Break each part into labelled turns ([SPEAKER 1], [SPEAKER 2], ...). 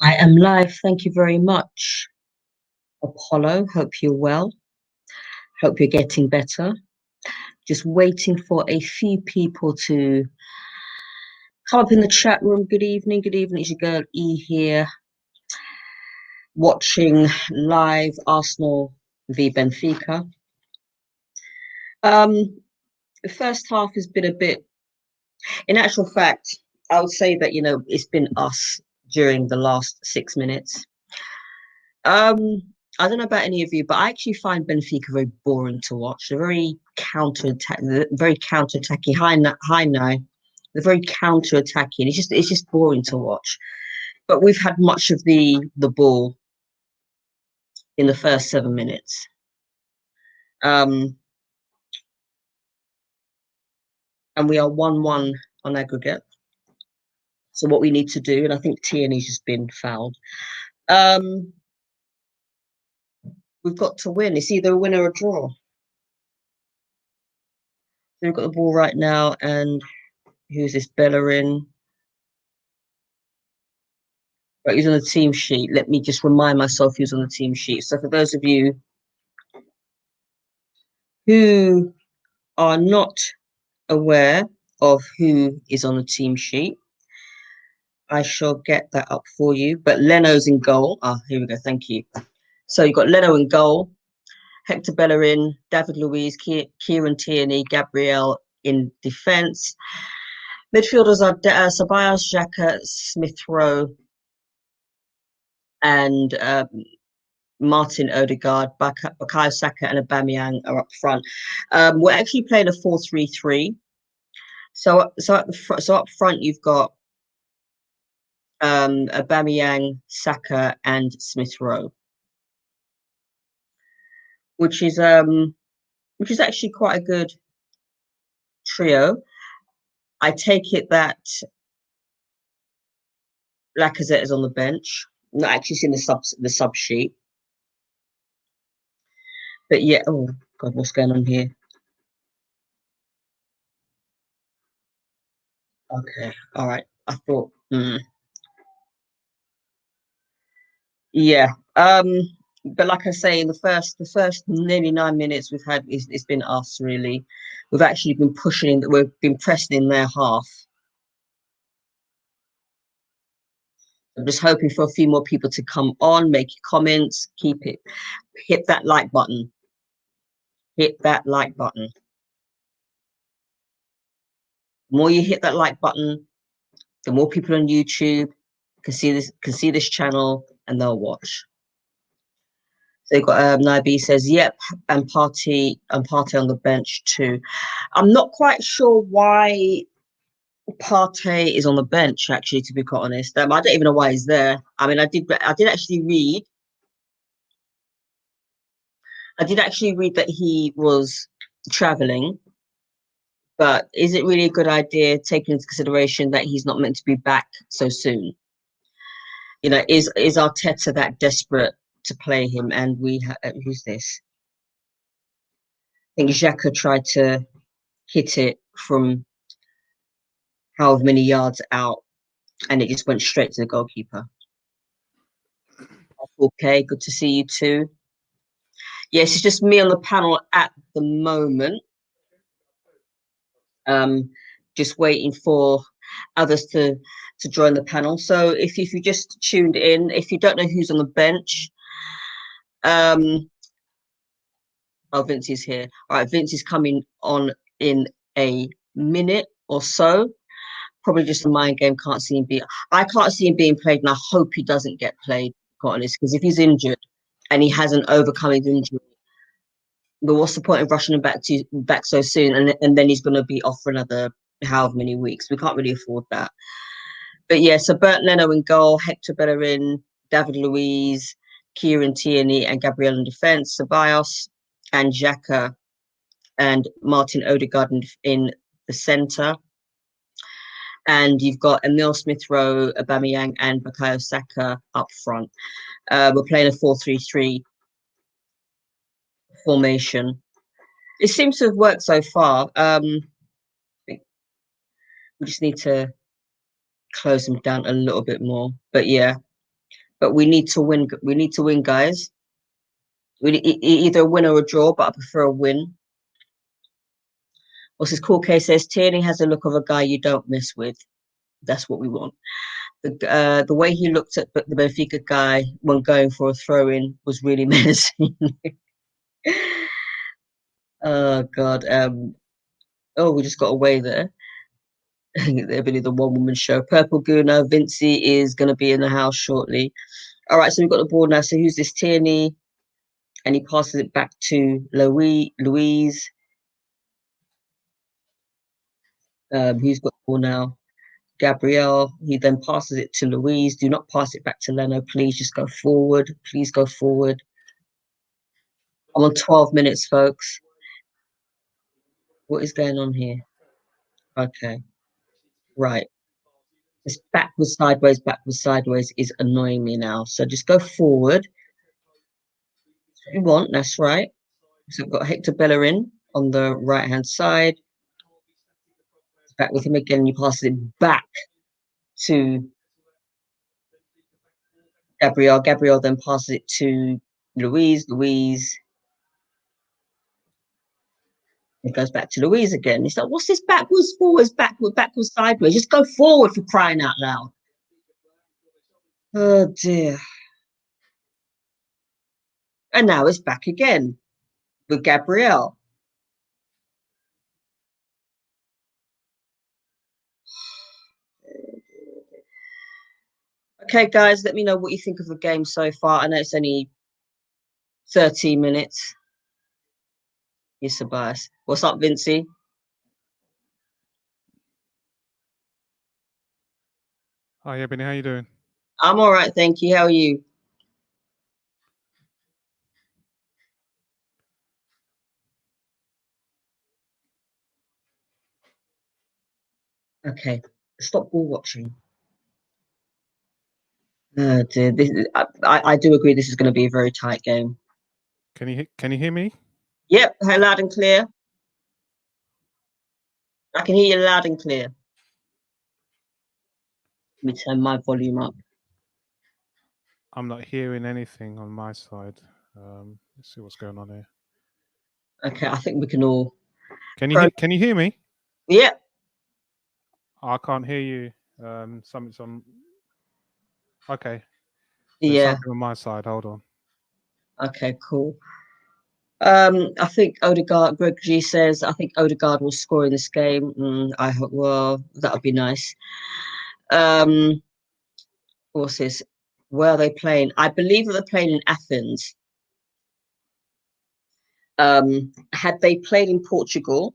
[SPEAKER 1] I am live. Thank you very much, Apollo. Hope you're well. Hope you're getting better. Just waiting for a few people to come up in the chat room. Good evening. Good evening. It's your girl E here, watching live Arsenal v Benfica. The first half has been a bit, in actual fact, I would say that, it's been us during the last 6 minutes. I don't know about any of you, but I actually find Benfica very boring to watch. They're very counter-attacking. High now. They're very counter-attacking. It's just boring to watch. But we've had much of the ball in the first 7 minutes. And we are 1-1 on aggregate. So what we need to do, and I think Tierney's just been fouled. We've got to win. It's either a win or a draw. We've got the ball right now, and who's this? Bellerin. Right, he's on the team sheet. Let me just remind myself who's on the team sheet. So for those of you who are not aware of who is on the team sheet, I shall get that up for you. But Leno's in goal. Here we go. Thank you. So you've got Leno in goal, Hector Bellerin, David Luiz, Kieran Tierney, Gabriel in defence. Midfielders are Ceballos, Xhaka, Smith Rowe, and Martin Odegaard, Bukayo Saka, and Aubameyang are up front. We're actually playing a 4-3-3. So up front you've got Aubameyang, Saka, and Smith Rowe, which is actually quite a good trio. I take it that Lacazette is on the bench. I'm not actually seeing the sub sheet. But yeah, oh God, what's going on here? Okay, all right. I thought, yeah. But like I say, in the first nearly 9 minutes we've had, it's been us really. We've actually been pushing. We've been pressing in their half. I'm just hoping for a few more people to come on, make comments, hit that like button. Hit that like button. The more you hit that like button, the more people on YouTube can see this channel and they'll watch. So you've got Nabi says, yep, and Partey on the bench too. I'm not quite sure why Partey is on the bench, actually, to be quite honest. I don't even know why he's there. I mean, I did actually read that he was traveling, but is it really a good idea taking into consideration that he's not meant to be back so soon? Is Arteta that desperate to play him? And who's this? I think Xhaka tried to hit it from however many yards out, and it just went straight to the goalkeeper. Okay, good to see you too. Yes, it's just me on the panel at the moment. Just waiting for others to join the panel. So if you just tuned in, if you don't know who's on the bench, oh, Vince is here. All right, Vince is coming on in a minute or so. Probably just a mind game. I can't see him being played, and I hope he doesn't get played, quite honest, because if he's injured and he hasn't overcome his injury, but what's the point of rushing him back so soon? And then he's going to be off for another however many weeks. We can't really afford that. But yeah, so Bernd Leno in goal, Hector Bellerin, David Luiz, Kieran Tierney, and Gabriel in defence, Ceballos and Xhaka and Martin Odegaard in the centre. And you've got Emil Smith Rowe, Aubameyang, and Bukayo Saka up front. We're playing a 4-3-3 formation. It seems to have worked so far. We just need to close them down a little bit more. But yeah, but we need to win. We need to win, guys. Either a win or a draw, but I prefer a win. What's his cool case says? Tierney has a look of a guy you don't mess with. That's what we want. The way he looked at the Benfica guy when going for a throw in was really menacing. Oh God. Oh, we just got away there. They're really the one woman show. Purple Guna, Vinci is going to be in the house shortly. All right, so we've got the ball now. So who's this? Tierney, and he passes it back to Louise. Who's got the ball now? Gabrielle. He then passes it to Louise. Do not pass it back to Leno. Please just go forward. Please go forward. I'm on 12 minutes, folks. What is going on here? Okay, right. This backwards, sideways is annoying me now. So just go forward. That's what you want. That's right. So we've got Hector Bellerin on the right-hand side. Back with him again. You pass it back to Gabrielle. Gabrielle then passes it to Louise. Louise. It goes back to Louise again. It's like, what's this backwards, forwards, backwards, sideways? Just go forward for crying out loud. Oh dear. And now it's back again with Gabrielle. Okay, guys, let me know what you think of the game so far. I know it's only 13 minutes. Yes, Tobias. What's up, Vinci?
[SPEAKER 2] Hi, Ebony. How you doing?
[SPEAKER 1] I'm all right, thank you. How are you? Okay, stop ball watching. Dear, I do agree. This is going to be a very tight game.
[SPEAKER 2] Can you hear me?
[SPEAKER 1] Yep, loud and clear. I can hear you loud and clear. Let me turn my volume up.
[SPEAKER 2] I'm not hearing anything on my side. Let's see what's going on here.
[SPEAKER 1] Okay, I think we can all.
[SPEAKER 2] Can you hear me?
[SPEAKER 1] Yeah.
[SPEAKER 2] I can't hear you. Something's on. Okay.
[SPEAKER 1] Yeah.
[SPEAKER 2] Something on my side. Hold on.
[SPEAKER 1] Okay, cool. I think Odegaard. Greg G says I think Odegaard will score in this game. I hope. Well, that would be nice. What's this? Where are they playing? I believe that they're playing in Athens. Had they played in Portugal,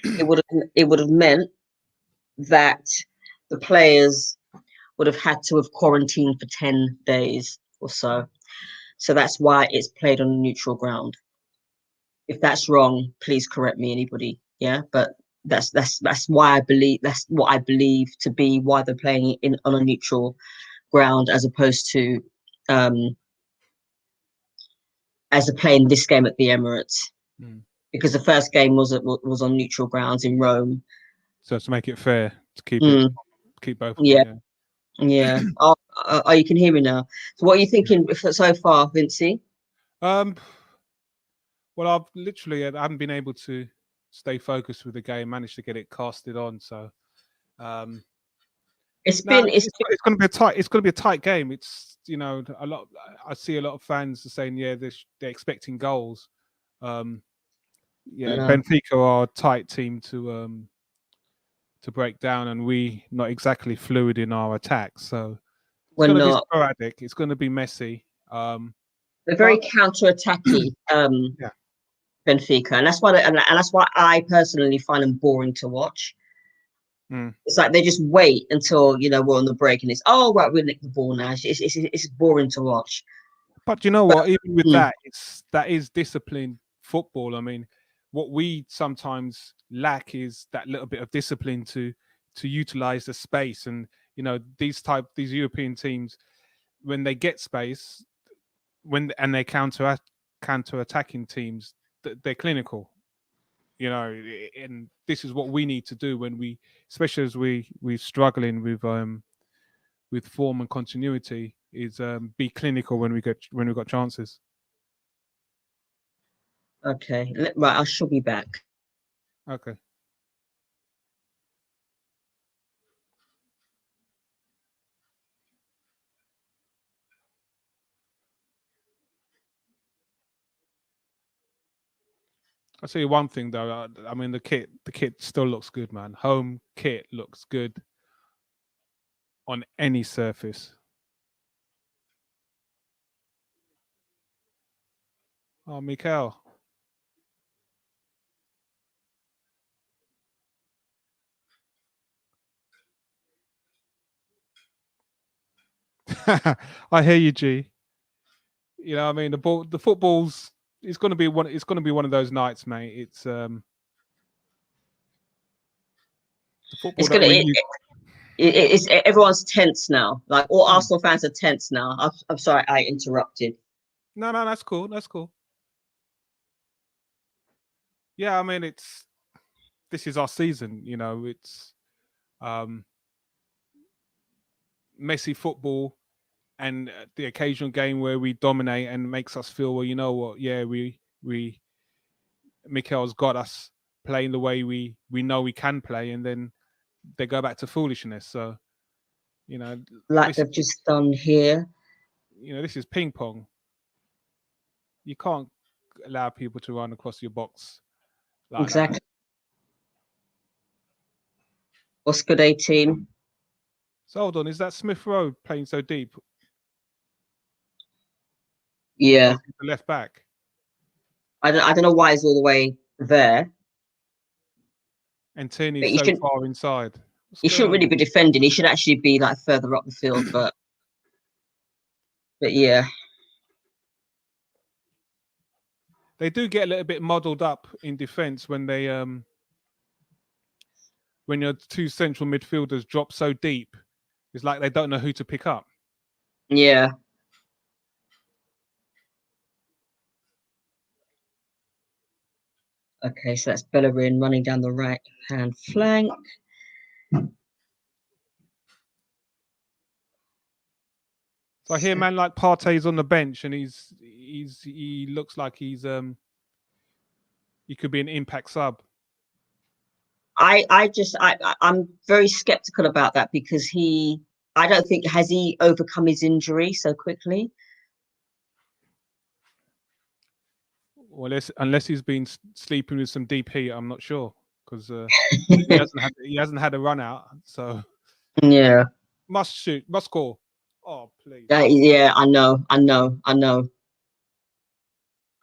[SPEAKER 1] it would have meant that the players would have had to have quarantined for 10 days or so. So that's why it's played on a neutral ground. If that's wrong, please correct me, anybody. Yeah, but that's why I believe that's what I believe to be why they're playing in on a neutral ground as opposed to as they're playing this game at the Emirates. Because the first game was on neutral grounds in Rome.
[SPEAKER 2] So to make it fair, to keep both.
[SPEAKER 1] Yeah. Yeah. Oh, you can hear me now. So what are you thinking so far, Vinci?
[SPEAKER 2] Well, I haven't been able to stay focused with the game. Managed to get it casted on. So it's going to be a tight. It's going to be a tight game. It's a lot. I see a lot of fans are saying they're expecting goals. Benfica are a tight team to break down, and we not exactly fluid in our attack. So it's going to be sporadic. It's going to be messy.
[SPEAKER 1] They're very counter-attacky, Benfica, and that's why I personally find them boring to watch. It's like they just wait until we're on the break, and it's right, we nick the ball now. It's boring to watch.
[SPEAKER 2] But you know what? Even with that is disciplined football. I mean, what we sometimes lack is that little bit of discipline to utilize the space. And these European teams, when they get space, and they counter attacking teams, they're clinical. And this is what we need to do when especially as we're struggling with form and continuity. be clinical when we got chances.
[SPEAKER 1] Okay, right. I shall be back.
[SPEAKER 2] Okay. I'll tell you one thing though. I mean, the kit still looks good, man. Home kit looks good on any surface. Oh, Mikel. I hear you, G. You know, I mean, the football's it's going to be one of those nights, mate. It's the football
[SPEAKER 1] It's
[SPEAKER 2] that
[SPEAKER 1] gonna.
[SPEAKER 2] we
[SPEAKER 1] It's everyone's tense now. Like all
[SPEAKER 2] Hmm.
[SPEAKER 1] Arsenal fans are tense now. I'm sorry, I interrupted.
[SPEAKER 2] No, that's cool. That's cool. Yeah, I mean, this is our season. You know, it's um, messy football and the occasional game where we dominate and makes us feel, well, you know what? Yeah, we Mikel's got us playing the way we know we can play, and then they go back to foolishness. So, you know,
[SPEAKER 1] Like
[SPEAKER 2] this
[SPEAKER 1] they've just done here.
[SPEAKER 2] this is ping pong. You can't allow people to run across your box like that.
[SPEAKER 1] Exactly. What's good, 18?
[SPEAKER 2] So hold on, is that Smith Rowe playing so deep?
[SPEAKER 1] Yeah.
[SPEAKER 2] Or is he the left back?
[SPEAKER 1] I don't know why he's all the way there.
[SPEAKER 2] And Tierney's
[SPEAKER 1] But you
[SPEAKER 2] so
[SPEAKER 1] shouldn't
[SPEAKER 2] far inside. What's
[SPEAKER 1] he
[SPEAKER 2] going
[SPEAKER 1] shouldn't
[SPEAKER 2] on
[SPEAKER 1] really
[SPEAKER 2] here?
[SPEAKER 1] be defending. He should actually be like further up the field. But yeah.
[SPEAKER 2] They do get a little bit muddled up in defence when your two central midfielders drop so deep. It's like they don't know who to pick up.
[SPEAKER 1] Yeah. Okay, so that's Bellerin running down the right hand flank.
[SPEAKER 2] So I hear man like Partey's on the bench and he looks like he could be an impact sub.
[SPEAKER 1] I'm very skeptical about that because I don't think has he overcome his injury so quickly.
[SPEAKER 2] Well, unless he's been sleeping with some deep heat, I'm not sure because he hasn't had a run out. So
[SPEAKER 1] Yeah.
[SPEAKER 2] must shoot, must score. Oh please,
[SPEAKER 1] Yeah, I know.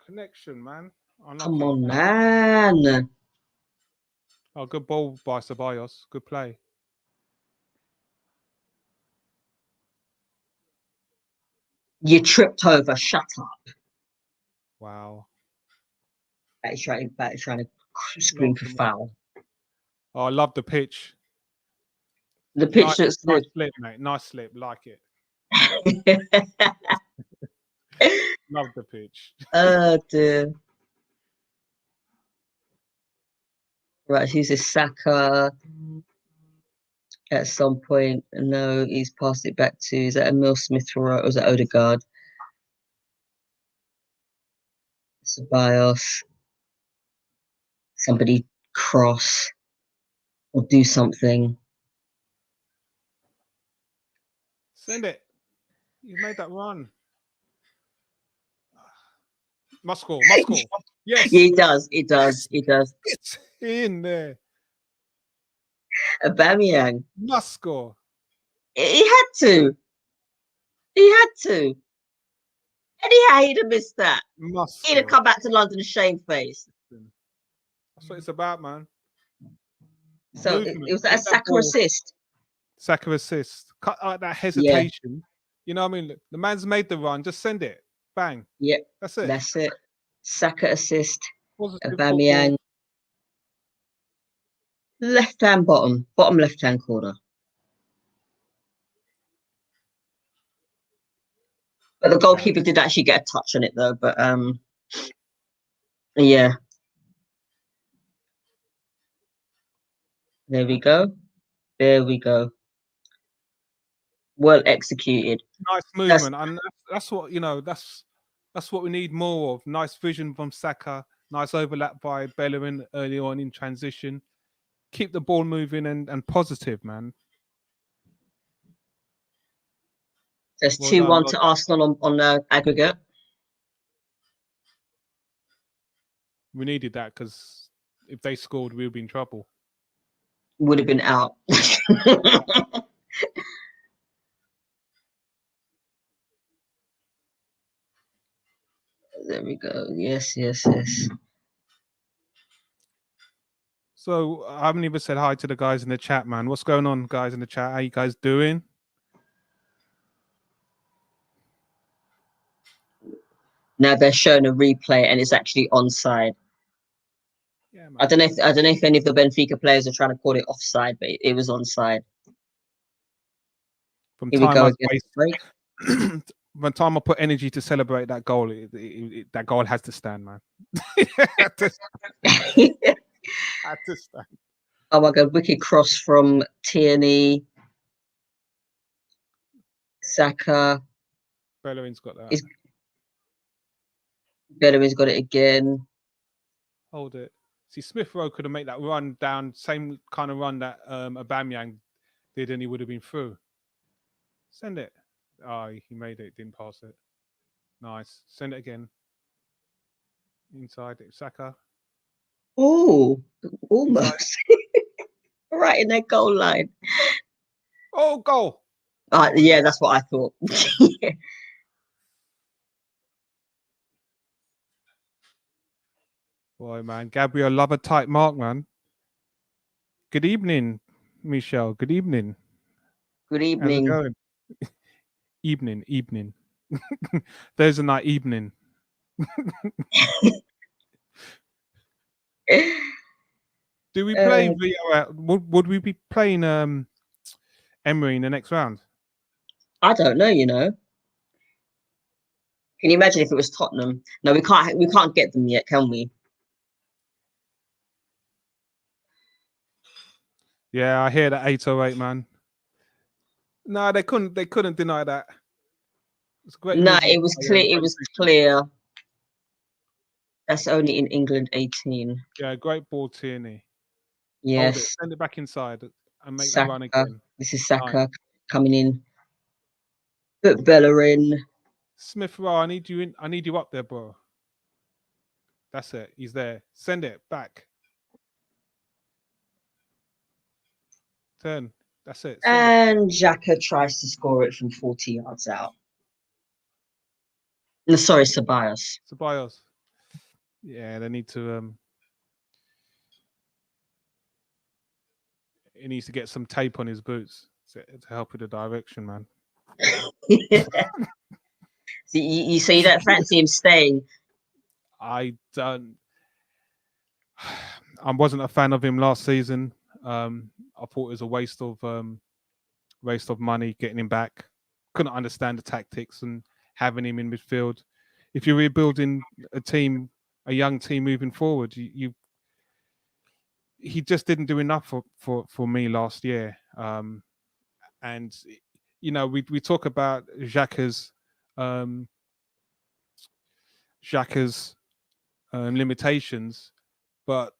[SPEAKER 2] connection, man.
[SPEAKER 1] Come
[SPEAKER 2] Unlucky.
[SPEAKER 1] on, man.
[SPEAKER 2] Oh, good ball by Ceballos. Good play.
[SPEAKER 1] You tripped over. Shut up.
[SPEAKER 2] Wow.
[SPEAKER 1] That is trying to scream
[SPEAKER 2] Love
[SPEAKER 1] for
[SPEAKER 2] them.
[SPEAKER 1] foul.
[SPEAKER 2] Oh, I love the pitch.
[SPEAKER 1] The pitch looks
[SPEAKER 2] Nice
[SPEAKER 1] good.
[SPEAKER 2] slip, mate. Nice slip. Like it. Love the pitch.
[SPEAKER 1] Oh dear. Right, who's this Saka? At some point, no, he's passed it back to, is that Emil Smith or was it Odegaard? Ceballos. Somebody cross or do something.
[SPEAKER 2] Send it. You made that run. Must score. Must score. Yes.
[SPEAKER 1] Yeah, he does. He does. He does.
[SPEAKER 2] It's in there.
[SPEAKER 1] Aubameyang.
[SPEAKER 2] Must score.
[SPEAKER 1] He had to. He had to. Anyhow, he'd have missed that.
[SPEAKER 2] Must
[SPEAKER 1] He'd have
[SPEAKER 2] score.
[SPEAKER 1] come back to London shamefaced.
[SPEAKER 2] That's what it's about, man.
[SPEAKER 1] So it
[SPEAKER 2] Movement.
[SPEAKER 1] was a
[SPEAKER 2] Get that
[SPEAKER 1] Saka
[SPEAKER 2] ball.
[SPEAKER 1] assist.
[SPEAKER 2] Saka assist. Cut out that hesitation. Yeah. You know what I mean? Look, the man's made the run. Just send it. Bang.
[SPEAKER 1] Yep.
[SPEAKER 2] That's it.
[SPEAKER 1] That's it. Saka assist.
[SPEAKER 2] Positive
[SPEAKER 1] Aubameyang.
[SPEAKER 2] football.
[SPEAKER 1] Left hand bottom left hand corner. But the goalkeeper did actually get a touch on it though. But yeah. There we go. There we go. well executed.
[SPEAKER 2] Nice movement, and that's what that's what we need more of. Nice vision from Saka. Nice overlap by Bellerin early on in transition. Keep the ball moving and positive, man.
[SPEAKER 1] There's 2-1 to Arsenal on the aggregate.
[SPEAKER 2] We needed that because if they scored, we would be in trouble.
[SPEAKER 1] Would have been out. There we go. Yes.
[SPEAKER 2] So I haven't even said hi to the guys in the chat, man. What's going on, guys in the chat? How you guys doing?
[SPEAKER 1] Now they're showing a replay and it's actually onside. Yeah, man. I don't know if any of the Benfica players are trying to call it offside, but it was onside.
[SPEAKER 2] From Here time when time I put energy to celebrate that goal, that goal has to stand, man. Had to stand.
[SPEAKER 1] Oh my god, wicked cross from Tierney. Saka.
[SPEAKER 2] Bellerin's got that.
[SPEAKER 1] Bellerin's got it again.
[SPEAKER 2] Hold it. See, Smith Rowe could have made that run down, same kind of run that Aubameyang did, and he would have been through. Send it. Oh, he made it, didn't pass it. Nice. Send it again. Inside it. Saka.
[SPEAKER 1] Oh, almost. Right in their goal line.
[SPEAKER 2] Oh, goal.
[SPEAKER 1] Yeah, that's what I thought.
[SPEAKER 2] Boy, man. Gabriel, love a tight mark, man. Good evening, Michelle. Good evening.
[SPEAKER 1] Good evening.
[SPEAKER 2] How's it going? Evening. There's a night evening. Do we play Villarreal? Would we be playing Emery in the next round?
[SPEAKER 1] I don't know, you know. Can you imagine if it was Tottenham? No, we can't get them yet, can we?
[SPEAKER 2] Yeah, I hear that 808, man. No, they couldn't deny that.
[SPEAKER 1] It's great. No, it was clear. It was clear. That's only in England 18.
[SPEAKER 2] Yeah, great ball, Tierney.
[SPEAKER 1] Yes.
[SPEAKER 2] Hold it, send it back inside and make the run again.
[SPEAKER 1] This is Saka coming in. Put Bellerin.
[SPEAKER 2] Smith Rowe, I need you up there, bro. That's it. He's there. Send it back. Turn. That's it.
[SPEAKER 1] And Xhaka tries to score it from 40 yards out. No, sorry, Ceballos.
[SPEAKER 2] Yeah, they need to. He needs to get some tape on his boots to help with the direction, man.
[SPEAKER 1] So you don't fancy him staying?
[SPEAKER 2] I wasn't a fan of him last season. I thought it was a waste of money getting him back. Couldn't understand the tactics and having him in midfield. If you're rebuilding a young team moving forward, he just didn't do enough for me last year. And you know, we talk about Xhaka's limitations, but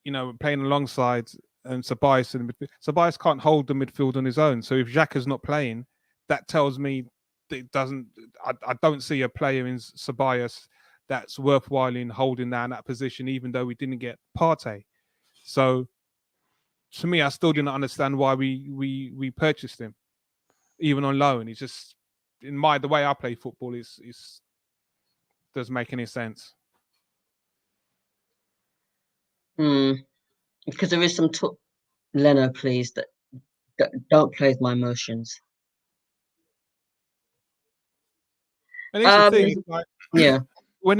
[SPEAKER 2] you know, playing alongside Ceballos in the midfield, Ceballos can't hold the midfield on his own. So if Xhaka's not playing, that tells me that it doesn't. I don't see a player in Ceballos that's worthwhile in holding down that position, even though we didn't get Partey. So to me, I still didn't understand why we purchased him, even on loan. He's just the way I play football is doesn't make any sense.
[SPEAKER 1] Because there is some Leno, please, that don't play with my emotions.
[SPEAKER 2] And it's the thing, like,
[SPEAKER 1] yeah.
[SPEAKER 2] When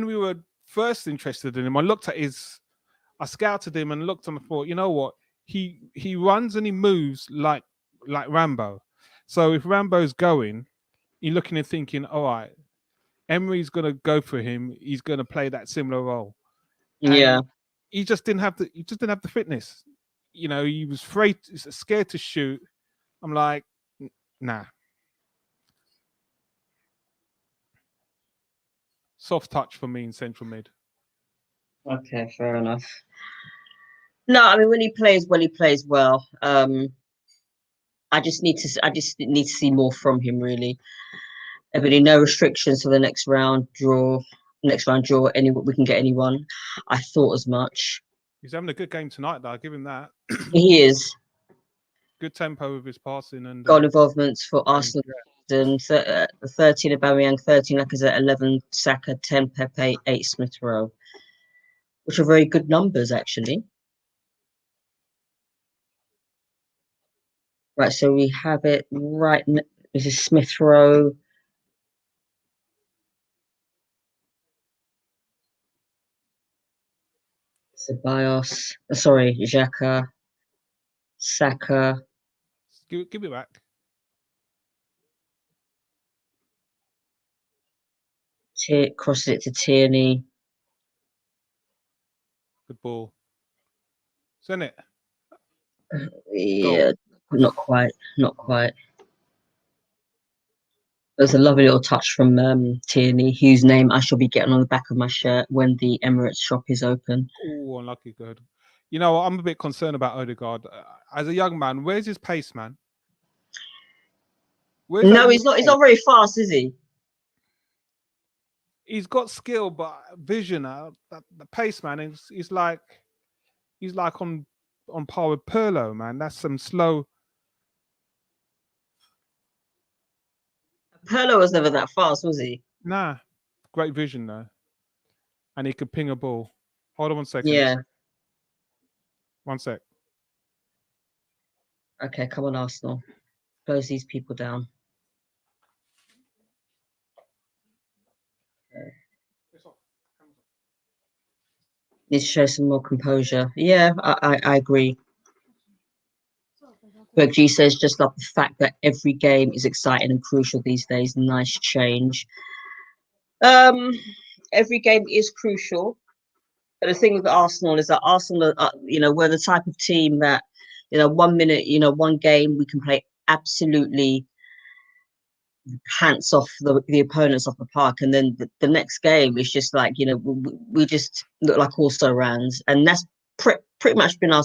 [SPEAKER 2] we were first interested in him, I scouted him and looked and thought, you know what, he runs and he moves like Rambo. So if Rambo's going, you're looking and thinking, all right, Emery's gonna go for him. He's gonna play that similar role. And
[SPEAKER 1] yeah.
[SPEAKER 2] He just didn't have the fitness. You know, he was scared to shoot. I'm like, Nah. Soft touch for me in central mid.
[SPEAKER 1] Okay, fair enough. No, I mean when he plays well, he plays well. I just need to see more from him really. Everybody, no restrictions for the next round draw. Any we can get anyone. I thought as much.
[SPEAKER 2] He's having a good game tonight, though. I'll give him that.
[SPEAKER 1] He is.
[SPEAKER 2] Good tempo with his passing and
[SPEAKER 1] Goal involvements for Arsenal.
[SPEAKER 2] Yeah.
[SPEAKER 1] 13 Aubameyang, 13 Lacazette, 11 Saka, 10 Pepe, 8 Smith Rowe, which are very good numbers actually. Right, so we have it right. This is Smith Rowe. Ceballos. Sorry, Xhaka. Saka.
[SPEAKER 2] Give it back.
[SPEAKER 1] Crosses it to Tierney.
[SPEAKER 2] Good ball. Send it.
[SPEAKER 1] Yeah, not quite. Not quite. There's a lovely little touch from Tierney, whose name I shall be getting on the back of my shirt when the Emirates shop is open.
[SPEAKER 2] Oh, unlucky. Good. You know, I'm a bit concerned about Odegaard. As a young man, where's his pace, man?
[SPEAKER 1] No, he's not. He's not very fast, is he?
[SPEAKER 2] He's got skill, but vision. The pace, man, is like on par with Pirlo, man. That's some slow.
[SPEAKER 1] Pirlo was never that fast, was he?
[SPEAKER 2] Nah, great vision though, and he could ping a ball. Hold on 1 second.
[SPEAKER 1] Yeah.
[SPEAKER 2] 1 sec.
[SPEAKER 1] Okay, come on, Arsenal. Close these people down. Okay. Need to show some more composure. Yeah, I agree. Greg G says, just love the fact that every game is exciting and crucial these days. Nice change. Every game is crucial. But the thing with Arsenal is that Arsenal, we're the type of team that, 1 minute, one game, we can play absolutely pants off the opponents off the park. And then the next game is just like, we just look like also rans. And that's pretty much been our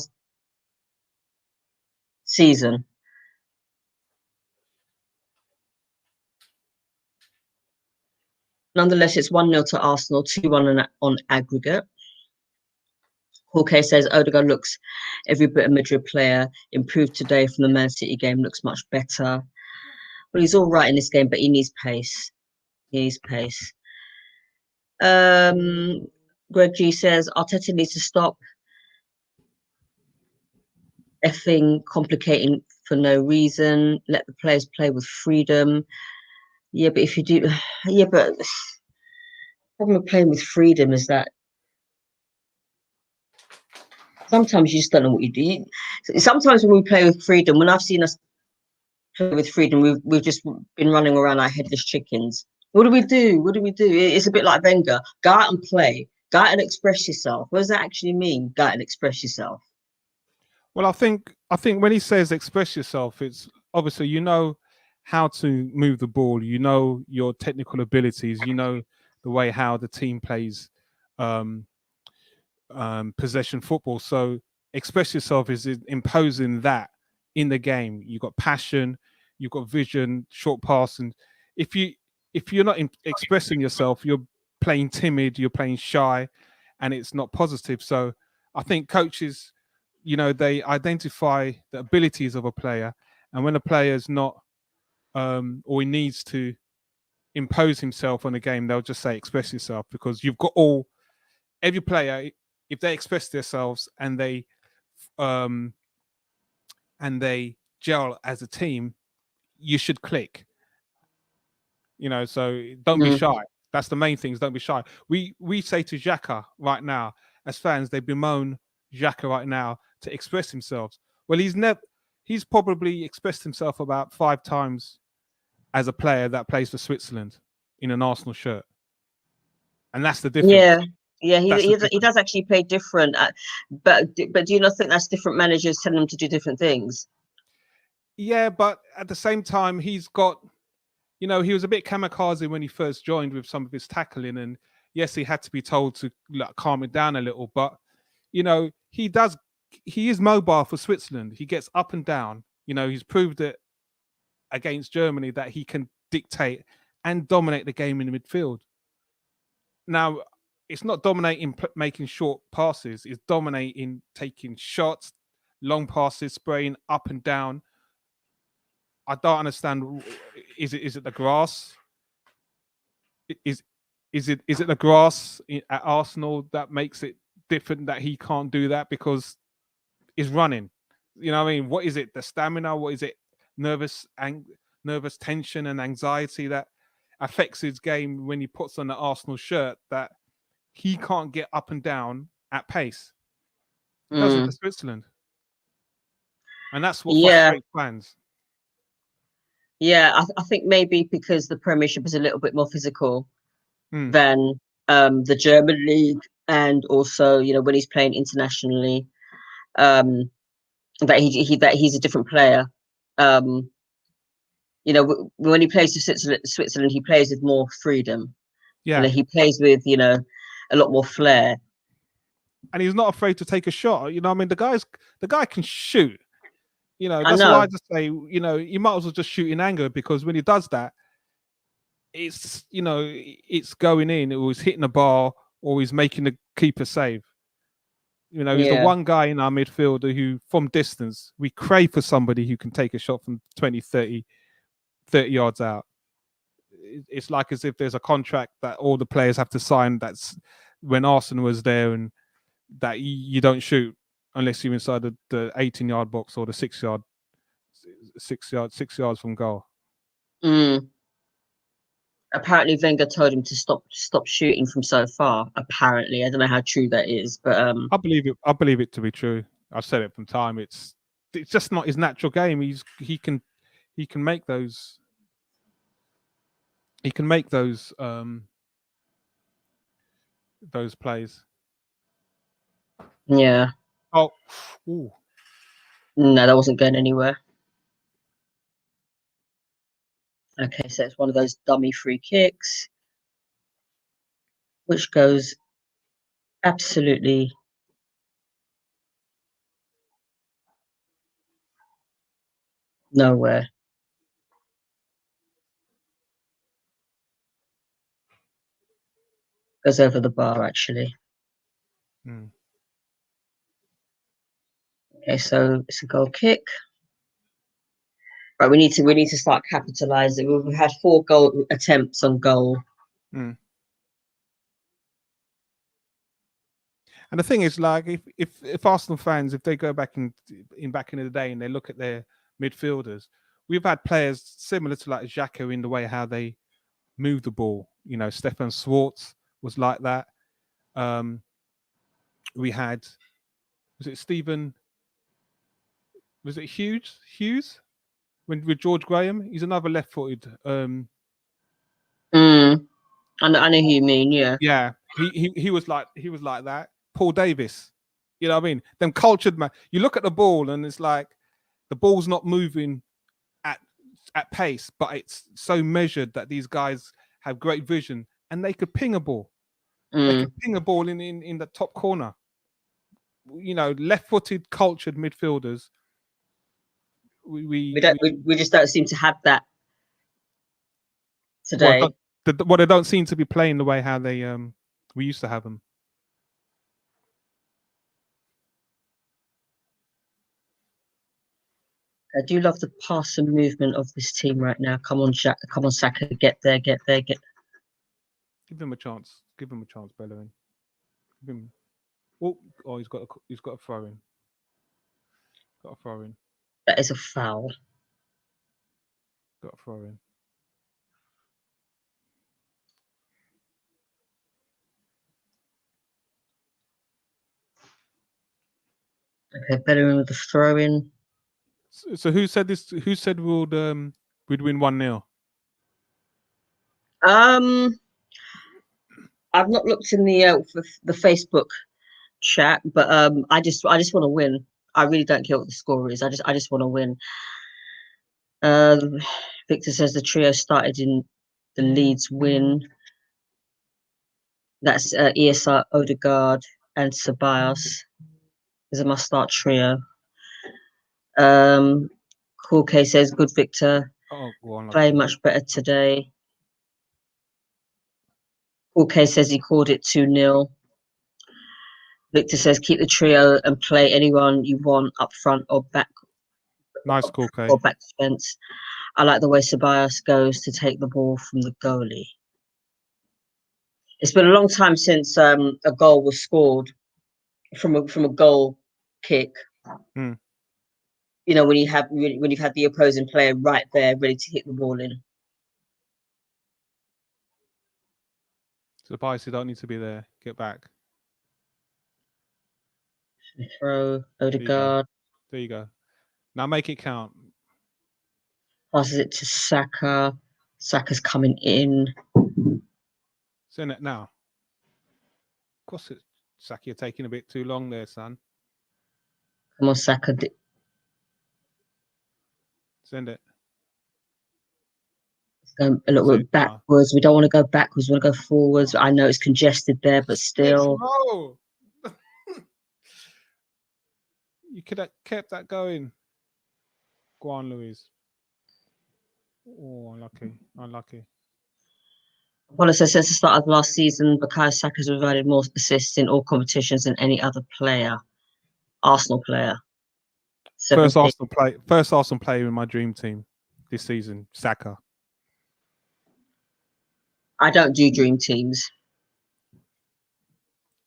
[SPEAKER 1] season. Nonetheless, it's 1-0 to Arsenal, 2-1 on aggregate. Jorge says Odegaard looks every bit a Madrid player. Improved today from the Man City game. Looks much better. Well, he's all right in this game, but he needs pace. He needs pace. Greg G says Arteta needs to stop effing complicating for no reason. Let the players play with freedom. Yeah, but if you do, yeah, but the problem with playing with freedom is that sometimes you just don't know what you do. Sometimes when we play with freedom, when I've seen us play with freedom, we've just been running around like headless chickens. What do we do? What do we do? It's a bit like Wenger. Go out and play. Go out and express yourself. What does that actually mean? Go out and express yourself.
[SPEAKER 2] Well, I think when he says express yourself, it's obviously how to move the ball. You know your technical abilities. You know the way how the team plays possession football. So express yourself is imposing that in the game. You've got passion, you've got vision, short pass, and if you're not expressing yourself, you're playing timid, you're playing shy, and it's not positive. So I think coaches, they identify the abilities of a player, and when a player is not or he needs to impose himself on a game, they'll just say express yourself, because you've got every player, if they express themselves and they gel as a team, you should click. So don't be shy. That's the main thing. Don't be shy. We say to Xhaka right now, as fans, they bemoan Xhaka right now to express himself. Well, he's probably expressed himself about 5 times as a player that plays for Switzerland in an Arsenal shirt, and that's the difference.
[SPEAKER 1] Yeah, he does actually play different. But do you not think that's different managers telling him to do different things?
[SPEAKER 2] Yeah, but at the same time, he's got, he was a bit kamikaze when he first joined with some of his tackling, and yes, he had to be told to like, calm it down a little. But he does. He is mobile for Switzerland. He gets up and down. He's proved it against Germany that he can dictate and dominate the game in the midfield. Now, it's not dominating making short passes. It's dominating taking shots, long passes, spraying up and down. I don't understand. Is it the grass? Is it the grass at Arsenal that makes it different that he can't do that because he's running? You know what I mean? What is it? The stamina? What is it? Nervous tension and anxiety that affects his game when he puts on the Arsenal shirt that he can't get up and down at pace. He does it for Switzerland. And that's what frustrates fans.
[SPEAKER 1] Yeah, I think maybe because the Premiership is a little bit more physical than the German league, and also, when he's playing internationally, that he's a different player. When he plays for Switzerland, he plays with more freedom.
[SPEAKER 2] Yeah,
[SPEAKER 1] he plays with a lot more flair,
[SPEAKER 2] and he's not afraid to take a shot. I mean, the guy can shoot. That's
[SPEAKER 1] I
[SPEAKER 2] why I just say, you might as well just shoot in anger, because when he does that, it's going in, or he's hitting a bar, or he's making the keeper save. He's the one guy in our midfielder who, from distance, we crave for somebody who can take a shot from 20, 30 yards out. It's like as if there's a contract that all the players have to sign. That's when Arsenal was there, and that you don't shoot unless you're inside the 18-yard box or the 6 yards from goal.
[SPEAKER 1] Apparently Wenger told him to stop shooting from so far. Apparently, I don't know how true that is, but
[SPEAKER 2] I believe it to be true. I've said it from time. It's just not his natural game. He can make those. He can make those plays.
[SPEAKER 1] Yeah.
[SPEAKER 2] Oh, ooh.
[SPEAKER 1] No, that wasn't going anywhere. Okay, so it's one of those dummy free kicks, which goes absolutely nowhere. Goes over the bar, actually. Okay, so it's a goal kick. Right, we need to start capitalizing. We've had 4 goal attempts on goal.
[SPEAKER 2] And the thing is, like, if Arsenal fans, if they go back in the day and they look at their midfielders, we've had players similar to like Xhaka in the way how they move the ball. Stefan Schwarz was like that. We had, was it Stephen? Was it Hughes? With George Graham, he's another left-footed.
[SPEAKER 1] I know who you mean. Yeah.
[SPEAKER 2] Yeah, he was like that. Paul Davis, you know what I mean? Them cultured man. You look at the ball and it's like the ball's not moving at pace, but it's so measured that these guys have great vision and they could ping a ball. They could ping a ball in the top corner. Left-footed, cultured midfielders. We
[SPEAKER 1] just don't seem to have that today.
[SPEAKER 2] They don't seem to be playing the way how they we used to have them.
[SPEAKER 1] I do love the pass and movement of this team right now. Come on, Saka, get there.
[SPEAKER 2] Give him a chance. Bellerin. Give him. Oh, he's got a throw in.
[SPEAKER 1] That is a foul.
[SPEAKER 2] Got a throw in.
[SPEAKER 1] Okay, Bellerin with the throw in.
[SPEAKER 2] So who said this? Who said we'd win 1-0?
[SPEAKER 1] I've not looked in the Facebook chat, but I just want to win. I really don't care what the score is. I just want to win. Victor says the trio started in the Leeds win. That's ESR, Odegaard, and Ceballos is a must-start trio. Cool K says good Victor. Play much better today. Cool K says he called it 2-0. Victor says keep the trio and play anyone you want up front or back.
[SPEAKER 2] Nice, Cool K.
[SPEAKER 1] Or back defense. I like the way Ceballos goes to take the ball from the goalie. It's been a long time since a goal was scored from a goal kick.
[SPEAKER 2] Mm.
[SPEAKER 1] You know, when you've had the opposing player right there ready to hit the ball in.
[SPEAKER 2] Ceballos, you don't need to be there. Get back.
[SPEAKER 1] Throw, Odegaard.
[SPEAKER 2] There you go. Now make it count.
[SPEAKER 1] Passes it to Saka. Saka's coming in.
[SPEAKER 2] Send it now. Of course, Saka, you're taking a bit too long there, son.
[SPEAKER 1] Come on, Saka.
[SPEAKER 2] Send it.
[SPEAKER 1] A little bit backwards. We don't want to go backwards. We want to go forwards. I know it's congested there, but still.
[SPEAKER 2] You could have kept that going. Go on, Louise. Oh, unlucky.
[SPEAKER 1] Well, since the start of last season, Bukayo Saka has provided more assists in all competitions than any other player. Arsenal player.
[SPEAKER 2] First Arsenal player in my dream team this season, Saka.
[SPEAKER 1] I don't do dream teams.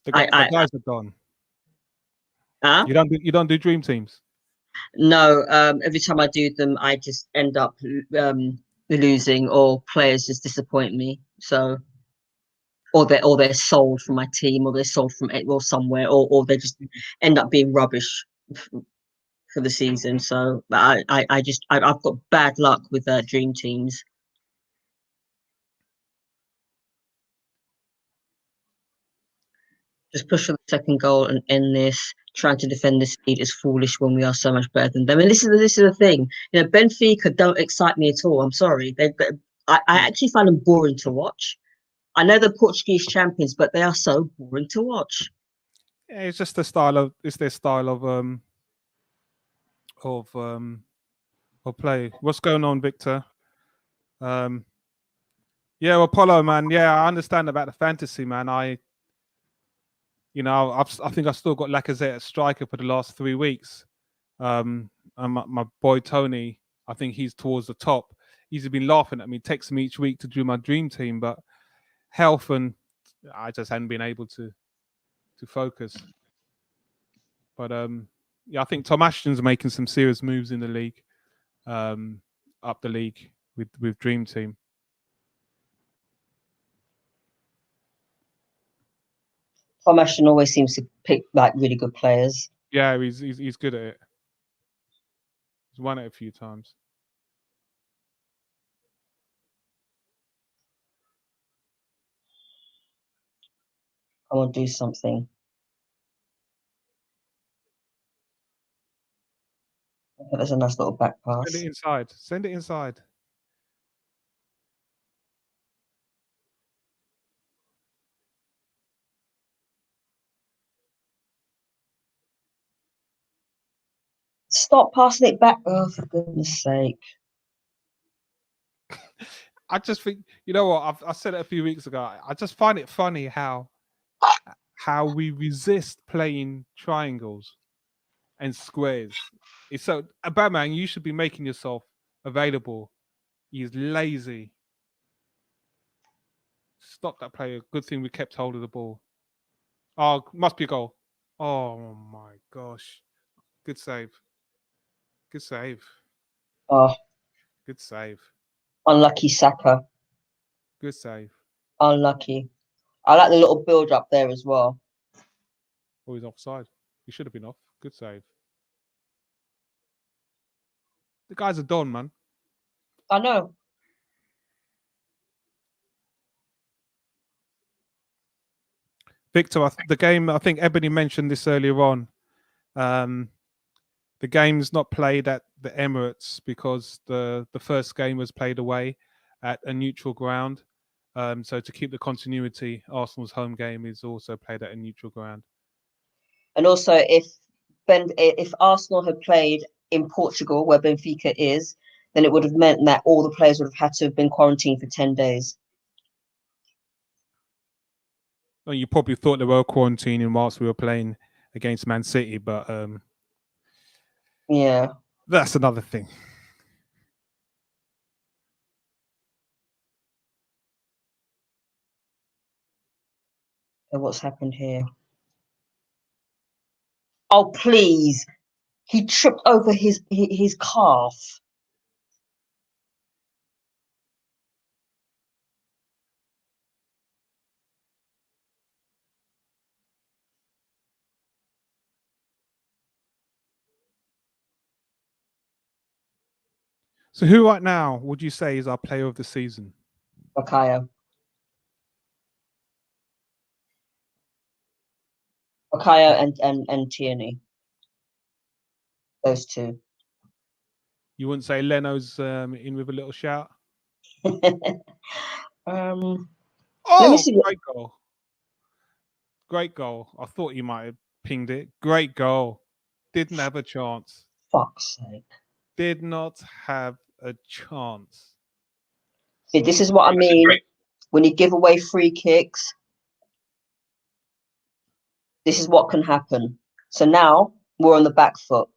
[SPEAKER 2] The guys are gone.
[SPEAKER 1] Huh?
[SPEAKER 2] You don't do dream teams?
[SPEAKER 1] No. Every time I do them, I just end up losing, or players just disappoint me. So, or they're sold from my team, or they're sold from somewhere, or they just end up being rubbish for the season. So I've got bad luck with dream teams. Just push for the second goal and end this. Trying to defend this lead is foolish when we are so much better than them. And this is the thing. You know, Benfica don't excite me at all. I'm sorry. I actually find them boring to watch. I know they're Portuguese champions, but they are so boring to watch.
[SPEAKER 2] Yeah, it's just their style of play. What's going on, Victor? Yeah, Apollo, man. Yeah, I understand about the fantasy, man. I think I've still got Lacazette at striker for the last 3 weeks. And my boy Tony, I think he's towards the top. He's been laughing at me, texting me each week to do my dream team, but health and I just hadn't been able to focus. But yeah, I think Tom Ashton's making some serious moves in the league, up the league with Dream Team.
[SPEAKER 1] Tom Ashton always seems to pick like really good players.
[SPEAKER 2] Yeah, he's good at it. He's won it a few times.
[SPEAKER 1] I want to do something. There's a nice little back pass.
[SPEAKER 2] Send it inside.
[SPEAKER 1] Stop passing it back. Oh, for goodness sake.
[SPEAKER 2] I just think, you know what? I said it a few weeks ago. I just find it funny how we resist playing triangles and squares. It's so, Batman, you should be making yourself available. He's lazy. Stop that player. Good thing we kept hold of the ball. Oh, must be a goal. Oh my gosh. Good save. Good save.
[SPEAKER 1] Oh.
[SPEAKER 2] Good save.
[SPEAKER 1] Unlucky Saka.
[SPEAKER 2] Good save.
[SPEAKER 1] Unlucky. I like the little build up there as well.
[SPEAKER 2] Oh, he's offside. He should have been off. Good save. The guy's a don, man.
[SPEAKER 1] I know.
[SPEAKER 2] Victor, the game, I think Ebony mentioned this earlier on. The game's not played at the Emirates because the first game was played away at a neutral ground. So to keep the continuity, Arsenal's home game is also played at a neutral ground.
[SPEAKER 1] And also, if Arsenal had played in Portugal, where Benfica is, then it would have meant that all the players would have had to have been quarantined for 10 days.
[SPEAKER 2] Well, you probably thought they were quarantining whilst we were playing against Man City, but
[SPEAKER 1] yeah,
[SPEAKER 2] that's another thing.
[SPEAKER 1] So what's happened here? Oh, please. He tripped over his calf.
[SPEAKER 2] So who right now would you say is our player of the season?
[SPEAKER 1] Bukayo and Tierney. Those two.
[SPEAKER 2] You wouldn't say Leno's in with a little shout?
[SPEAKER 1] Let me see.
[SPEAKER 2] Great goal. Great goal. I thought you might have pinged it. Great goal. Didn't have a chance.
[SPEAKER 1] Fuck's sake.
[SPEAKER 2] Did not have a chance.
[SPEAKER 1] See, this is what I mean. When you give away free kicks, this is what can happen. So now we're on the back foot.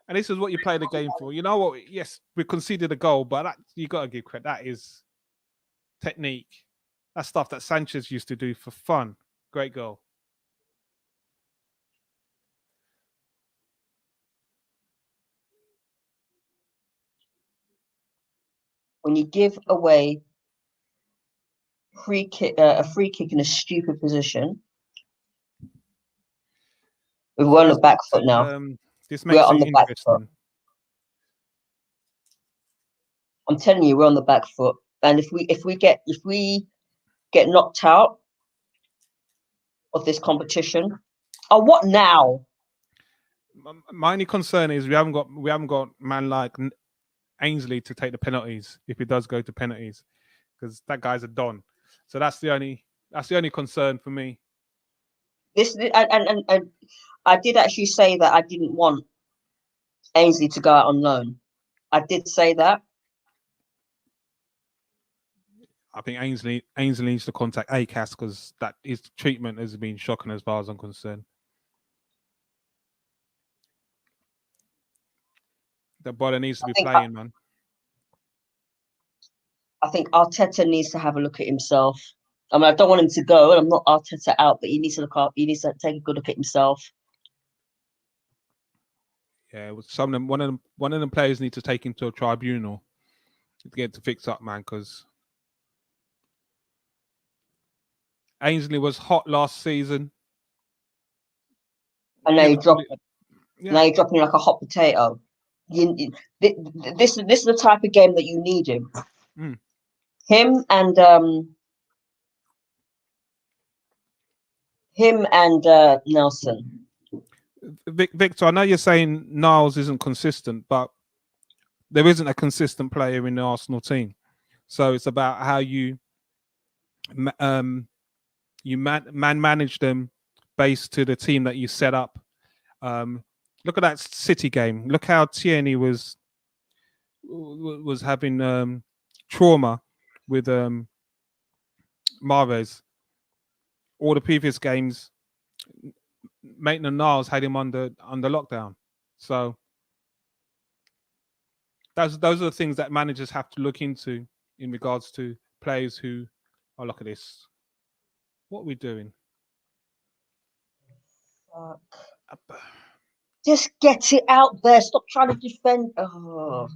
[SPEAKER 2] And this is what you play the game for. You know what? Yes, we conceded a goal, but you got to give credit. That is technique. That's stuff that Sanchez used to do for fun. Great goal.
[SPEAKER 1] When you give away a free kick in a stupid position, we're on the back foot now.
[SPEAKER 2] This makes it interesting.
[SPEAKER 1] I'm telling you, we're on the back foot, and if we get knocked out of this competition, oh, what now?
[SPEAKER 2] My only concern is we haven't got man like Ainsley to take the penalties if it does go to penalties, because that guy's a don. So that's the only concern for me.
[SPEAKER 1] And I did actually say that I didn't want Ainsley to go out on loan. I did say that.
[SPEAKER 2] I think Ainsley needs to contact ACAS because that his treatment has been shocking as far as I'm concerned. The ball needs to be playing, man.
[SPEAKER 1] I think Arteta needs to have a look at himself. I mean, I don't want him to go, and I'm not Arteta out, but he needs to look up. He needs to take a good look at himself.
[SPEAKER 2] Yeah, some of them. One of them players need to take him to a tribunal to get to fix up, man. Because Ainsley was hot last season,
[SPEAKER 1] and now you're dropping. Yeah. Now you're dropping like a hot potato. This is the type of game that you need him. Him and Nelson.
[SPEAKER 2] Victor, I know you're saying Niles isn't consistent, but there isn't a consistent player in the Arsenal team. So it's about how you manage them based to the team that you set up. Look at that City game. Look how Tierney was having trauma with Mahrez. All the previous games, Maitland-Niles had him under lockdown. So those are the things that managers have to look into in regards to players who, oh, look at this. What are we doing?
[SPEAKER 1] Just get it out there. Stop trying to defend. Oh.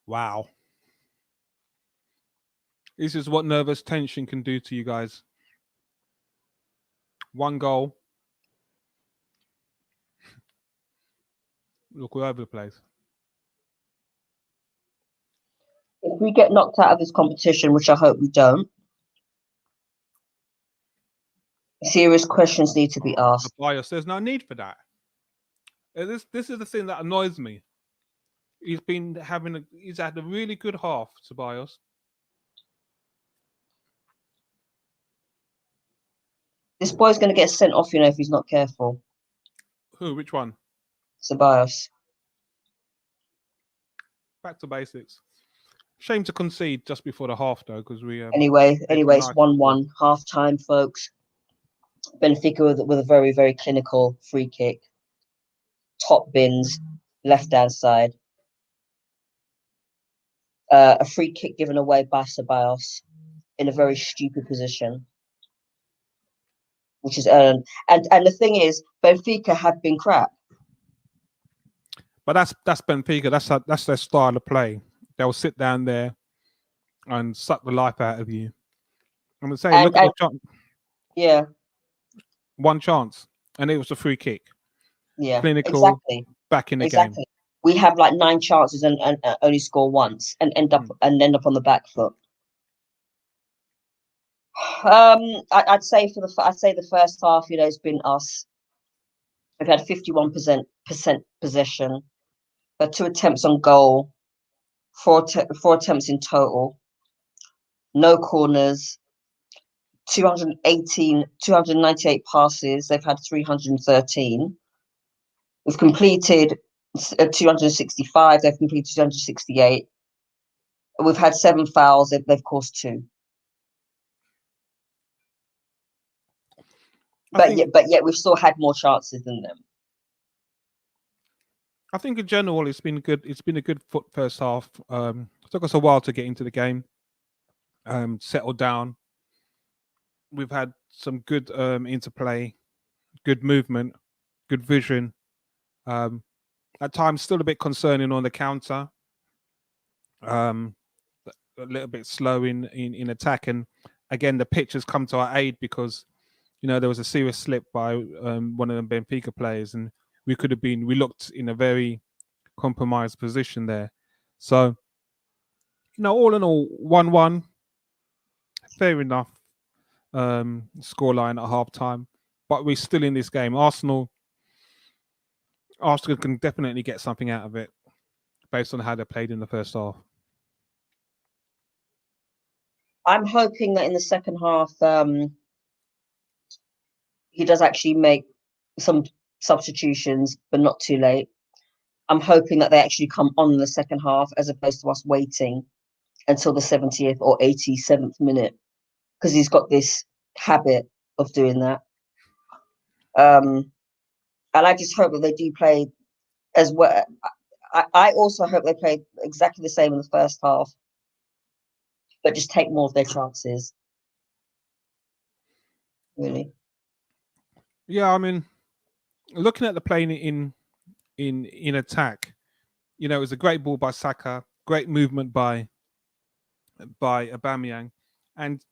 [SPEAKER 2] Wow. This is what nervous tension can do to you guys. One goal. Look, we're over the place.
[SPEAKER 1] If we get knocked out of this competition, which I hope we don't, serious questions need to be asked.
[SPEAKER 2] There's no need for that. This is the thing that annoys me. He's had a really good half, Ceballos.
[SPEAKER 1] This boy's going to get sent off, if he's not careful.
[SPEAKER 2] Who? Which one?
[SPEAKER 1] Ceballos.
[SPEAKER 2] Back to basics. Shame to concede just before the half, though, because we.
[SPEAKER 1] Anyway, it's 1-1 half time, folks. Benfica with a very, very clinical free kick. Top bins, left hand side. A free kick given away by Ceballos in a very stupid position, which is earned. And the thing is, Benfica have been crap.
[SPEAKER 2] But that's Benfica. That's their style of play. They'll sit down there and suck the life out of you. I'm gonna say, look at the chance.
[SPEAKER 1] Yeah.
[SPEAKER 2] One chance, and it was a free kick.
[SPEAKER 1] Yeah.
[SPEAKER 2] Clinical. Exactly. Back in the game.
[SPEAKER 1] We have like 9 chances and only score once and end up on the back foot. I'd say the first half, it's been us. We've had 51% possession, 2 attempts on goal, 4 attempts in total, no corners, 298 passes. They've had 313. We've completed 265. They've completed 268. We've had 7 fouls. They've caused 2. But yet we've still had more chances than them.
[SPEAKER 2] I think in general it's been good. It's been a good first half. It took us a while to get into the game, settle down. We've had some good interplay, good movement, good vision. At times still a bit concerning on the counter. A little bit slow in attack, and again the pitch has come to our aid because there was a serious slip by one of the Benfica players, and we looked in a very compromised position there. So, all in all, 1-1, fair enough scoreline at half time, but we're still in this game. Arsenal can definitely get something out of it based on how they played in the first half.
[SPEAKER 1] I'm hoping that in the second half, he does actually make some substitutions, but not too late. I'm hoping that they actually come on in the second half as opposed to us waiting until the 70th or 87th minute, because he's got this habit of doing that. And I just hope that they do play as well. I also hope they play exactly the same in the first half, but just take more of their chances. Really.
[SPEAKER 2] Yeah, I mean, looking at the play in attack, it was a great ball by Saka, great movement by Aubameyang, and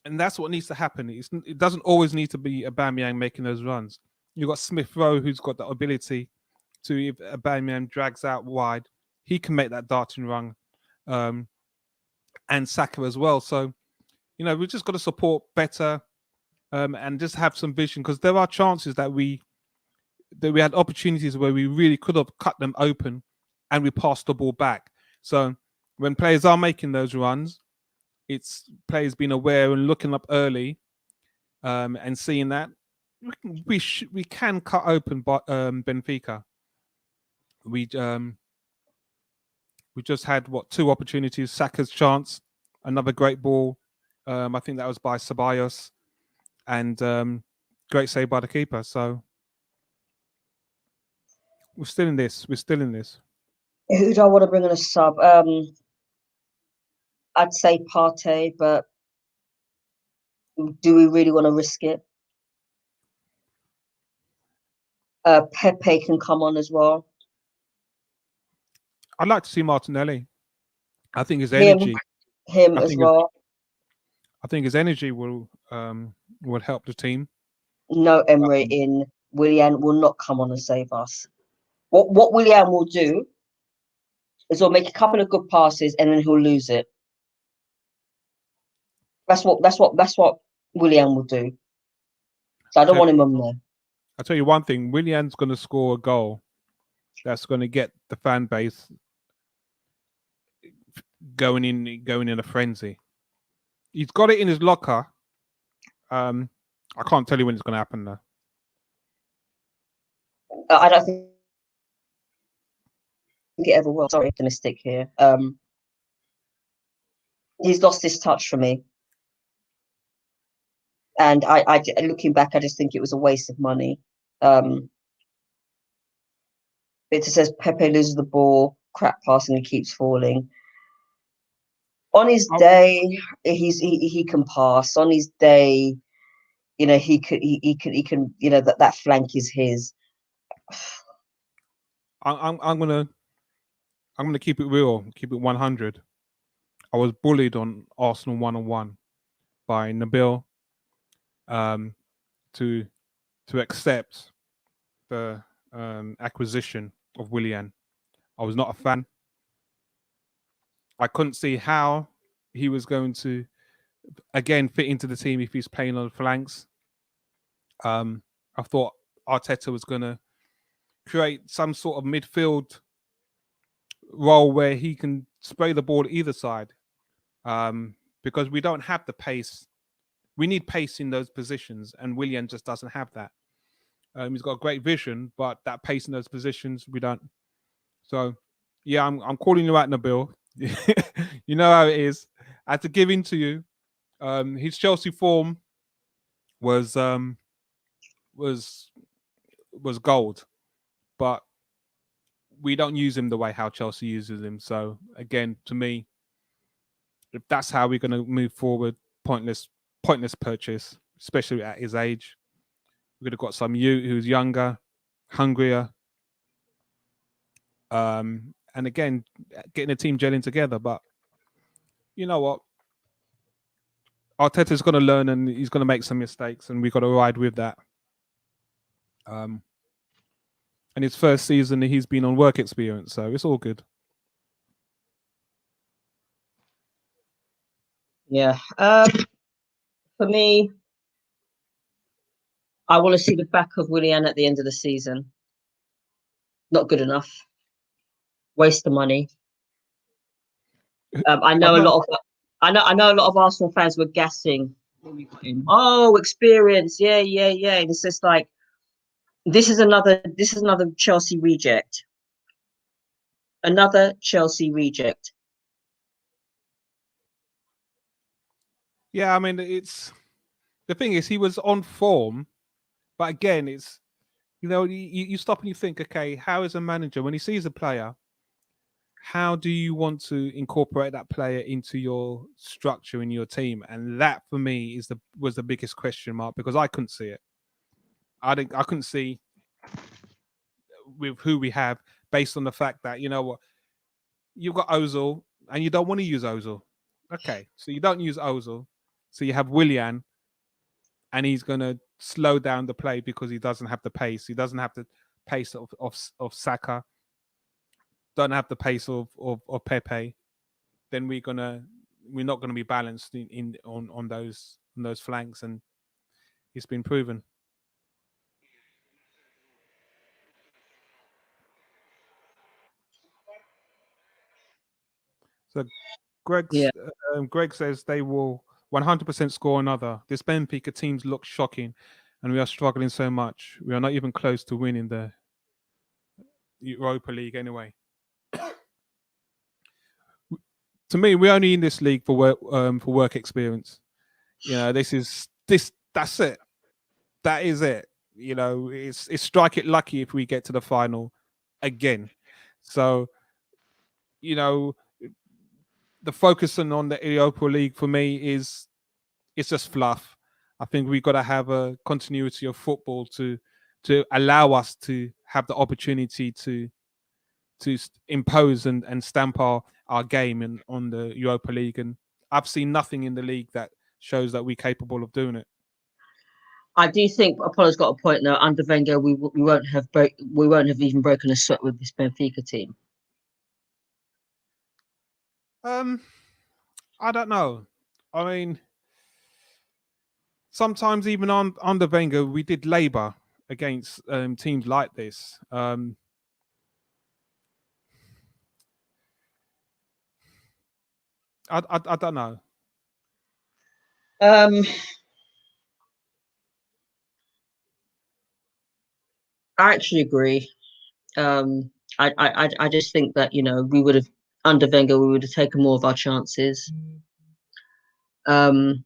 [SPEAKER 2] that's what needs to happen. It doesn't always need to be Aubameyang making those runs. You've got Smith Rowe, who's got the ability to, if Aubameyang drags out wide, he can make that darting run, and Saka as well. So, we've just got to support better, and just have some vision, because there are chances that we had opportunities where we really could have cut them open, and we passed the ball back. So when players are making those runs, it's players being aware and looking up early, and seeing that we can cut open Benfica. We just had 2 opportunities. Saka's chance, another great ball. I think that was by Ceballos, and great save by the keeper. So we're still in this.
[SPEAKER 1] Who do I want to bring on a sub? I'd say Partey, but do we really want to risk it? Pepe can come on as well.
[SPEAKER 2] I'd like to see Martinelli. I think his energy.
[SPEAKER 1] Him as well.
[SPEAKER 2] I think his energy will help the team.
[SPEAKER 1] No, Emery in. Willian will not come on and save us. What Willian will do is he'll make a couple of good passes and then he'll lose it. That's what Willian will do. So I don't want him on there.
[SPEAKER 2] I'll tell you one thing: Willian's going to score a goal that's going to get the fan base going in a frenzy. He's got it in his locker. I can't tell you when it's going to happen though.
[SPEAKER 1] I don't think it ever will. Sorry, optimistic here. He's lost his touch for me, and I looking back, I just think it was a waste of money. It says Pepe loses the ball, crap passing, and keeps falling. On his day, he can pass. On his day, he can that flank is his.
[SPEAKER 2] I'm gonna keep it real, keep it 100. I was bullied on Arsenal 1-on-1 by Nabil to accept the acquisition of Willian. I was not a fan. I couldn't see how he was going to again fit into the team if he's playing on the flanks. I thought Arteta was going to create some sort of midfield role where he can spray the ball either side, because we don't have the pace. We need pace in those positions, and Willian just doesn't have that. He's got a great vision, but that pace in those positions, we don't. So, yeah, I'm calling you out, Nabil. You know how it is. I had to give in to you. His Chelsea form was gold, but we don't use him the way how Chelsea uses him. So again, to me, if that's how we're going to move forward, pointless purchase, especially at his age. We could have got some youth who's younger, hungrier, and again, getting a team gelling together. But you know what? Arteta's going to learn, and he's going to make some mistakes, and we've got to ride with that. And his first season, he's been on work experience, so it's all good.
[SPEAKER 1] Yeah. For me, I want to see the back of Willian at the end of the season. Not good enough. Waste of money. I know a lot of Arsenal fans were gassing when we got him. Oh, experience, yeah. And it's just like this is another Chelsea reject. Another Chelsea reject.
[SPEAKER 2] Yeah, I mean, it's the thing is he was on form, but again, it's you stop and you think, okay, how is a manager when he sees a player? How do you want to incorporate that player into your structure in your team? And that for me was the biggest question mark, because I couldn't see it. I couldn't see with who we have, based on the fact that, you know what, you've got Ozil and you don't want to use Ozil. Okay, so you don't use Ozil, so you have Willian, and he's going to slow down the play because he doesn't have the pace. He doesn't have the pace of Saka. Don't have the pace of Pepe. Then we're not gonna be balanced on those flanks, and it's been proven. So Greg says they will 100% score another. This Benfica teams look shocking, and we are struggling so much. We are not even close to winning the Europa League anyway. To me, we're only in this league for work experience. You know, that's it. That is it. You know, it's strike it lucky if we get to the final again. So, you know, the focusing on the Europa League for me it's just fluff. I think we've got to have a continuity of football to allow us to have the opportunity to impose and stamp our game on the Europa League. And I've seen nothing in the league that shows that we're capable of doing it.
[SPEAKER 1] I do think Apollo's got a point though. Under Wenger, we won't have even broken a sweat with this Benfica team.
[SPEAKER 2] I don't know. I mean, sometimes even under Wenger, we did labour against teams like this. I don't know.
[SPEAKER 1] I actually agree. I just think that we would have under Wenger we would have taken more of our chances. And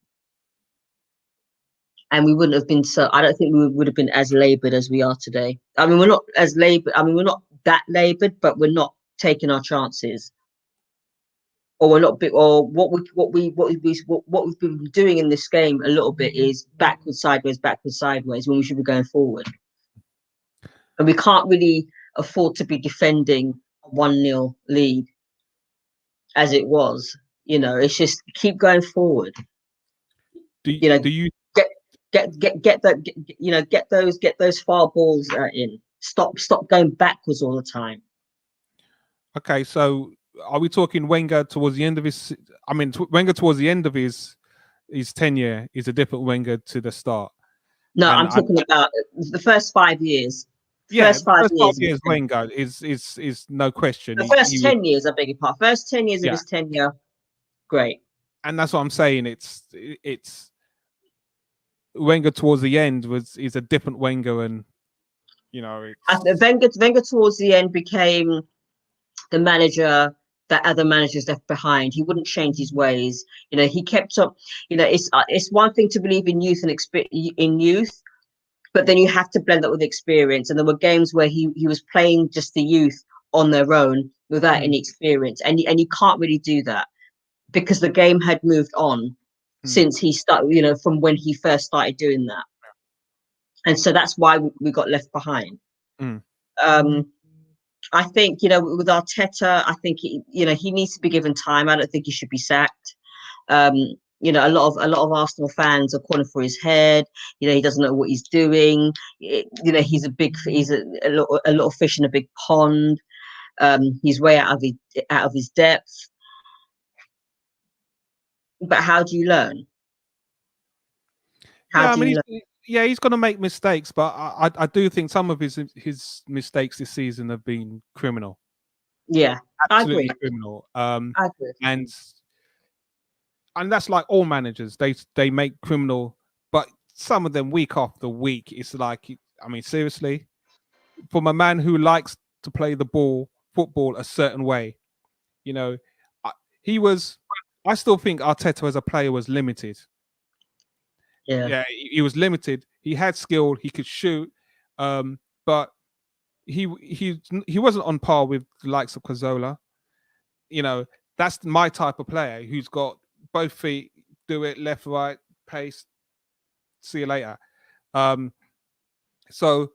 [SPEAKER 1] we wouldn't have been so. I don't think we would have been as laboured as we are today. I mean, we're not as laboured. I mean, we're not that laboured, but we're not taking our chances, or we're not. Or what we've been doing in this game a little bit is backwards, sideways when we should be going forward, and we can't really afford to be defending a 1-0 lead as it was. It's just keep going forward.
[SPEAKER 2] Do you
[SPEAKER 1] get that get those far balls in. Stop going backwards all the time.
[SPEAKER 2] Okay, so are we talking Wenger towards the end of his? I mean, Wenger towards the end of his tenure is a different Wenger to the start.
[SPEAKER 1] No, I'm talking about the first 5 years.
[SPEAKER 2] First 5 years Wenger is no question.
[SPEAKER 1] The first 10 years, I beg your pardon. First 10 years of his tenure, great.
[SPEAKER 2] And that's what I'm saying. It's Wenger towards the end is a different Wenger, and
[SPEAKER 1] Wenger towards the end became the manager that other managers left behind. He wouldn't change his ways. He kept up. It's one thing to believe in youth in youth, but then you have to blend that with experience. And there were games where he was playing just the youth on their own without any experience, and you can't really do that because the game had moved on since he started. From when he first started doing that, and so that's why we got left behind. I think with Arteta, I think he needs to be given time. I don't think he should be sacked. A lot of Arsenal fans are calling for his head. He doesn't know what he's doing. He's a little fish in a big pond. He's way out of his depth. But how do you learn?
[SPEAKER 2] He's going to make mistakes, but I do think some of his mistakes this season have been criminal.
[SPEAKER 1] Yeah,
[SPEAKER 2] absolutely
[SPEAKER 1] I agree.
[SPEAKER 2] Criminal.
[SPEAKER 1] I agree.
[SPEAKER 2] And that's like all managers. They make criminal, but some of them week after week, it's like, I mean, seriously, from a man who likes to play the football a certain way, I still think Arteta as a player was limited.
[SPEAKER 1] Yeah,
[SPEAKER 2] he was limited. He had skill. He could shoot, but he wasn't on par with the likes of Cazorla. That's my type of player who's got both feet, do it left, right, pace. See you later. So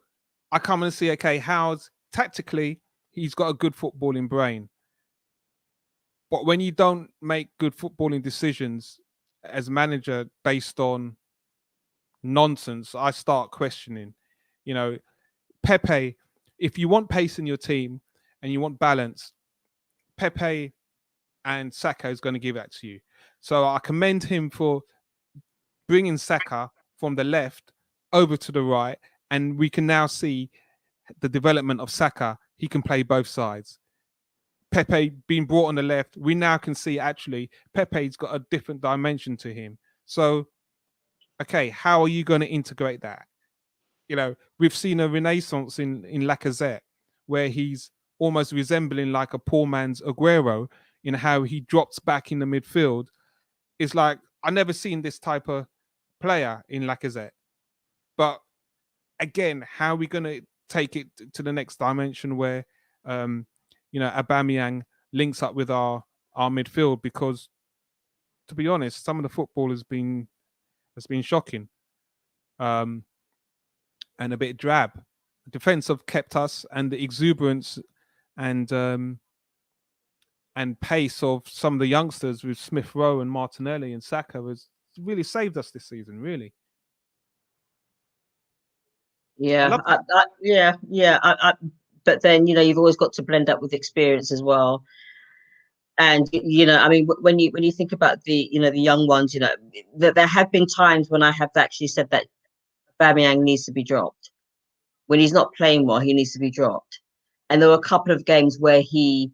[SPEAKER 2] I come and see, okay, how's tactically he's got a good footballing brain, but when you don't make good footballing decisions as manager based on nonsense, I start questioning. Pepe, if you want pace in your team and you want balance, Pepe and Saka is going to give that to you. So I commend him for bringing Saka from the left over to the right, and we can now see the development of Saka. He can play both sides. Pepe being brought on the left, we now can see actually Pepe's got a different dimension to him. So okay, how are you going to integrate that? We've seen a renaissance in Lacazette, where he's almost resembling like a poor man's Aguero in how he drops back in the midfield. It's like, I've never seen this type of player in Lacazette. But again, how are we going to take it to the next dimension where, Aubameyang links up with our midfield? Because, to be honest, some of the football has been shocking, and a bit drab. The defense have kept us, and the exuberance and pace of some of the youngsters with Smith Rowe and Martinelli and Saka has really saved us this season. Really.
[SPEAKER 1] Yeah, but then you've always got to blend up with experience as well. And I mean, when you think about the the young ones, there have been times when I have actually said that Aubameyang needs to be dropped. when he's not playing well, he needs to be dropped. And there were a couple of games where he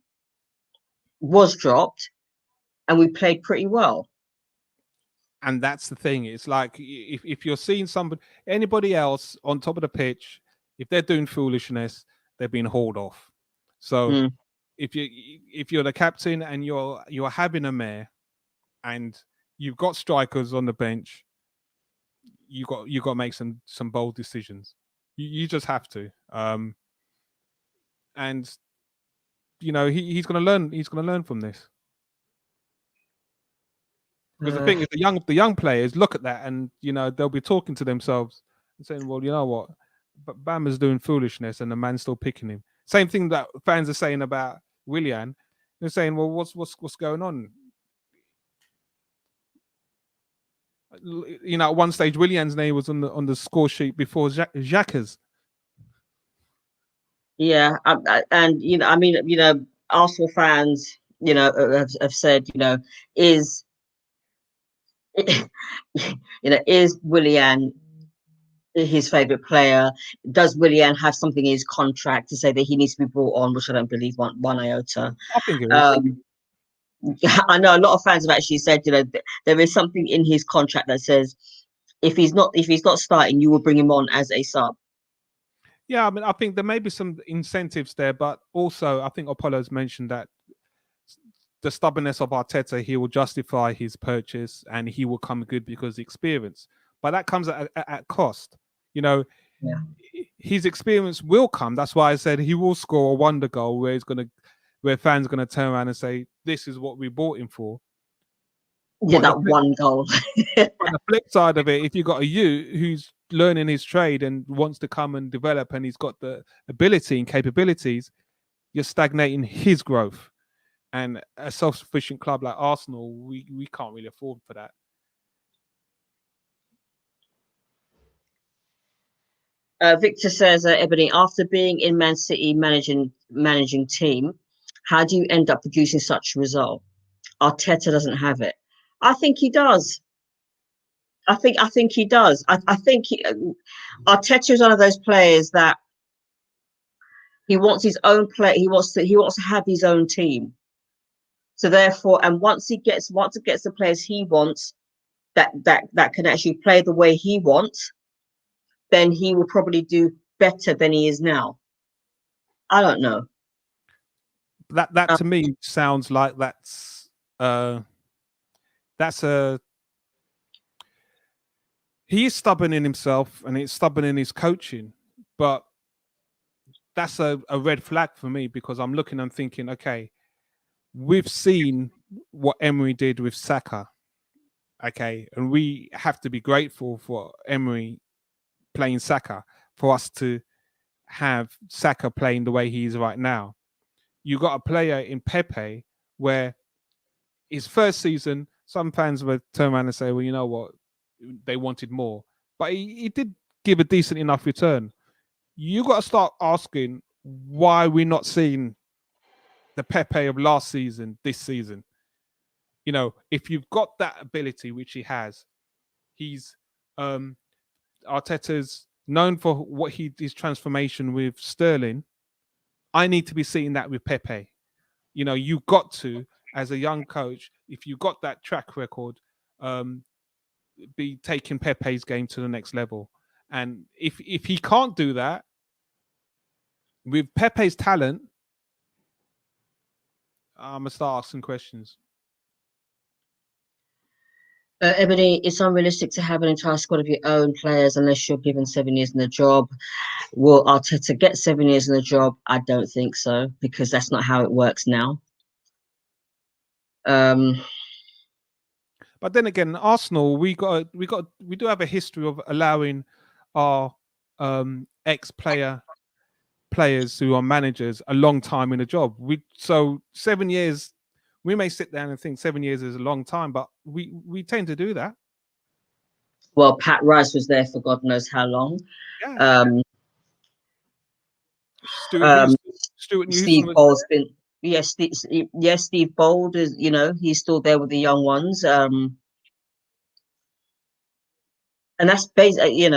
[SPEAKER 1] was dropped, and we played pretty well.
[SPEAKER 2] And that's the thing. It's like if you're seeing anybody else on top of the pitch, if they're doing foolishness, they're being hauled off. So if you're the captain and you're having a mare, and you've got strikers on the bench, you got to make some bold decisions. You just have to. And he's going to learn. He's going to learn from this. Because the thing is, the young players look at that, and they'll be talking to themselves and saying, "Well, you know what, but Bama's doing foolishness, and the man's still picking him." Same thing that fans are saying about Willian. They're saying, "Well, what's going on?" At one stage, Willian's name was on the score sheet before Xhaka's.
[SPEAKER 1] Yeah, and I mean, Arsenal fans, have said, is is Willian his favorite player? Does Willian have something in his contract to say that he needs to be brought on, which I don't believe one iota.
[SPEAKER 2] I think it is.
[SPEAKER 1] I know a lot of fans have actually said, there is something in his contract that says if he's not starting, you will bring him on as a sub.
[SPEAKER 2] Yeah, I mean, I think there may be some incentives there, but also I think Apollo's mentioned that the stubbornness of Arteta, he will justify his purchase and he will come good because of experience. But that comes at cost. His experience will come. That's why I said he will score a wonder goal where fans are gonna turn around and say, "This is what we bought him for."
[SPEAKER 1] Yeah, that one goal.
[SPEAKER 2] On the flip side of it, if you've got a who's learning his trade and wants to come and develop, and he's got the ability and capabilities, you're stagnating his growth. And a self-sufficient club like Arsenal, we can't really afford for that.
[SPEAKER 1] Victor says, Ebony, after being in Man City managing team, how do you end up producing such a result? Arteta doesn't have it. I think he does. I think he does. I think Arteta is one of those players that he wants his own play. He wants to have his own team. So therefore, and once he gets the players he wants that can actually play the way he wants, then he will probably do better than he is now. I don't know.
[SPEAKER 2] That to me sounds like that's he is stubborn in himself and he's stubborn in his coaching, but that's a red flag for me, because I'm looking and thinking, okay, we've seen what Emery did with Saka, okay, and we have to be grateful for Emery playing Saka for us to have Saka playing the way he is right now. You got a player in Pepe where his first season, some fans would turn around and say, well, you know what, they wanted more, but he did give a decent enough return. You got to start asking why we're not seeing the Pepe of last season this season. If you've got that ability, which he has, he's Arteta's known for what his transformation with Sterling. I need to be seeing that with Pepe. You've got to, as a young coach, if you've got that track record, be taking Pepe's game to the next level. And if he can't do that with Pepe's talent, I'm gonna start asking questions.
[SPEAKER 1] Ebony, it's unrealistic to have an entire squad of your own players unless you're given 7 years in the job. Will Arteta get 7 years in the job? I don't think so, because that's not how it works now.
[SPEAKER 2] But then again, Arsenal, we do have a history of allowing our players who are managers a long time in a job. So 7 years, we may sit down and think 7 years is a long time, but we tend to do that.
[SPEAKER 1] Well, Pat Rice was there for God knows how long. Yeah. Steve Ball's been. Yes, Steve Bold is. He's still there with the young ones. And that's basically,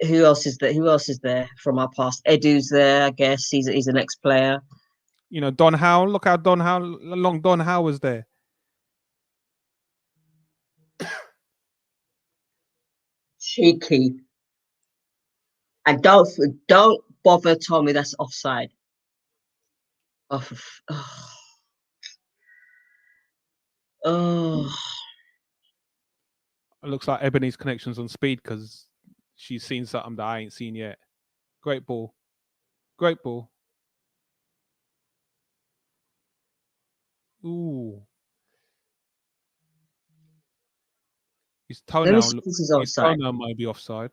[SPEAKER 1] Who else is there? Who else is there from our past? Edu's there, I guess. He's an ex-player.
[SPEAKER 2] You know, Don Howe. Look how long Don Howe was there.
[SPEAKER 1] Cheeky. And don't bother telling me that's offside. Oh, oh.
[SPEAKER 2] It looks like Ebony's connection's on speed because she's seen something that I ain't seen yet. Great ball. Great ball. Ooh. His
[SPEAKER 1] Let me see
[SPEAKER 2] toenail,
[SPEAKER 1] if this is
[SPEAKER 2] his
[SPEAKER 1] offside.
[SPEAKER 2] toenail might be offside.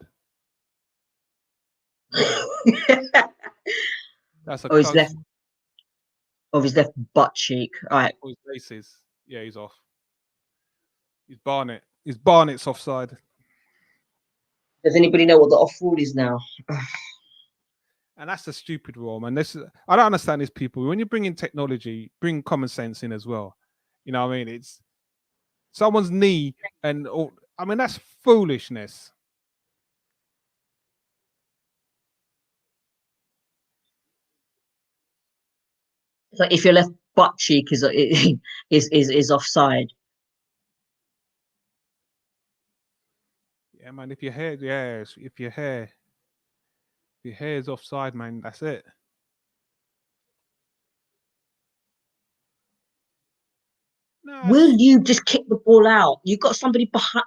[SPEAKER 2] That's a
[SPEAKER 1] Oh,
[SPEAKER 2] close.
[SPEAKER 1] his left butt cheek. All right.
[SPEAKER 2] Oh, his laces. Yeah, he's off. He's Barnett. His Barnett's offside.
[SPEAKER 1] Does anybody know what the off rule is now?
[SPEAKER 2] And that's a stupid rule, man. I don't understand these people. When you bring in technology, bring common sense in as well. You know what I mean? It's someone's knee and I mean that's foolishness.
[SPEAKER 1] So if your left butt cheek is offside.
[SPEAKER 2] Yeah, man. If your hair is offside, man, that's it. No,
[SPEAKER 1] Will you just kick the ball out? You got somebody behind.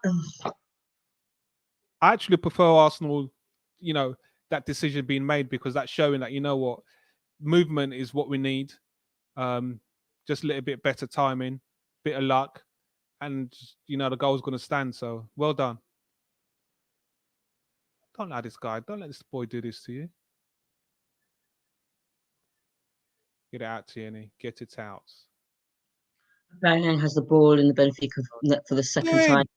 [SPEAKER 2] I actually prefer Arsenal, you know, that decision being made because that's showing that, you know what, movement is what we need. Just a little bit better timing, bit of luck, and you know the goal's going to stand. So well done. Don't let this boy do this to you. Get it out, Tierney. Get it out.
[SPEAKER 1] Bang has the ball in the Benfica net for the second time.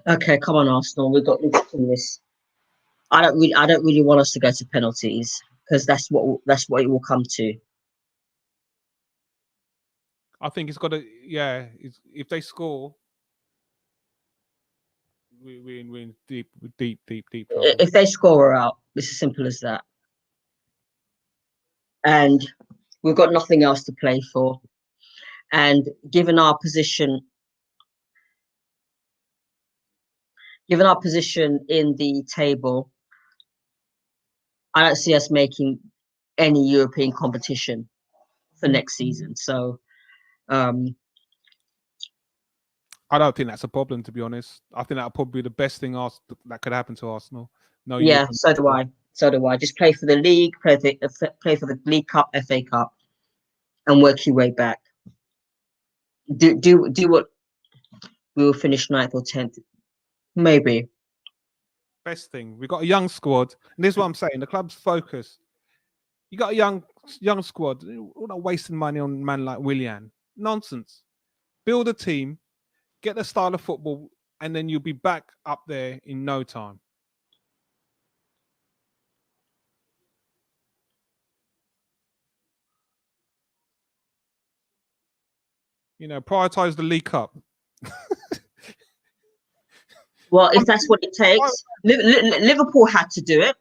[SPEAKER 1] Okay, come on, Arsenal. We've got to win this. I don't really want us to go to penalties because that's what it will come to.
[SPEAKER 2] I think it's got to. Yeah, if they score, we're in deep trouble.
[SPEAKER 1] If they score, we're out. It's as simple as that. And we've got nothing else to play for. And given our position in the table, I don't see us making any European competition for next season. So
[SPEAKER 2] I don't think that's a problem, to be honest. I think that'll probably be the best thing that could happen to Arsenal. No,
[SPEAKER 1] yeah, so do I. So do I. Just play for the league, play for the League Cup, FA Cup, and work your way back. Do what we will finish 9th or 10th, maybe.
[SPEAKER 2] Best thing, we got a young squad, and this is what I'm saying. The club's focus. You got a young squad. We're not wasting money on a man like Willian. Nonsense. Build a team, get the style of football, and then you'll be back up there in no time. You know, prioritize the League Cup.
[SPEAKER 1] Well, if that's what it takes, Liverpool had to do it.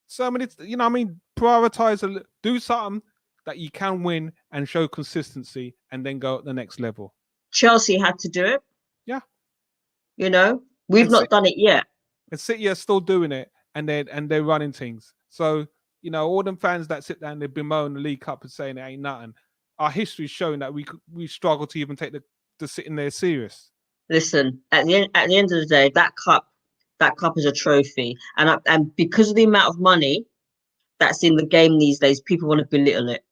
[SPEAKER 2] So, I mean, you know, I mean, prioritize, do something that you can win and show consistency, and then go at the next level.
[SPEAKER 1] Chelsea had to do it.
[SPEAKER 2] Yeah,
[SPEAKER 1] you know, we've not done it yet.
[SPEAKER 2] And City are still doing it, and they're running things. So, you know, all them fans that sit down, they bemoan the League Cup and saying it ain't nothing. Our history is showing that we struggle to even take the sitting there serious.
[SPEAKER 1] Listen, at the end of the day, that cup is a trophy, and because of the amount of money that's in the game these days, people want to belittle it.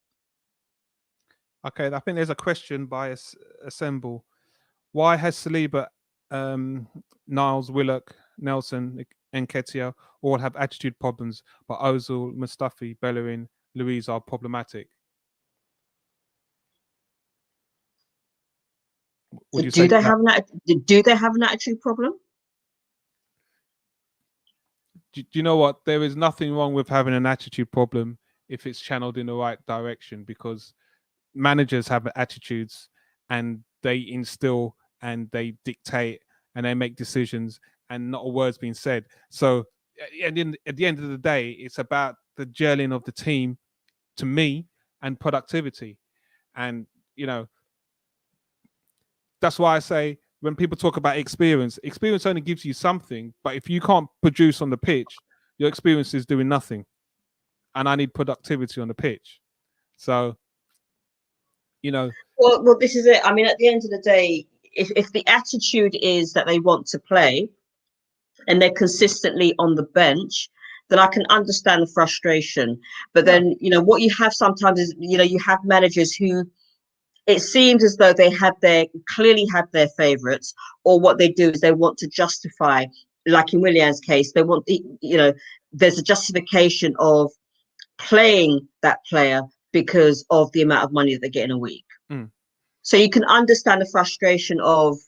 [SPEAKER 2] Okay, I think there's a question by Assemble. Why has Saliba, Niles, Willock, Nelson, and Nketiah all have attitude problems, but Ozil, Mustafi, Bellerin, Luiz are problematic?
[SPEAKER 1] Do they have an attitude problem?
[SPEAKER 2] Do you know what? There is nothing wrong with having an attitude problem if it's channeled in the right direction, because managers have attitudes and they instill and they dictate and they make decisions and not a word's being said. So at the end of the day, it's about the gelling of the team, to me, and productivity. And, that's why I say when people talk about experience only gives you something, but if you can't produce on the pitch, your experience is doing nothing. And I need productivity on the pitch. So,
[SPEAKER 1] Well, this is it. I mean, at the end of the day, if the attitude is that they want to play and they're consistently on the bench, then I can understand the frustration. But then, what you have sometimes is, you have managers who it seems as though they clearly have their favourites, or what they do is they want to justify, like in Willian's case, they want there's a justification of playing that player because of the amount of money that they get in a week. So you can understand the frustration of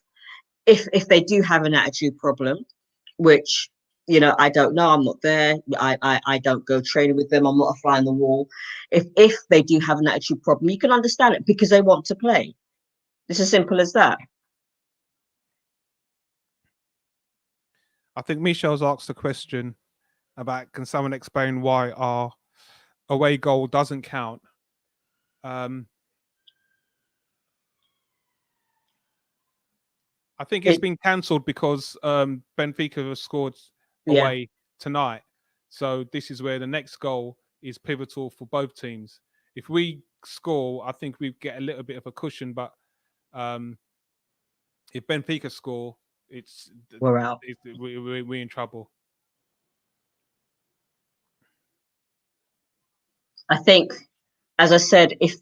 [SPEAKER 1] if they do have an attitude problem, which I don't know. I'm not there. I don't go training with them. I'm not a fly on the wall. If they do have an attitude problem, you can understand it because they want to play. It's as simple as that.
[SPEAKER 2] I think Michel's asked a question about, can someone explain why our away goal doesn't count? I think it's been cancelled because Benfica have scored away tonight. So this is where the next goal is pivotal for both teams. If we score, I think we get a little bit of a cushion. But if Benfica score,
[SPEAKER 1] we're out.
[SPEAKER 2] We're in trouble.
[SPEAKER 1] I think, as I said, if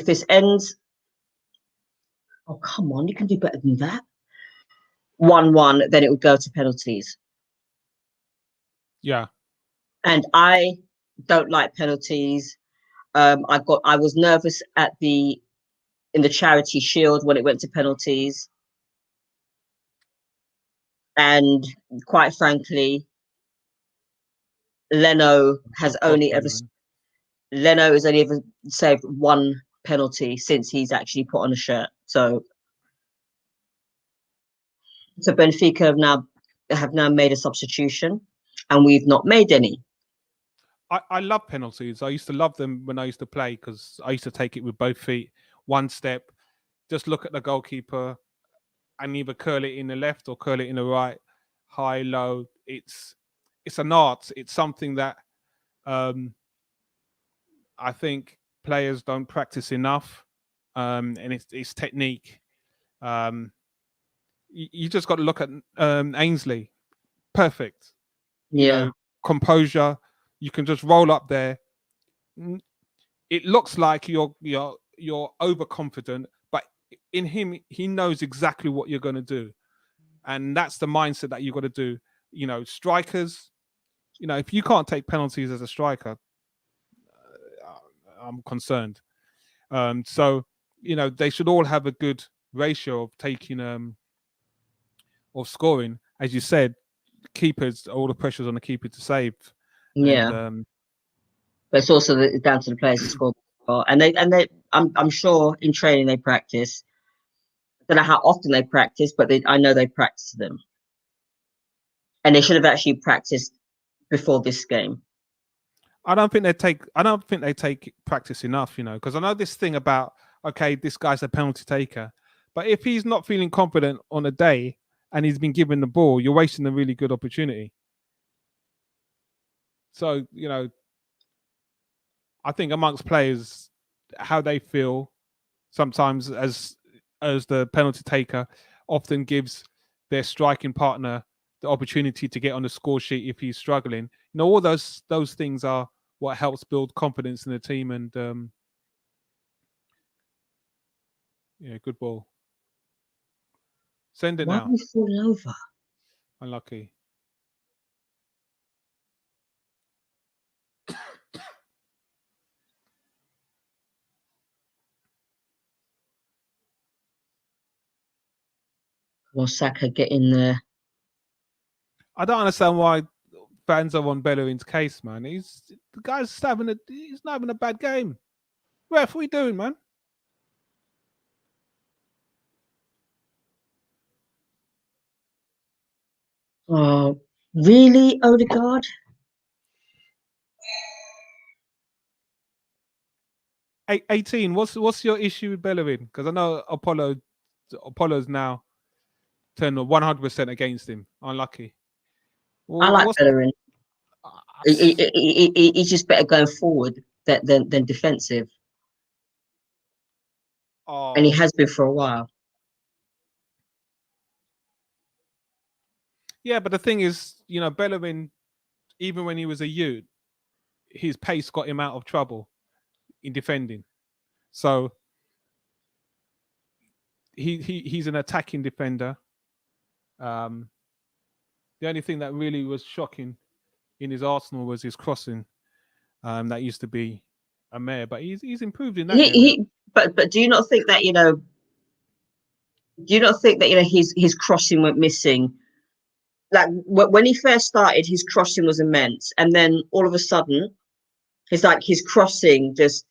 [SPEAKER 1] this ends, oh come on, you can do better than that. 1-1, then it would go to penalties.
[SPEAKER 2] Yeah.
[SPEAKER 1] And I don't like penalties. I was nervous in the Charity Shield when it went to penalties. And quite frankly, Leno has only ever saved one penalty since he's actually put on a shirt. So Benfica have now made a substitution, and we've not made any.
[SPEAKER 2] I love penalties. I used to love them when I used to play because I used to take it with both feet, one step, just look at the goalkeeper and either curl it in the left or curl it in the right, high, low. It's an art. It's something that I think players don't practice enough, and it's technique. You just got to look at Ainsley. Perfect. Composure. You can just roll up there. It looks like you're overconfident, but in him, he knows exactly what you're going to do, and that's the mindset that you've got to do. Strikers. If you can't take penalties as a striker, I'm concerned. So they should all have a good ratio of taking of scoring. As you said, keepers, all the pressures on the keeper to save.
[SPEAKER 1] Yeah. But it's also down to the players to score. And I'm sure in training they practice. I don't know how often they practice, but I know they practice them. And they should have actually practiced before this game.
[SPEAKER 2] I don't think they take practice enough, because I know this thing about, okay, this guy's a penalty taker, but if he's not feeling confident on a day and he's been given the ball, you're wasting a really good opportunity. So, I think amongst players, how they feel sometimes as the penalty taker often gives their striking partner the opportunity to get on the score sheet if he's struggling. All those things are what helps build confidence in the team. And good ball. Send it now.
[SPEAKER 1] Why are we falling over?
[SPEAKER 2] Unlucky.
[SPEAKER 1] Well, Saka get in there.
[SPEAKER 2] I don't understand why fans are on Bellerin's case, man. He's not having a bad game. Ref, what are we doing, man?
[SPEAKER 1] Oh, really, Odegaard?
[SPEAKER 2] Hey, 18. What's your issue with Bellerin? Because I know Apollo's now turned 100% against him. Unlucky.
[SPEAKER 1] I like
[SPEAKER 2] What's
[SPEAKER 1] Bellerin. He's just better going forward than defensive, and he has been for a while.
[SPEAKER 2] Yeah, but the thing is, Bellerin, even when he was a youth, his pace got him out of trouble in defending. So he's an attacking defender. The only thing that really was shocking in his Arsenal was his crossing. That used to be a mare, but he's improved in that area.
[SPEAKER 1] But do you not think that his crossing went missing? Like when he first started, his crossing was immense, and then all of a sudden, his crossing just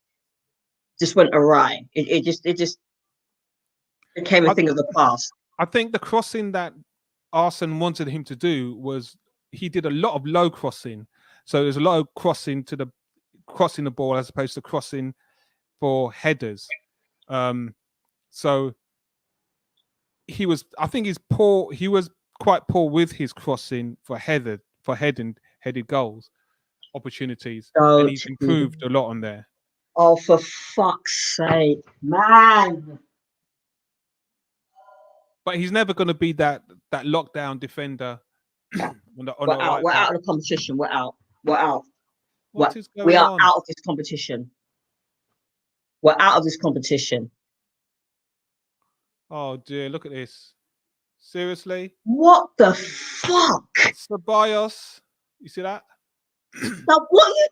[SPEAKER 1] went awry. It just became a thing of the past.
[SPEAKER 2] I think the crossing that Arsene wanted him to do was he did a lot of low crossing. So there's a lot of crossing the ball as opposed to crossing for headers. So I think he's poor. He was quite poor with his crossing for headed goals opportunities, and he's improved a lot on there.
[SPEAKER 1] Oh, for fuck's sake, man!
[SPEAKER 2] But he's never going to be that lockdown defender.
[SPEAKER 1] We're out of the competition. We're out.
[SPEAKER 2] What is going on?
[SPEAKER 1] We are out of this competition. We're out of this competition.
[SPEAKER 2] Oh dear, look at this. Seriously?
[SPEAKER 1] What the fuck?
[SPEAKER 2] Ceballos, you see that?
[SPEAKER 1] Now, what are you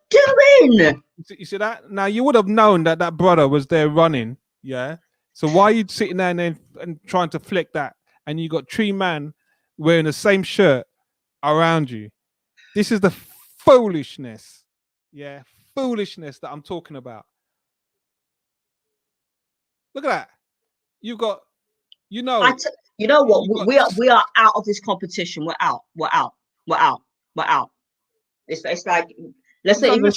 [SPEAKER 1] doing?
[SPEAKER 2] You see that? Now, you would have known that brother was there running, yeah? So why are you sitting there and trying to flick that? And you got 3 men wearing the same shirt around you. This is the foolishness, yeah? Foolishness that I'm talking about. Look at that. You've got, you know what?
[SPEAKER 1] We are out of this competition. We're out. It's like let's not even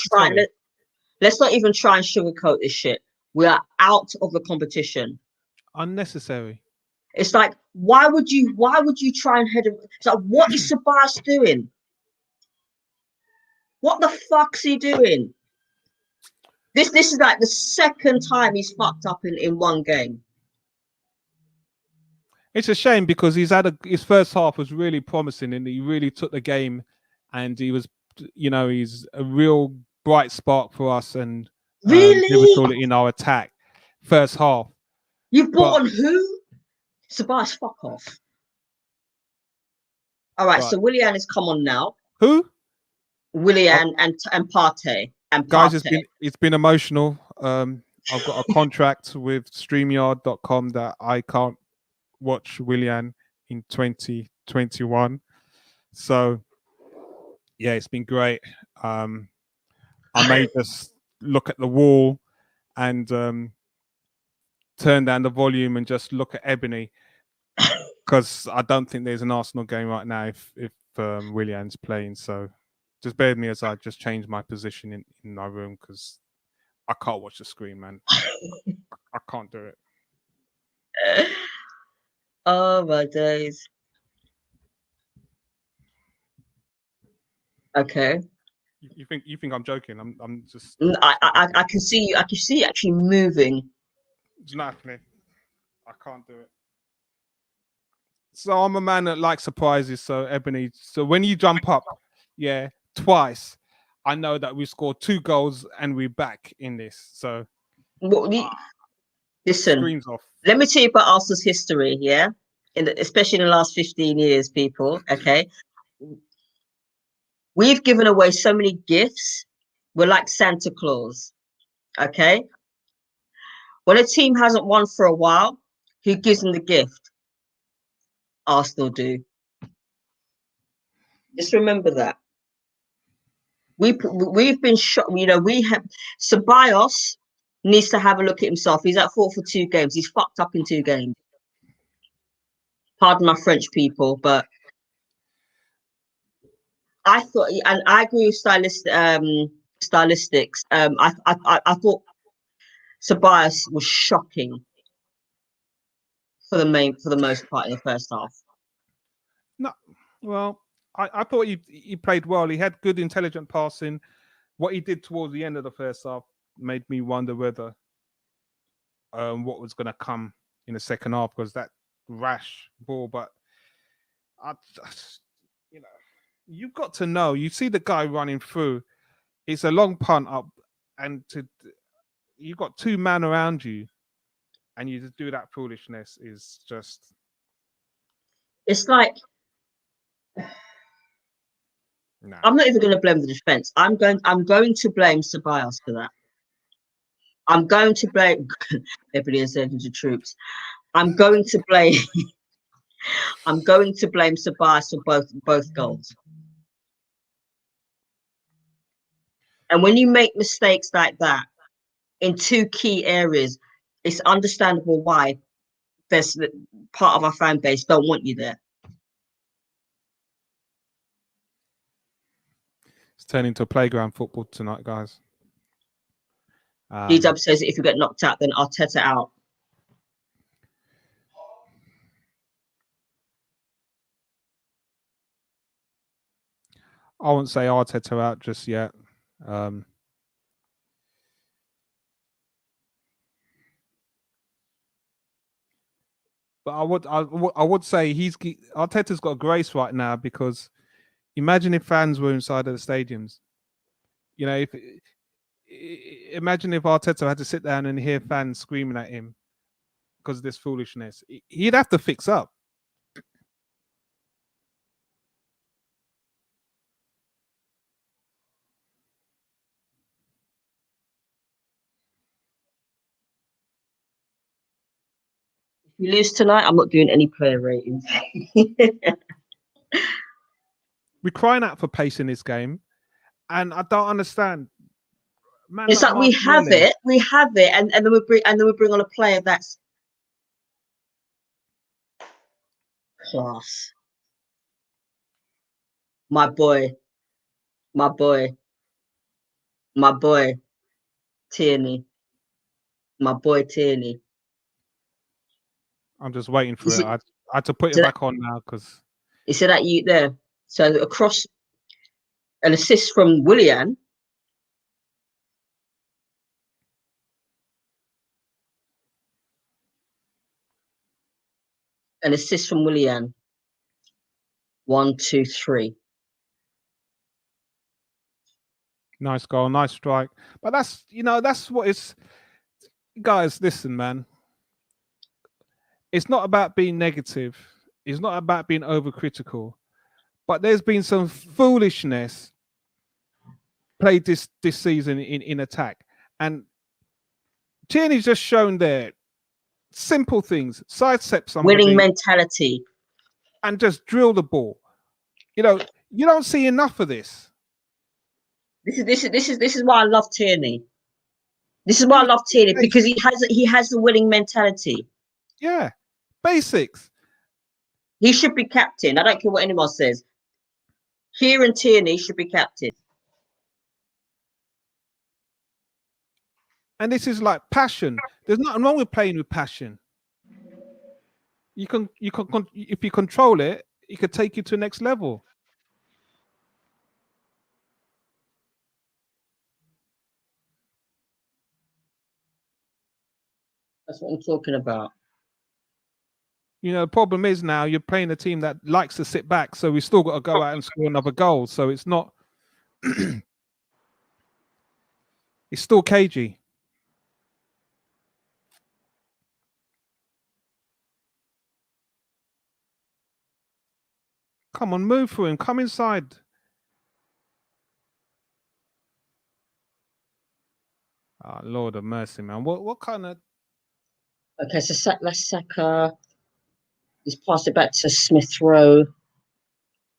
[SPEAKER 1] try and sugarcoat this shit. We are out of the competition.
[SPEAKER 2] Unnecessary.
[SPEAKER 1] It's like why would you try and head him? It's like what is Ceballos doing? What the fuck's he doing? This is like the second time he's fucked up in one game.
[SPEAKER 2] It's a shame because his first half was really promising and he really took the game, and he was, he's a real bright spark for us and
[SPEAKER 1] really
[SPEAKER 2] in our attack first half.
[SPEAKER 1] You bought on who? Ceballos, fuck off. All right, so Willian has come on now.
[SPEAKER 2] Who?
[SPEAKER 1] Willian and Partey. And
[SPEAKER 2] guys, it's been emotional. I've got a contract with StreamYard.com that I can't watch Willian in 2021. So yeah, it's been great. I may just look at the wall and turn down the volume and just look at Ebony, because I don't think there's an Arsenal game right now if Willian's playing. So just bear with me as I just change my position in my room, because I can't watch the screen, man. I can't do it.
[SPEAKER 1] Oh my days. Okay.
[SPEAKER 2] You think I'm joking? I'm just.
[SPEAKER 1] I can see you. I can see you actually moving.
[SPEAKER 2] It's not happening. I can't do it. So I'm a man that likes surprises. So Ebony. So when you jump up, yeah, twice, I know that we scored 2 goals and we're back in this. So
[SPEAKER 1] listen.
[SPEAKER 2] Screens off.
[SPEAKER 1] Let me tell you about Arsenal's history. Yeah, especially in the last 15 years, people. Okay. We've given away so many gifts. We're like Santa Claus. Okay. When a team hasn't won for a while, who gives them the gift? Arsenal do. Just remember that. We've been shot. You know, we have Ceballos needs to have a look at himself. He's at fault for 2 games. He's fucked up in 2 games. Pardon my French, people, but I thought, and I agree with stylistics. I thought Ceballos was shocking for the most part in the first half.
[SPEAKER 2] No, well, I thought he played well. He had good, intelligent passing. What he did towards the end of the first half made me wonder whether what was going to come in the second half, because that rash ball. But you know, you've got to know. You see the guy running through. It's a long punt up, and you've got 2 men around you, and you just do that foolishness is just.
[SPEAKER 1] It's like.
[SPEAKER 2] Nah.
[SPEAKER 1] I'm not even going to blame the defense. I'm going to blame Ceballos for that. I'm going to blame everybody and sent into troops. I'm going to blame Ceballos for both goals. And when you make mistakes like that in 2 key areas, it's understandable why there's part of our fan base don't want you there.
[SPEAKER 2] It's turning into a playground football tonight, guys.
[SPEAKER 1] D-Dub says if you get knocked out, then Arteta out.
[SPEAKER 2] I won't say Arteta out just yet. But I would say Arteta's got a grace right now, because imagine if fans were inside of the stadiums. You know, imagine if Arteta had to sit down and hear fans screaming at him because of this foolishness. He'd have to fix up.
[SPEAKER 1] If you lose tonight, I'm not doing any player ratings.
[SPEAKER 2] We're crying out for pace in this game, and I don't understand.
[SPEAKER 1] Man, it's like we have it, and then we bring on a player that's class. My boy, Tierney. My boy Tierney.
[SPEAKER 2] I'm just waiting for it. I had to put it back on now because.
[SPEAKER 1] You see that you there? So across an assist from Willian. An assist from Willian. 1, 2, 3.
[SPEAKER 2] Nice goal, nice strike. But that's what it's. Guys, listen, man. It's not about being negative. It's not about being overcritical. But there's been some foolishness played this season in attack. And Tierney's just shown there simple things. Sidestep somebody.
[SPEAKER 1] Winning mentality.
[SPEAKER 2] And just drill the ball. You know, you don't see enough of this.
[SPEAKER 1] This is why I love Tierney. This is why I love Tierney, because he has the winning mentality.
[SPEAKER 2] Yeah. Basics.
[SPEAKER 1] He should be captain. I don't care what anyone says. Kieran Tierney should be captain.
[SPEAKER 2] And this is like passion. There's nothing wrong with playing with passion. You can if you control it, it could take you to the next level.
[SPEAKER 1] That's what I'm talking about.
[SPEAKER 2] You know, the problem is now you're playing a team that likes to sit back, so we still got to go out and score another goal. So it's not. It's still cagey. Come on, move through him. Come inside. Oh, Lord of mercy, man. What kind of...
[SPEAKER 1] Okay, so let's Saka. He's passed it back to Smith Rowe.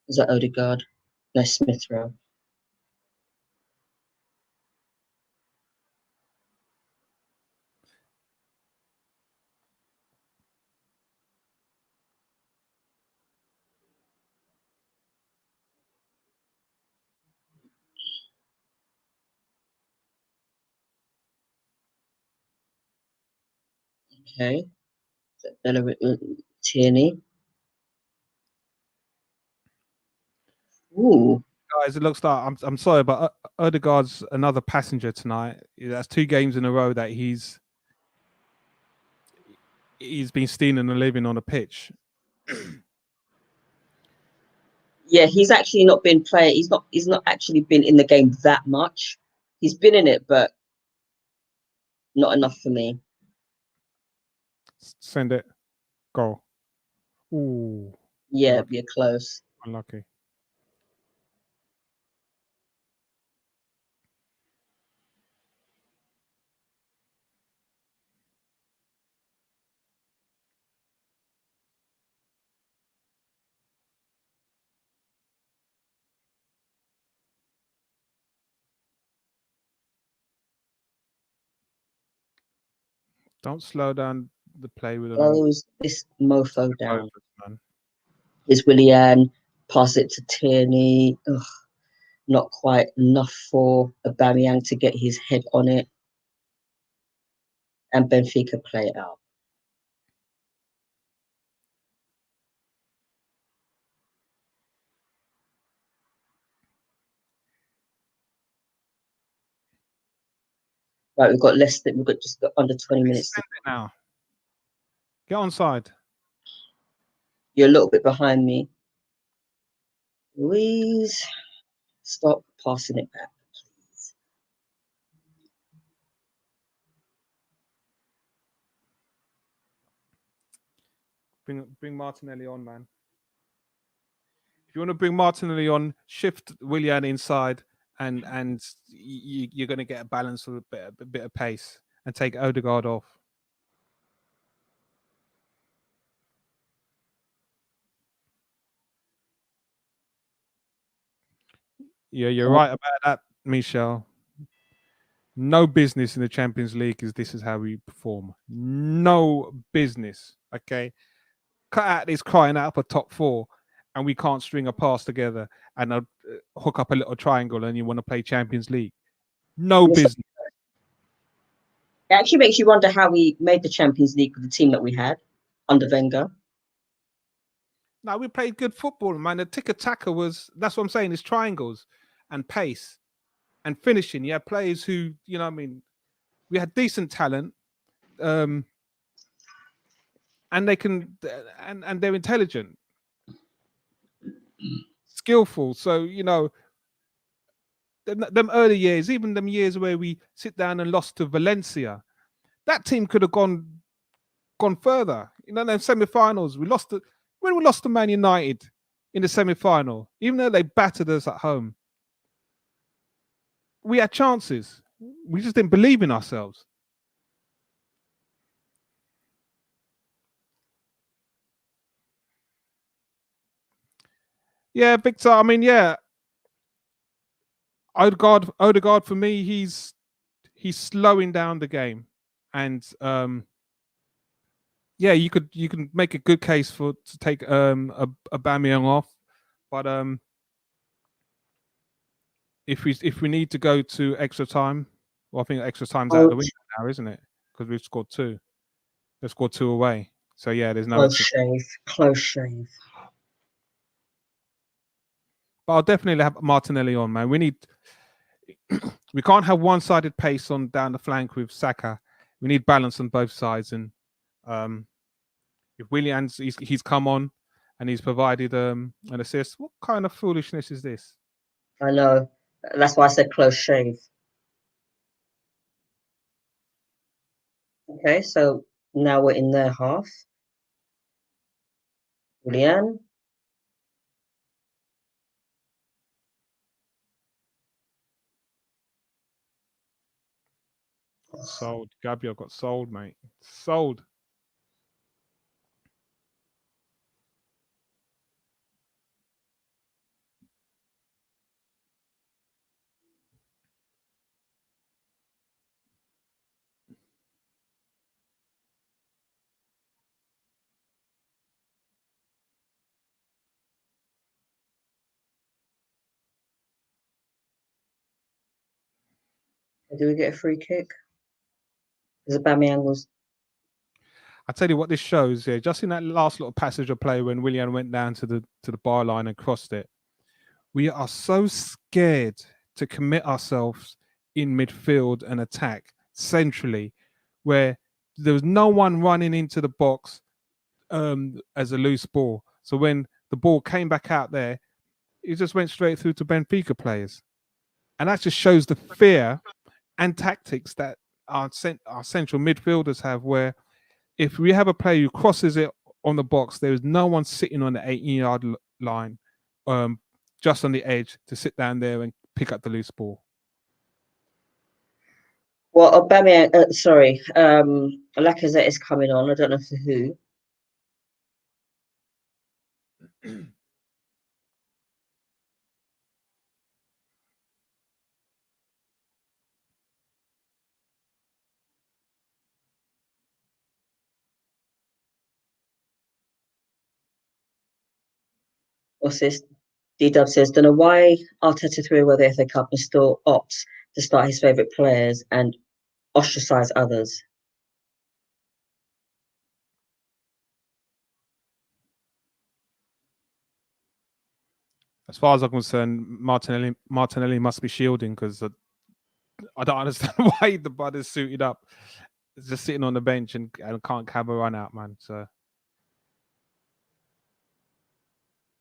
[SPEAKER 1] Is that Odegaard? No, Smith Rowe. Okay. Tierney. Ooh.
[SPEAKER 2] Guys, it looks like I'm sorry, but Odegaard's another passenger tonight. That's 2 games in a row that he's been stealing a living on a pitch.
[SPEAKER 1] Yeah, he's actually not been playing. He's not actually been in the game that much. He's been in it, but not enough for me.
[SPEAKER 2] Send it. Goal. Ooh.
[SPEAKER 1] Yeah,
[SPEAKER 2] Unlucky.
[SPEAKER 1] you're close.
[SPEAKER 2] Unlucky. Don't slow down the play with a little.
[SPEAKER 1] Close this mofo down.
[SPEAKER 2] Man.
[SPEAKER 1] Is Willian. Pass it to Tierney. Ugh, not quite enough for Aubameyang to get his head on it. And Benfica play it out. Right, we've got just got under 20 minutes.
[SPEAKER 2] Send it now. Get on side.
[SPEAKER 1] You're a little bit behind me. Louise, stop passing it back, please.
[SPEAKER 2] Bring Martinelli on, man. If you want to bring Martinelli on, shift Willian inside, and you're going to get a balance with a bit of pace, and take Odegaard off. Yeah, you're right about that, Michel. No business in the Champions League is how we perform. No business. Okay. Cut out this crying out for top 4 and we can't string a pass together and hook up a little triangle and you want to play Champions League. No business.
[SPEAKER 1] It actually makes you wonder how we made the Champions League with the team that we had under Wenger.
[SPEAKER 2] No, we played good football, man. The tick-a-tacker that's what I'm saying, is triangles and pace and finishing. You had players who, we had decent talent, and they can, and they're intelligent, skillful. So, them early years, even them years where we sit down and lost to Valencia, that team could have gone further. Them semi-finals, when we lost to Man United in the semi-final, even though they battered us at home, we had chances. We just didn't believe in ourselves. Yeah, Victor. I mean, yeah, Odegaard for me, he's slowing down the game, and yeah, you can make a good case to take Aubameyang off, but if we need to go to extra time, well, I think extra time's out of the window now, isn't it? Because we've scored 2. They've scored 2 away, so yeah, there's no
[SPEAKER 1] close shave.
[SPEAKER 2] But I'll definitely have Martinelli on, man. We can't have one-sided pace on down the flank with Saka. We need balance on both sides, and if Willian's he's come on and he's provided an assist, what kind of foolishness is this?
[SPEAKER 1] I know. That's why I said close shave. Okay, so now we're in their half. Willian.
[SPEAKER 2] Sold. Gabriel got sold, mate. Sold.
[SPEAKER 1] Do we get a free kick? Because Aubameyang was.
[SPEAKER 2] I tell you what, this shows here. Just in that last little passage of play when Willian went down to the bar line and crossed it, we are so scared to commit ourselves in midfield and attack centrally, where there was no one running into the box as a loose ball. So when the ball came back out there, it just went straight through to Benfica players, and that just shows the fear and tactics that our central midfielders have, where if we have a player who crosses it on the box, there is no one sitting on the 18-yard line, just on the edge to sit down there and pick up the loose ball.
[SPEAKER 1] Well, Lacazette is coming on. I don't know for who. What's this? D-Dub says, don't know why Arteta threw away the FA Cup and still opts to start his favourite players and ostracise others.
[SPEAKER 2] As far as I'm concerned, Martinelli must be shielding, because I don't understand why the brother's suited up, just sitting on the bench and can't have a run out, man. So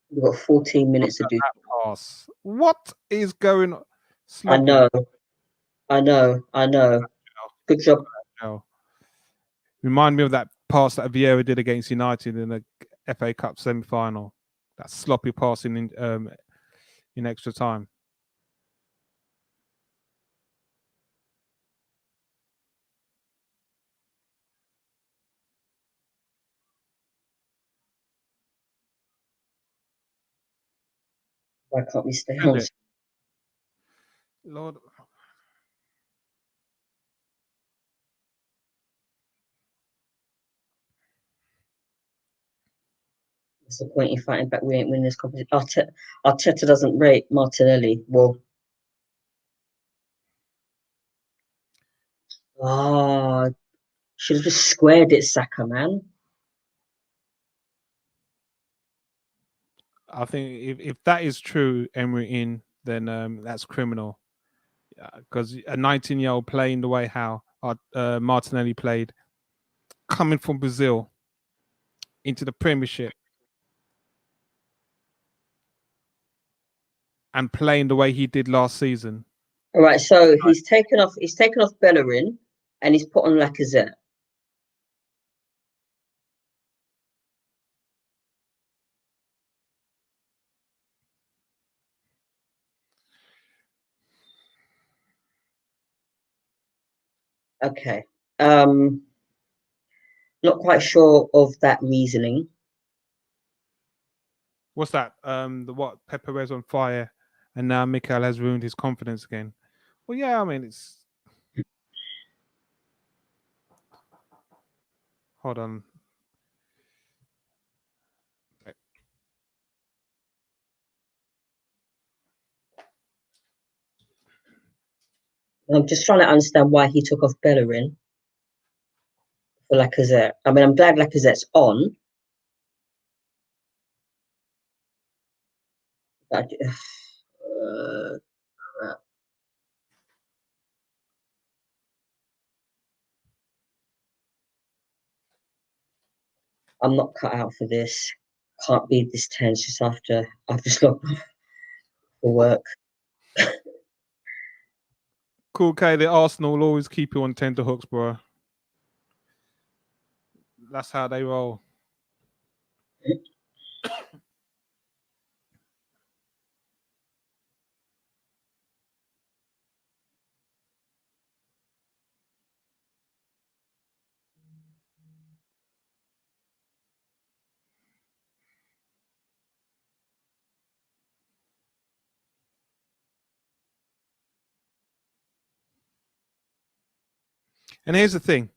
[SPEAKER 1] we've got 14 minutes to do.
[SPEAKER 2] Pass. What is going on?
[SPEAKER 1] Sloppy. I know. Good job.
[SPEAKER 2] Remind me of that pass that Vieira did against United in the FA Cup semi-final. That sloppy passing in extra time.
[SPEAKER 1] Why can't we stay on?
[SPEAKER 2] Lord.
[SPEAKER 1] What's the point in fighting back? We ain't winning this competition. Arteta doesn't rate Martinelli. Well, should have just squared it, Saka, man.
[SPEAKER 2] I think if that is true, Emery in, then that's criminal. Because a 19-year-old playing the way how Martinelli played, coming from Brazil into the Premiership, and playing the way he did last season.
[SPEAKER 1] All right, so he's taken off Bellerin and he's put on Lacazette. Okay. Not quite sure of that reasoning.
[SPEAKER 2] What's that? What Pepe Perez on fire, and now Mikel has ruined his confidence again. Well, yeah, I mean it's. Hold on.
[SPEAKER 1] I'm just trying to understand why he took off Bellerin for Lacazette. I mean, I'm glad Lacazette's on. But, crap. I'm not cut out for this. Can't be this tense just after I've just got for work.
[SPEAKER 2] Cool, K. The Arsenal will always keep you on tender hooks, bro. That's how they roll. And here's the thing.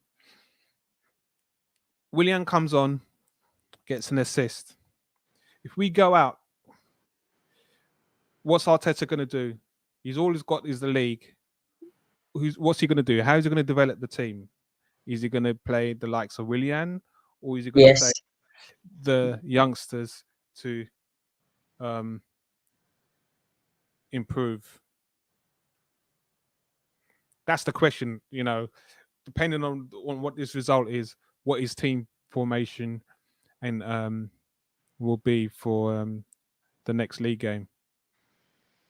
[SPEAKER 2] Willian comes on, gets an assist. If we go out, what's Arteta going to do? He's always got is the league. What's he going to do? How is he going to develop the team? Is he going to play the likes of Willian, or is he going to play
[SPEAKER 1] Yes.
[SPEAKER 2] the youngsters to improve? That's the question, depending on what this result is, what his team formation and will be for the next league game.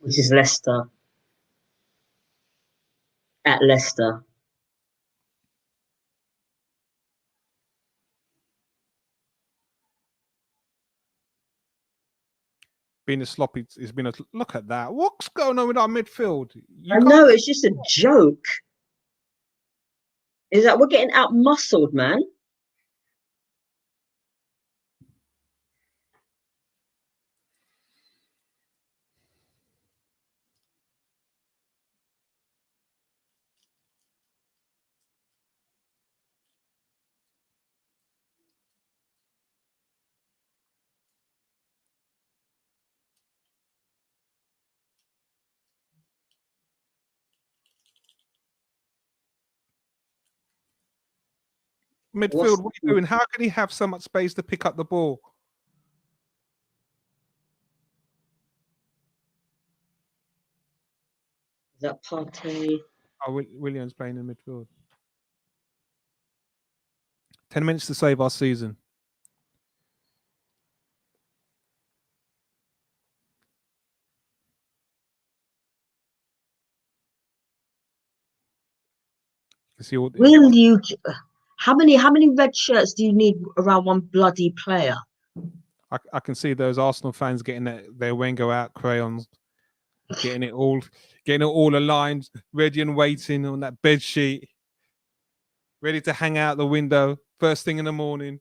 [SPEAKER 1] Which is Leicester. At Leicester.
[SPEAKER 2] Being a sloppy, it's been a look at that. What's going on with our midfield?
[SPEAKER 1] I know, it's just a joke. Is that we're getting out muscled, man?
[SPEAKER 2] Midfield, what are you doing? How can he have so much space to pick up the ball?
[SPEAKER 1] Is that Partey?
[SPEAKER 2] Oh, Williams playing in midfield. 10 minutes to save our season. You see all
[SPEAKER 1] Will you? How many red shirts do you need around one bloody player?
[SPEAKER 2] I can see those Arsenal fans getting their Wenger out crayons, getting it all aligned, ready and waiting on that bed sheet, ready to hang out the window first thing in the morning.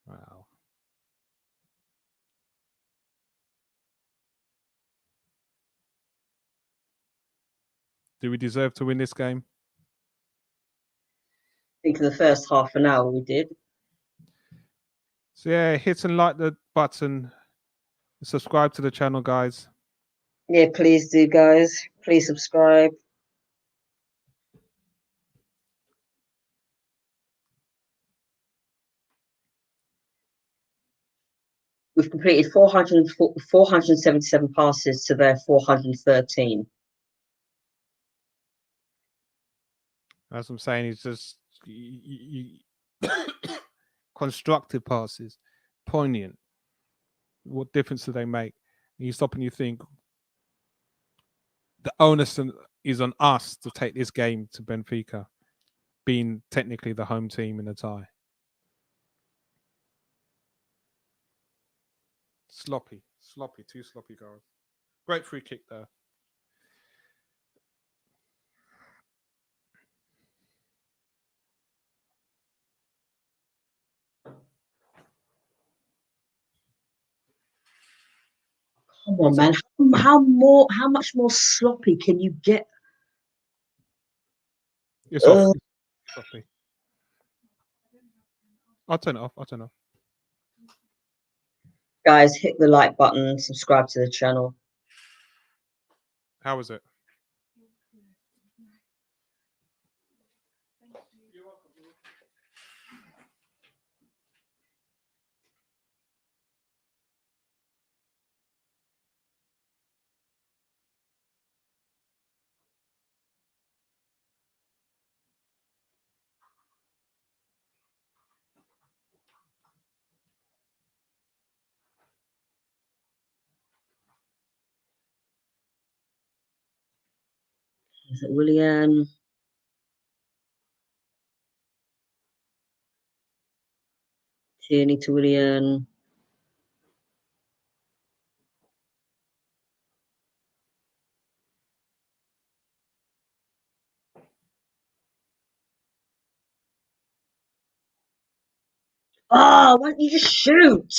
[SPEAKER 2] Wow. Do we deserve to win this game?
[SPEAKER 1] I think in the first half an hour we did.
[SPEAKER 2] So yeah, hit and like the button. Subscribe to the channel, guys.
[SPEAKER 1] Yeah, please do, guys. Please subscribe. We've completed 477 passes to their 413.
[SPEAKER 2] As I'm saying, it's just constructive passes, poignant. What difference do they make? And you stop and you think the onus is on us to take this game to Benfica, being technically the home team in a tie. Sloppy, too sloppy, guys. Great free kick there.
[SPEAKER 1] Come on, man. How much more sloppy can you get?
[SPEAKER 2] It's off. Sloppy. I'll turn it off.
[SPEAKER 1] Guys, hit the like button, subscribe to the channel.
[SPEAKER 2] How was it?
[SPEAKER 1] Is it Willian? Tierney to Willian. Oh, why don't you just shoot?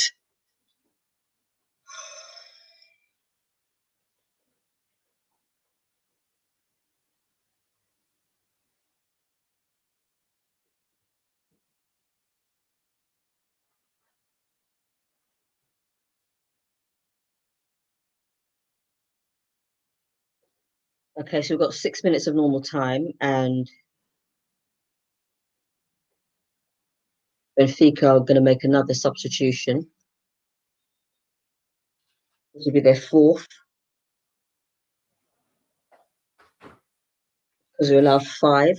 [SPEAKER 1] Okay, so we've got 6 minutes of normal time, and Benfica are going to make another substitution. This will be their fourth, because we allow 5.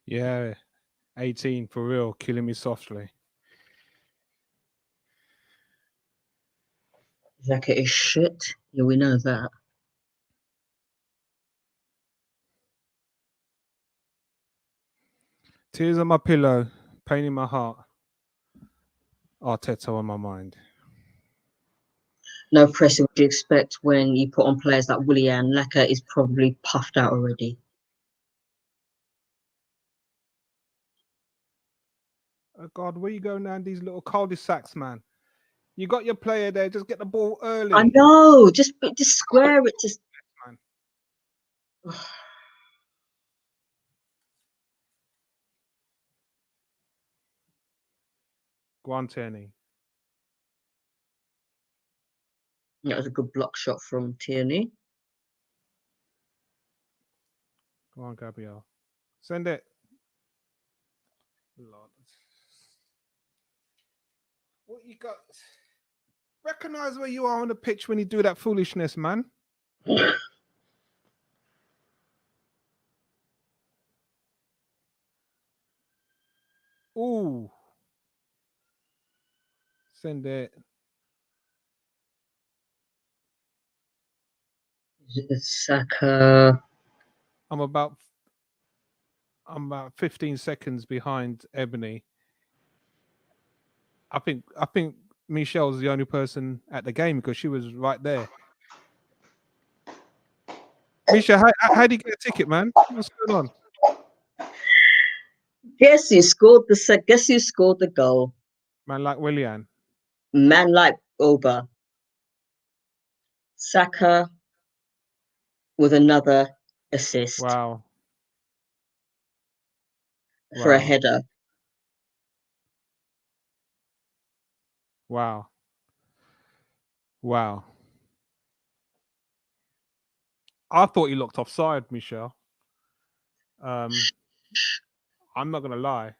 [SPEAKER 2] Yeah, 18 for real, killing me softly.
[SPEAKER 1] Jacket is shit. Yeah, we know that.
[SPEAKER 2] Tears on my pillow, pain in my heart. Arteta on my mind.
[SPEAKER 1] No pressure would you expect when you put on players like Willian. Laka is probably puffed out already.
[SPEAKER 2] Oh God, where you going down these little cul-de-sacs, man? You got your player there, just get the ball early.
[SPEAKER 1] I know, just square it. Just
[SPEAKER 2] Man. Go on, Tierney.
[SPEAKER 1] That was a good block shot from Tierney.
[SPEAKER 2] Go on, Gabriel. Send it. Lord. What you got? Recognize where you are on the pitch when you do that foolishness, man. Ooh. Send it.
[SPEAKER 1] Saka.
[SPEAKER 2] I'm about 15 seconds behind Ebony. I think Michelle's the only person at the game because she was right there. Michelle, how do you get a ticket, man? What's going on?
[SPEAKER 1] Guess who scored the goal?
[SPEAKER 2] Man like Willian.
[SPEAKER 1] Man like Oba. Saka with another assist.
[SPEAKER 2] Wow.
[SPEAKER 1] For a
[SPEAKER 2] Wow.
[SPEAKER 1] header.
[SPEAKER 2] Wow. Wow. I thought he looked offside, Michelle. I'm not gonna lie.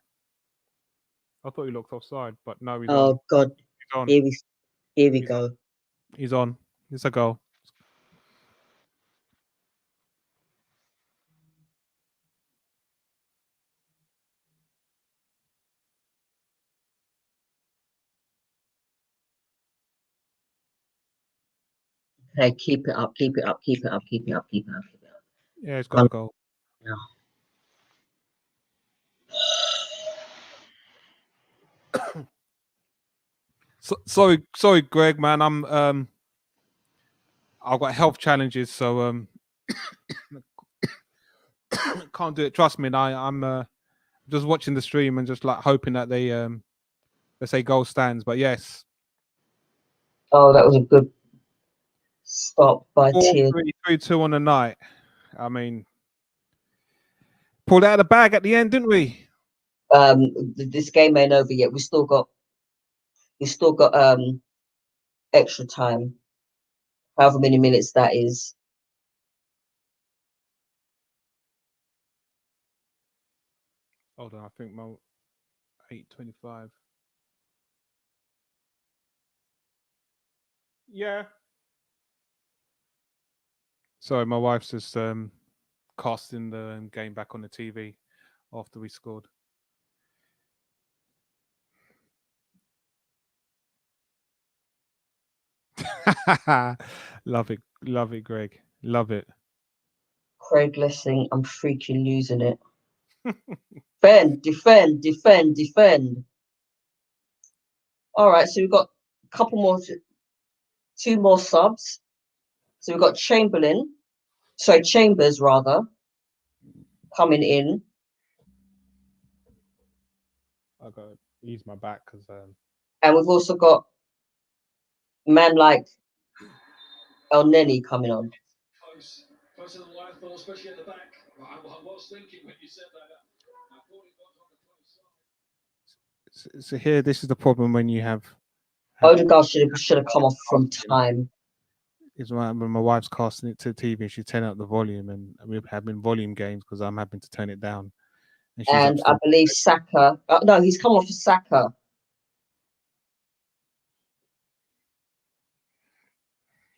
[SPEAKER 2] I thought he looked offside, but no, he's on.
[SPEAKER 1] Oh God,
[SPEAKER 2] He's on.
[SPEAKER 1] here we go.
[SPEAKER 2] He's on. It's a goal.
[SPEAKER 1] Okay, keep it up, keep it up, keep it up, keep it up, keep it up, keep it up.
[SPEAKER 2] Yeah, he's got a goal.
[SPEAKER 1] Yeah.
[SPEAKER 2] Sorry, Greg, man. I've got health challenges, so can't do it. Trust me, I'm just watching the stream and just like hoping that they say goal stands. But yes.
[SPEAKER 1] Oh, that was a good stop by
[SPEAKER 2] 4-3,
[SPEAKER 1] Tierney.
[SPEAKER 2] 3-2 on the night. I mean, pulled out of the bag at the end, didn't we?
[SPEAKER 1] This game ain't over yet. We still got extra time. However many minutes that is.
[SPEAKER 2] Hold on, I think my 8:25. Yeah. Sorry, my wife's just casting the game back on the TV after we scored. Love it, Greg. Love it.
[SPEAKER 1] Craig Lessing, I'm freaking losing it. Defend. All right, so we've got a couple more, 2 more subs. So we've got Chambers rather, coming in.
[SPEAKER 2] I got to ease my back because
[SPEAKER 1] And we've also got man like El Neni coming on.
[SPEAKER 3] Closer than what I thought, especially at the back. I was thinking when you said that. I thought it was on the close side.
[SPEAKER 2] so here, this is the problem when you have
[SPEAKER 1] Odegaard should have come off from time.
[SPEAKER 2] is when my wife's casting it to the TV, she's turning up the volume, and we're having volume games because I'm having to turn it down. And she's
[SPEAKER 1] And I
[SPEAKER 2] upstairs.
[SPEAKER 1] believe Saka. No, he's come off for Saka.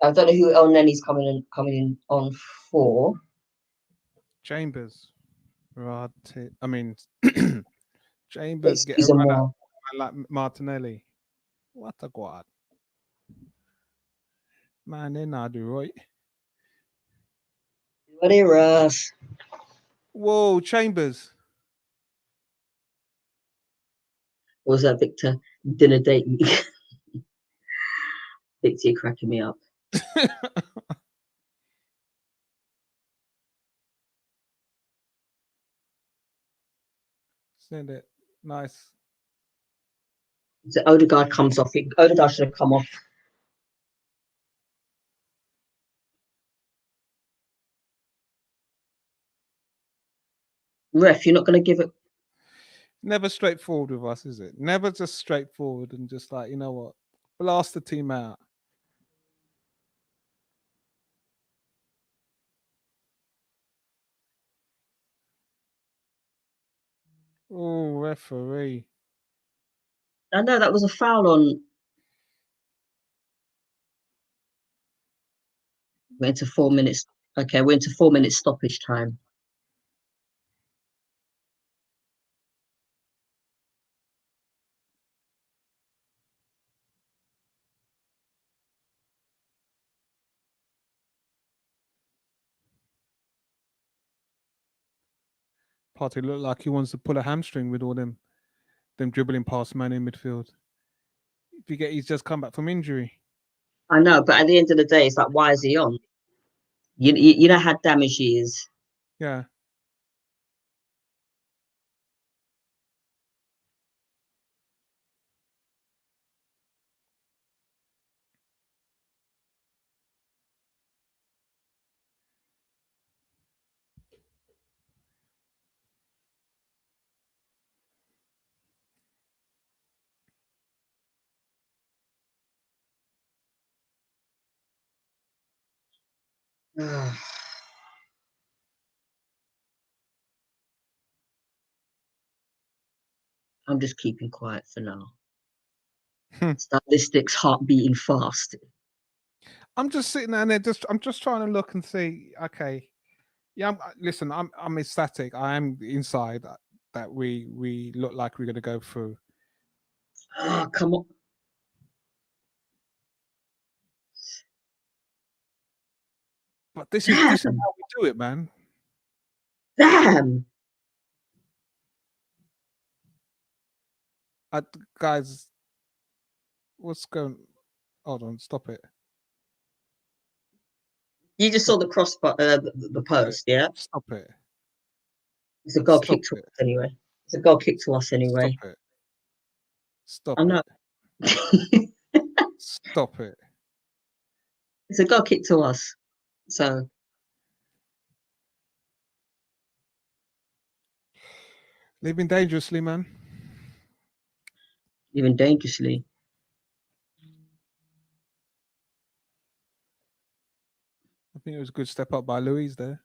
[SPEAKER 1] I don't know who El Neni's coming in on for.
[SPEAKER 2] Chambers. I mean, Chambers get a
[SPEAKER 1] Excuse me
[SPEAKER 2] run out
[SPEAKER 1] more.
[SPEAKER 2] like Martinelli. What a god. Man, they're not do right.
[SPEAKER 1] What a rush.
[SPEAKER 2] Whoa, Chambers.
[SPEAKER 1] What was that, Victor? Dinner date me. Victor, you're cracking me up.
[SPEAKER 2] Send it. Nice.
[SPEAKER 1] So Odegaard comes off. Odegaard should have come off. Ref, you're not going to give it.
[SPEAKER 2] Never straightforward with us, is it? Never just straightforward and just like, you know what? Blast the team out. Oh, referee.
[SPEAKER 1] I know that was a foul on. We're into 4 minutes. Okay, we're into 4 minutes stoppage time.
[SPEAKER 2] Partey looked like he wants to pull a hamstring with all them dribbling past man in midfield. If you get, he's just come back from injury.
[SPEAKER 1] I know, but at the end of the day, it's like, why is he on? You know how damaged he is.
[SPEAKER 2] Yeah.
[SPEAKER 1] I'm just keeping quiet for now. Statistics, heart beating fast.
[SPEAKER 2] I'm just sitting there and I'm just trying to look and see, okay. Yeah, listen, I'm ecstatic. I am inside that we look like we're gonna go through.
[SPEAKER 1] Oh, come on.
[SPEAKER 2] But this is how we do it, man.
[SPEAKER 1] Damn.
[SPEAKER 2] Guys, what's going? Hold on, stop it.
[SPEAKER 1] You just saw the crossbar, the post, yeah?
[SPEAKER 2] Stop it.
[SPEAKER 1] It's a goal
[SPEAKER 2] Stop
[SPEAKER 1] kick to
[SPEAKER 2] it.
[SPEAKER 1] us anyway. It's a goal kick to us anyway.
[SPEAKER 2] Stop it. Stop
[SPEAKER 1] I know.
[SPEAKER 2] it. Stop it.
[SPEAKER 1] It's a goal kick to us. So
[SPEAKER 2] Living dangerously, man.
[SPEAKER 1] even dangerously.
[SPEAKER 2] I think it was a good step up by Louise there.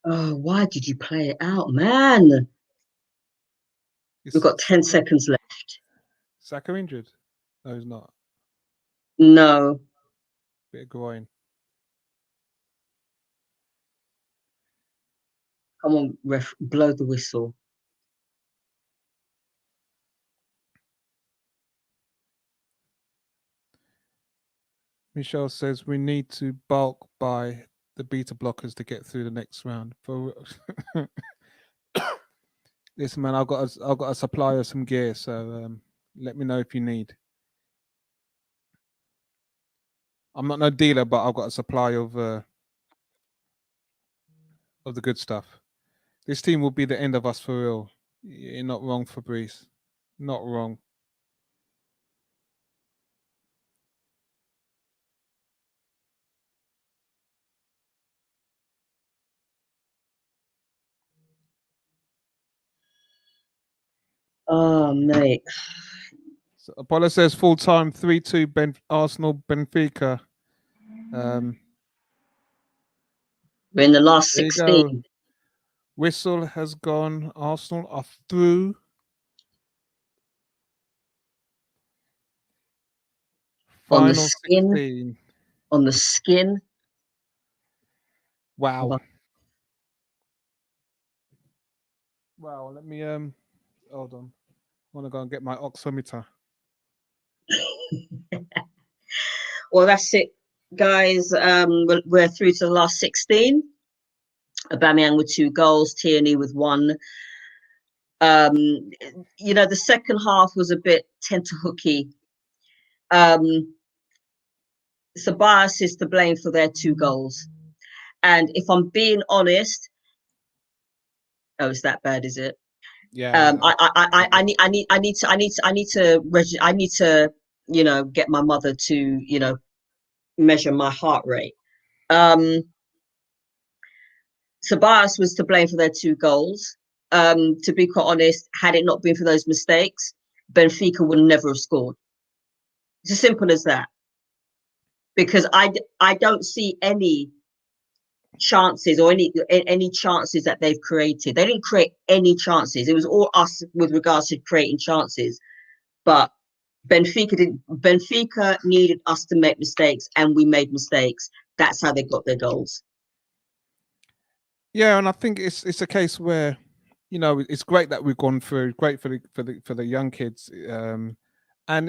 [SPEAKER 1] Oh, why did you play it out, man? We've got 10 seconds left.
[SPEAKER 2] Saka injured? No, he's not.
[SPEAKER 1] No.
[SPEAKER 2] Bit of groin.
[SPEAKER 1] Come on, ref, blow the whistle.
[SPEAKER 2] Michelle says we need to bulk buy the beta blockers to get through the next round. For listen, man, I've got a supply of some gear, so let me know if you need. I'm not no dealer, but I've got a supply of the good stuff. This team will be the end of us for real. You're not wrong, Fabrice. Not wrong.
[SPEAKER 1] Oh, mate.
[SPEAKER 2] So Apollo says full time 3-2 Arsenal Benfica.
[SPEAKER 1] We're in the last
[SPEAKER 2] There you
[SPEAKER 1] 16.
[SPEAKER 2] go. Whistle has gone. Arsenal are through.
[SPEAKER 1] On the
[SPEAKER 2] Final
[SPEAKER 1] skin.
[SPEAKER 2] 16.
[SPEAKER 1] On the skin.
[SPEAKER 2] Wow. Wow. Let me hold on. I want to go and get my oximeter.
[SPEAKER 1] Well, that's it, guys. We're through to the last 16. Aubameyang with 2 goals, Tierney with 1. The second half was a bit tenterhooky. Ceballos is to blame for their 2 goals. And if I'm being honest, it's that bad, is it?
[SPEAKER 2] Yeah.
[SPEAKER 1] I need to get my mother to measure my heart rate. Ceballos was to blame for their 2 goals. To be quite honest, had it not been for those mistakes, Benfica would never have scored. It's as simple as that. Because I don't see any chances or any chances that they've created. They didn't create any chances. It was all us with regards to creating chances. But Benfica needed us to make mistakes, and we made mistakes. That's how they got their goals.
[SPEAKER 2] Yeah, and I think it's a case where, it's great that we've gone through. Great for the young kids, and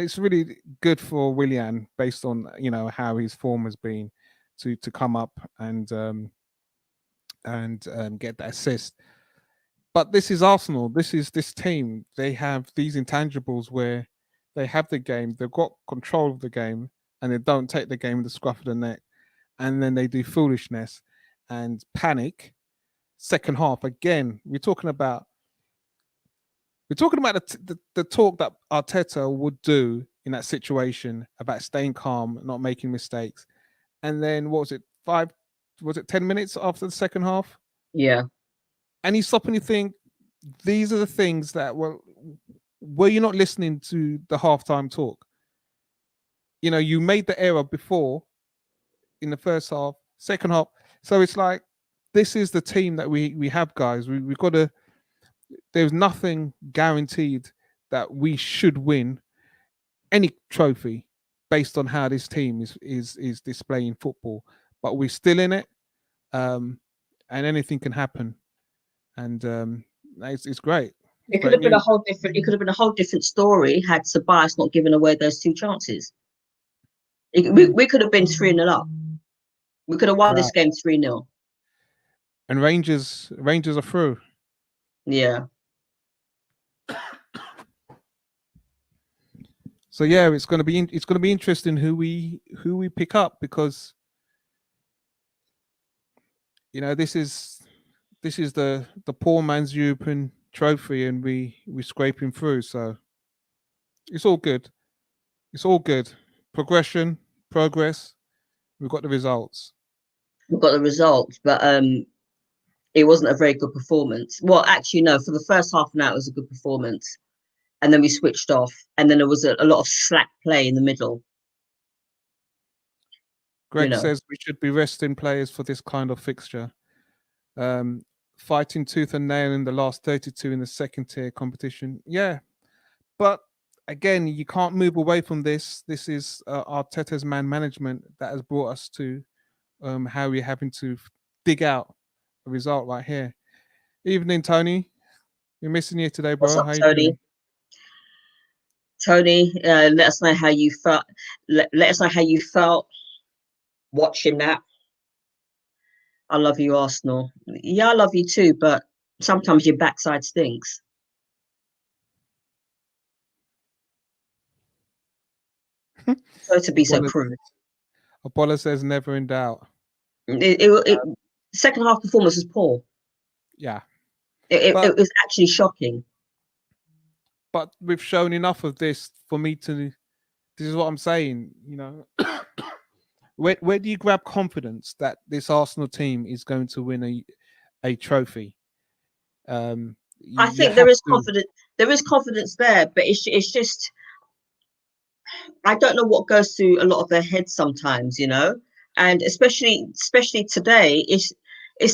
[SPEAKER 2] it's really good for Willian based on how his form has been to come up and get that assist. But this is Arsenal. This is this team. They have these intangibles where they have the game. They've got control of the game, and they don't take the game in the scruff of the neck, and then they do foolishness and panic. Second half again. We're talking about the talk that Arteta would do in that situation about staying calm, not making mistakes. And then what was it? 10 minutes after the second half?
[SPEAKER 1] Yeah.
[SPEAKER 2] And you stop and you think, these are the things that were you not listening to the halftime talk? You made the error before in the first half, second half. So it's like, this is the team that we have, guys. We've got to. There's nothing guaranteed that we should win any trophy based on how this team is displaying football, but we're still in it, and anything can happen, and it's great.
[SPEAKER 1] It could have been a whole different. It could have been a whole different story had Ceballos not given away those 2 chances. We could have been 3-0 up. We could have won this game 3-0.
[SPEAKER 2] And Rangers are through.
[SPEAKER 1] Yeah.
[SPEAKER 2] So yeah, it's going to be interesting who we pick up, because this is the poor man's European trophy, and we're scraping through. So it's all good. It's all good. Progress. We've got the results.
[SPEAKER 1] We've got the results, but it wasn't a very good performance. Well, actually, no. For the first half an hour, it was a good performance, and then we switched off, and then there was a lot of slack play in the middle.
[SPEAKER 2] Greg says we should be resting players for this kind of fixture. Fighting tooth and nail in the last 32 in the second tier competition. Yeah, but again, you can't move away from this. This is Arteta's man management that has brought us to how we're having to dig out a result right here. Evening, Tony. We're missing you today, bro.
[SPEAKER 1] What's up,
[SPEAKER 2] how you
[SPEAKER 1] Tony?
[SPEAKER 2] doing?
[SPEAKER 1] Tony, let us know how you felt. Let us know how you felt watching that. I love you, Arsenal. Yeah, I love you too, but sometimes your backside stinks. So to be so crude.
[SPEAKER 2] Abola says never in doubt.
[SPEAKER 1] Second half performance was poor.
[SPEAKER 2] Yeah.
[SPEAKER 1] It was actually shocking.
[SPEAKER 2] But we've shown enough of this for me to. This is what I'm saying. You know, where do you grab confidence that this Arsenal team is going to win a trophy?
[SPEAKER 1] I think there is confidence. There is confidence there, but it's just I don't know what goes through a lot of their heads sometimes, you know, and especially today, it's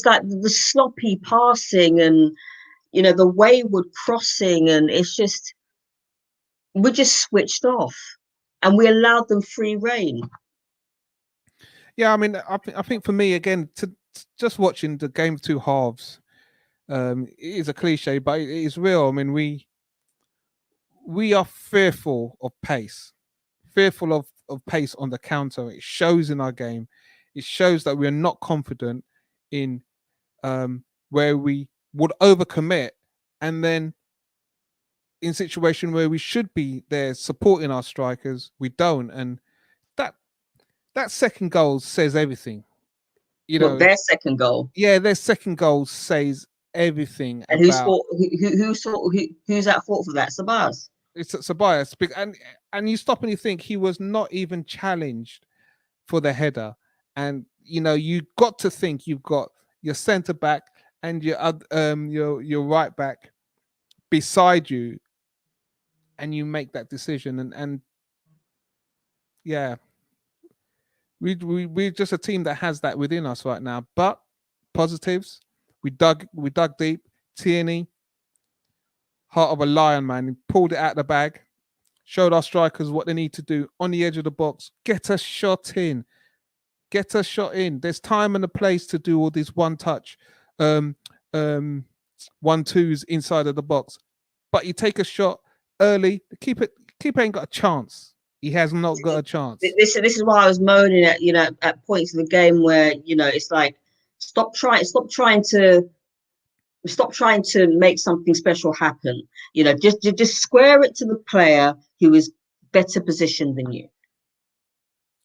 [SPEAKER 1] like the sloppy passing and the wayward crossing, and it's just we're just switched off, and we allowed them free reign.
[SPEAKER 2] Yeah, I mean, I think for me again, to just watching the game of two halves, it is a cliche, but it is real. I mean, we are fearful of pace, fearful of pace on the counter. It shows in our game. It shows that we are not confident in where we would overcommit, and then in situation where we should be there supporting our strikers, we don't. And that second goal says everything. You know,
[SPEAKER 1] their second goal.
[SPEAKER 2] Yeah, their second goal says everything.
[SPEAKER 1] And who's at fault for that? Sabas.
[SPEAKER 2] It's Sabas. And you stop and you think he was not even challenged for the header. And you got to think you've got your centre back and your right back beside you, and you make that decision. And yeah, we're just a team that has that within us right now. But positives, we dug deep. Tierney, heart of a lion, man. He pulled it out of the bag, showed our strikers what they need to do on the edge of the box. Get a shot in. There's time and a place to do all these one-touch, 1-2s inside of the box. But you take a shot early. The keeper ain't got a chance. He has not got a chance.
[SPEAKER 1] This is why I was moaning at points of the game where it's like stop trying to make something special happen. Just square it to the player who is better positioned than you.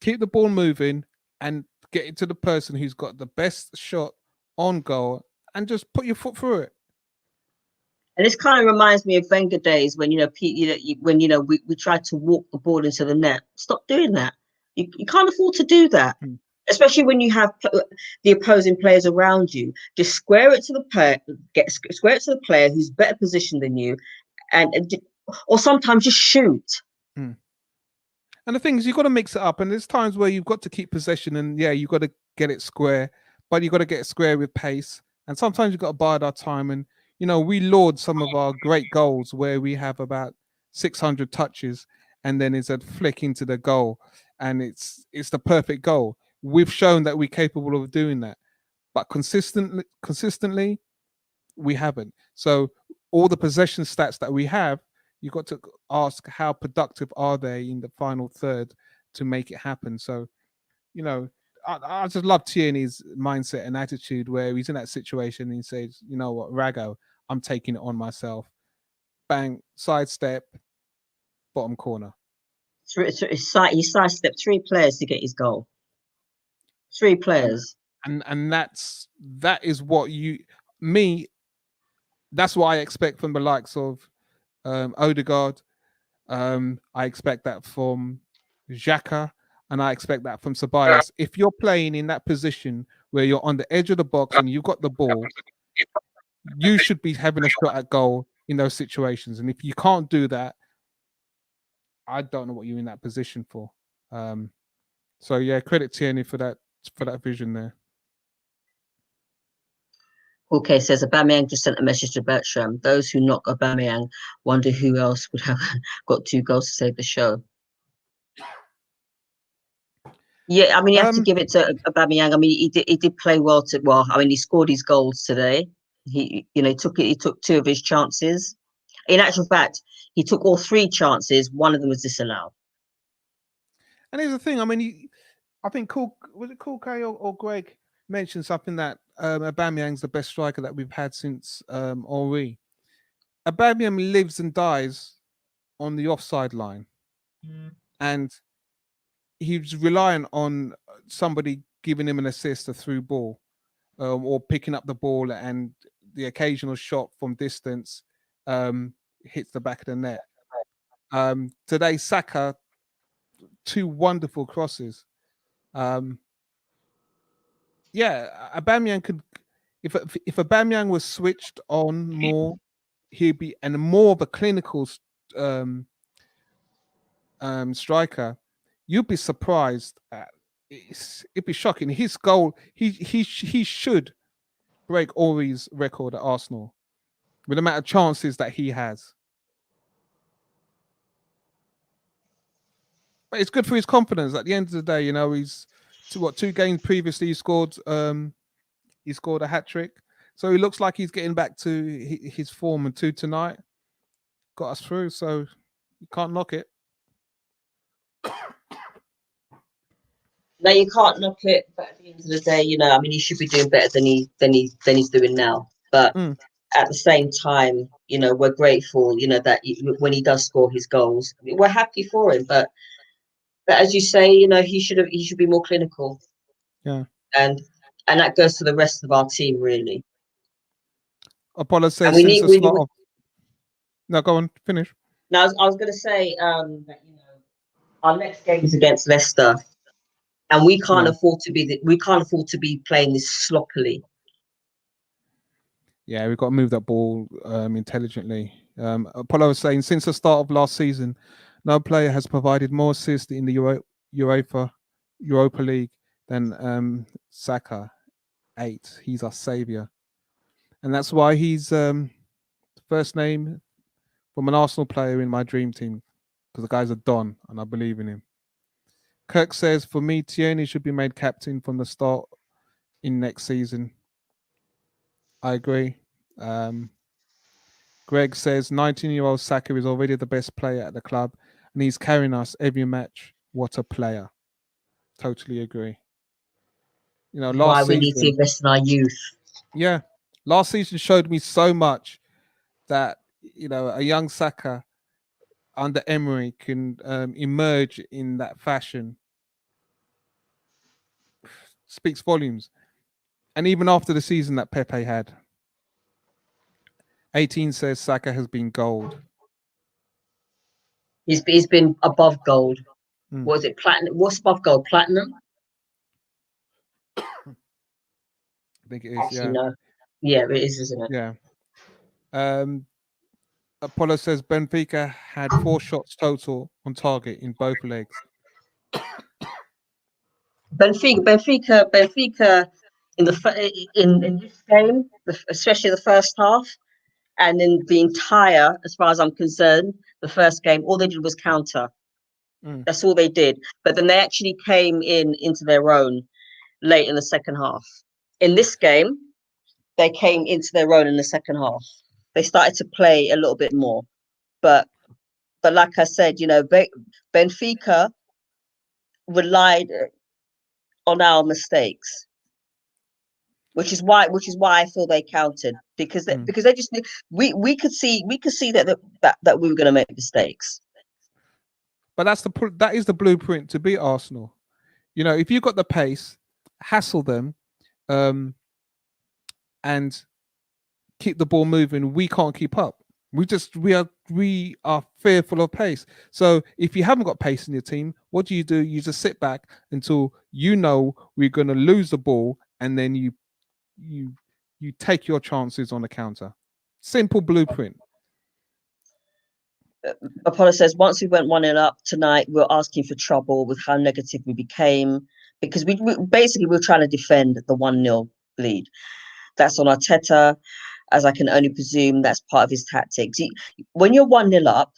[SPEAKER 2] Keep the ball moving and get it to the person who's got the best shot on goal, and just put your foot through it.
[SPEAKER 1] And this kind of reminds me of Wenger days when we tried to walk the ball into the net. Stop doing that. You can't afford to do that, especially when you have the opposing players around you. Just square it to the player, square it to the player who's better positioned than you, or sometimes just shoot.
[SPEAKER 2] And the thing is, you've got to mix it up. And there's times where you've got to keep possession, and you've got to get it square, but you've got to get it square with pace. And sometimes you've got to bide our time. And we laud some of our great goals where we have about 600 touches, and then it's a flick into the goal, and it's the perfect goal. We've shown that we're capable of doing that, but consistently, we haven't. So all the possession stats that we have, you've got to ask how productive are they in the final third to make it happen. So, I just love Tierney's mindset and attitude where he's in that situation and he says, you know what, Rago, I'm taking it on myself. Bang, sidestep, bottom corner.
[SPEAKER 1] He sidestepped 3 players to get his goal. 3 players.
[SPEAKER 2] And that is what that's what I expect from the likes of Odegaard. I expect that from Xhaka, and I expect that from Ceballos. If you're playing in that position where you're on the edge of the box and you've got the ball, you should be having a shot at goal in those situations. And if you can't do that, I don't know what you're in that position for. So yeah, credit Tierney for that vision there.
[SPEAKER 1] Okay, says Aubameyang just sent a message to Bertram. Those who knock Aubameyang wonder who else would have got 2 goals to save the show. Yeah, I mean, you have to give it to Aubameyang. I mean, he did play well. I mean, he scored his goals today. He took 2 of his chances. In actual fact, he took all 3 chances. One of them was disallowed.
[SPEAKER 2] And here's the thing. I mean, I think was it Cool K or Greg mentioned something that Aubameyang's the best striker that we've had since Henry. Aubameyang lives and dies on the offside line, and he's relying on somebody giving him an assist, a through ball, or picking up the ball, and the occasional shot from distance hits the back of the net. Today, Saka, 2 wonderful crosses. Aubameyang could, if Aubameyang was switched on more, he'd be and more of a clinical striker. You'd be surprised. It'd be shocking. His goal, he should break Ori's record at Arsenal with the amount of chances that he has. But it's good for his confidence. At the end of the day, he's 2 games previously he scored a hat trick. So he looks like he's getting back to his form, and 2 tonight got us through. So you can't knock it.
[SPEAKER 1] No, you can't knock it. But at the end of the day, I mean, he should be doing better than he's doing now. But at the same time, we're grateful, that when he does score his goals, I mean, we're happy for him. But as you say, he should be more clinical.
[SPEAKER 2] Yeah.
[SPEAKER 1] And that goes to the rest of our team, really.
[SPEAKER 2] Apollo says No, go on, finish.
[SPEAKER 1] Now, I was going to say that our next game is against Leicester, and we can't afford to be playing this sloppily.
[SPEAKER 2] Yeah, we've got to move that ball intelligently. Apollo was saying, since the start of last season, no player has provided more assists in the Europa League than Saka. 8. He's our saviour. And that's why he's first name from an Arsenal player in my dream team, because the guy's a Don and I believe in him. Kirk says, for me, Tierney should be made captain from the start in next season. I agree. Greg says 19-year-old Saka is already the best player at the club and he's carrying us every match. What a player. Totally agree.
[SPEAKER 1] Why we need to invest in our youth.
[SPEAKER 2] Yeah. Last season showed me so much that, a young Saka under Emery can emerge in that fashion. Speaks volumes. And even after the season that Pepe had. 18 says Saka has been gold.
[SPEAKER 1] He's been above gold. Was it platinum? What's above gold? Platinum?
[SPEAKER 2] I think it is.
[SPEAKER 1] Actually, no. Yeah, it is, isn't it?
[SPEAKER 2] Yeah. Apollo says Benfica had 4 shots total on target in both legs.
[SPEAKER 1] Benfica in this game, especially the first half, and in the entire, as far as I'm concerned, the first game, all they did was counter. That's all they did. But then they actually came into their own late in the second half. In this game, they came into their own in the second half. They started to play a little bit more. But like I said, Benfica relied on our mistakes, which is why I feel they counted, because they just we could see that we were going to make mistakes.
[SPEAKER 2] But that is the blueprint to beat Arsenal. If you've got the pace, hassle them, and keep the ball moving. We can't keep up. We are fearful of pace. So if you haven't got pace in your team, what do? You just sit back until we're going to lose the ball, and then you take your chances on the counter. Simple blueprint.
[SPEAKER 1] Apollo says, once we went 1-0 up tonight, we're asking for trouble with how negative we became, because we basically we're trying to defend the 1-0 lead. That's on Arteta, as I can only presume that's part of his tactics. When you're 1-0 up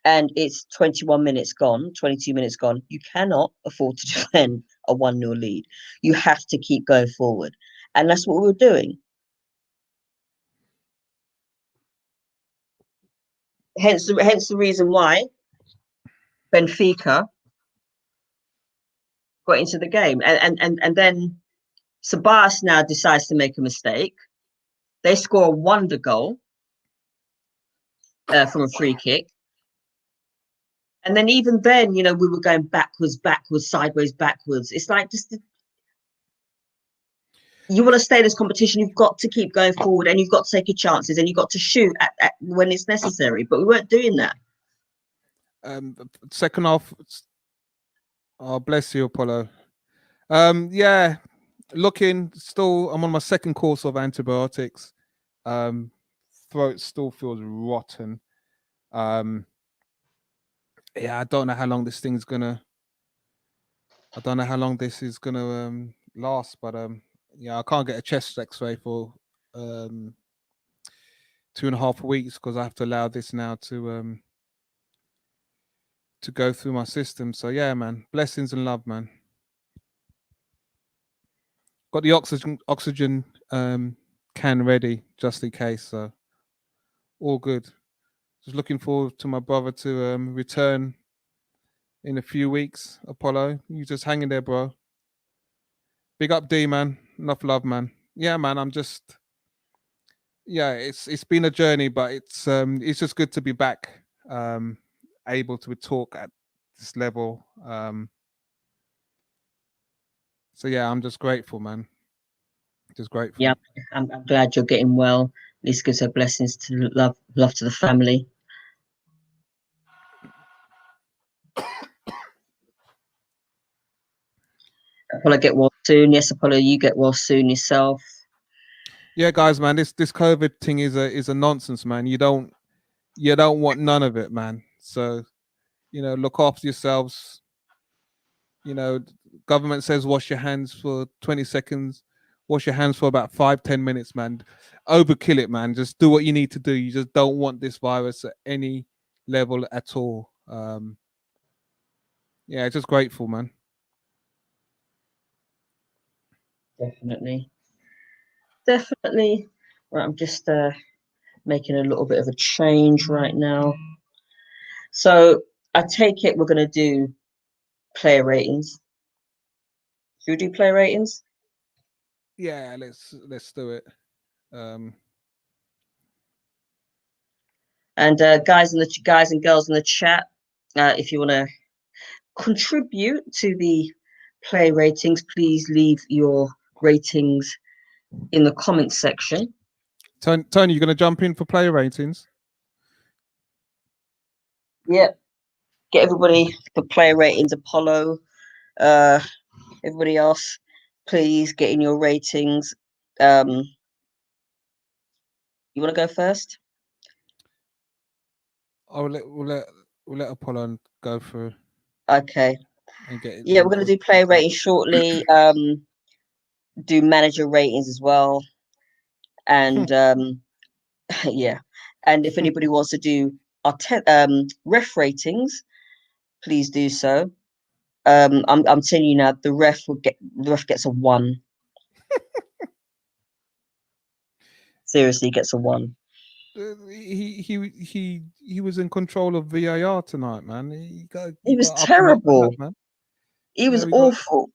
[SPEAKER 1] and it's 21 minutes gone, 22 minutes gone, you cannot afford to defend a 1-0 lead. You have to keep going forward. And that's what we're doing. Hence the reason why Benfica got into the game, and then Sabas now decides to make a mistake. They score a wonder goal from a free kick. And then even then, we were going backwards, sideways, backwards. It's like you want to stay in this competition, you've got to keep going forward, and you've got to take your chances, and you've got to shoot at when it's necessary. But we weren't doing that.
[SPEAKER 2] Second half. Oh, bless you, Apollo. Yeah, looking still. I'm on my second course of antibiotics. Throat still feels rotten. Yeah, I don't know how long this is gonna last, but yeah, I can't get a chest X-ray for 2.5 weeks because I have to allow this now to go through my system. So yeah, man, blessings and love, man. Got the oxygen can ready just in case. So all good. Just looking forward to my brother to return in a few weeks. Apollo, you just hanging there, bro. Big up, D, man. Enough love, man. Yeah, man. It's been a journey, but it's just good to be back, able to talk at this level. So yeah, I'm just grateful, man. Just grateful.
[SPEAKER 1] Yeah, I'm glad you're getting well. At least gives her blessings to love to the family. Apollo, get well soon. Yes, Apollo, you get well soon yourself.
[SPEAKER 2] Yeah, guys, man, this COVID thing is a nonsense, man. You don't want none of it, man. So, look after yourselves. Government says wash your hands for 20 seconds. Wash your hands for about 5-10 minutes, man. Overkill it, man. Just do what you need to do. You just don't want this virus at any level at all. Yeah, just grateful, man.
[SPEAKER 1] Definitely. Right, I'm just making a little bit of a change right now. So I take it we're going to do player ratings. Should we do player ratings?
[SPEAKER 2] Yeah, let's do it.
[SPEAKER 1] And guys and girls in the chat, if you want to contribute to the player ratings, please leave your ratings in the comments section.
[SPEAKER 2] Tony, you going to jump in for player ratings?
[SPEAKER 1] Yep. Get everybody for player ratings. Apollo, everybody else, please get in your ratings. You want to go first?
[SPEAKER 2] We'll let Apollo go through.
[SPEAKER 1] Okay.
[SPEAKER 2] And get it.
[SPEAKER 1] Yeah, we're going to do player ratings shortly. Do manager ratings as well, and yeah. And if anybody wants to do our ref ratings, please do so. I'm telling you now, the ref gets a 1. Seriously, gets a 1.
[SPEAKER 2] He was in control of VAR tonight, man.
[SPEAKER 1] He was terrible.
[SPEAKER 2] Man.
[SPEAKER 1] He was awful.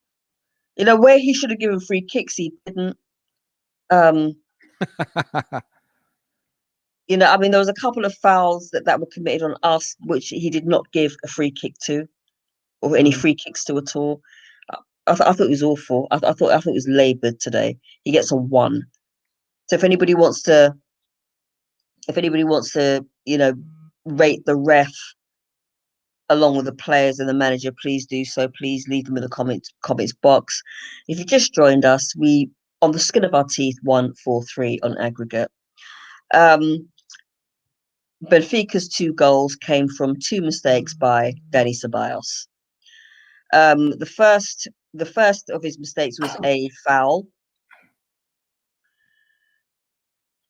[SPEAKER 1] Where he should have given free kicks, he didn't. I mean, there was a couple of fouls that were committed on us, which he did not give a free kick to, or any free kicks to at all. I thought it was awful. I thought it was laboured today. He gets a 1. So if anybody wants to, rate the ref along with the players and the manager, please do so. Please leave them in the comments box. If you just joined us, we on the skin of our teeth 1-4-3 on aggregate. Benfica's 2 goals came from 2 mistakes by Dani Ceballos. The first of his mistakes was a foul.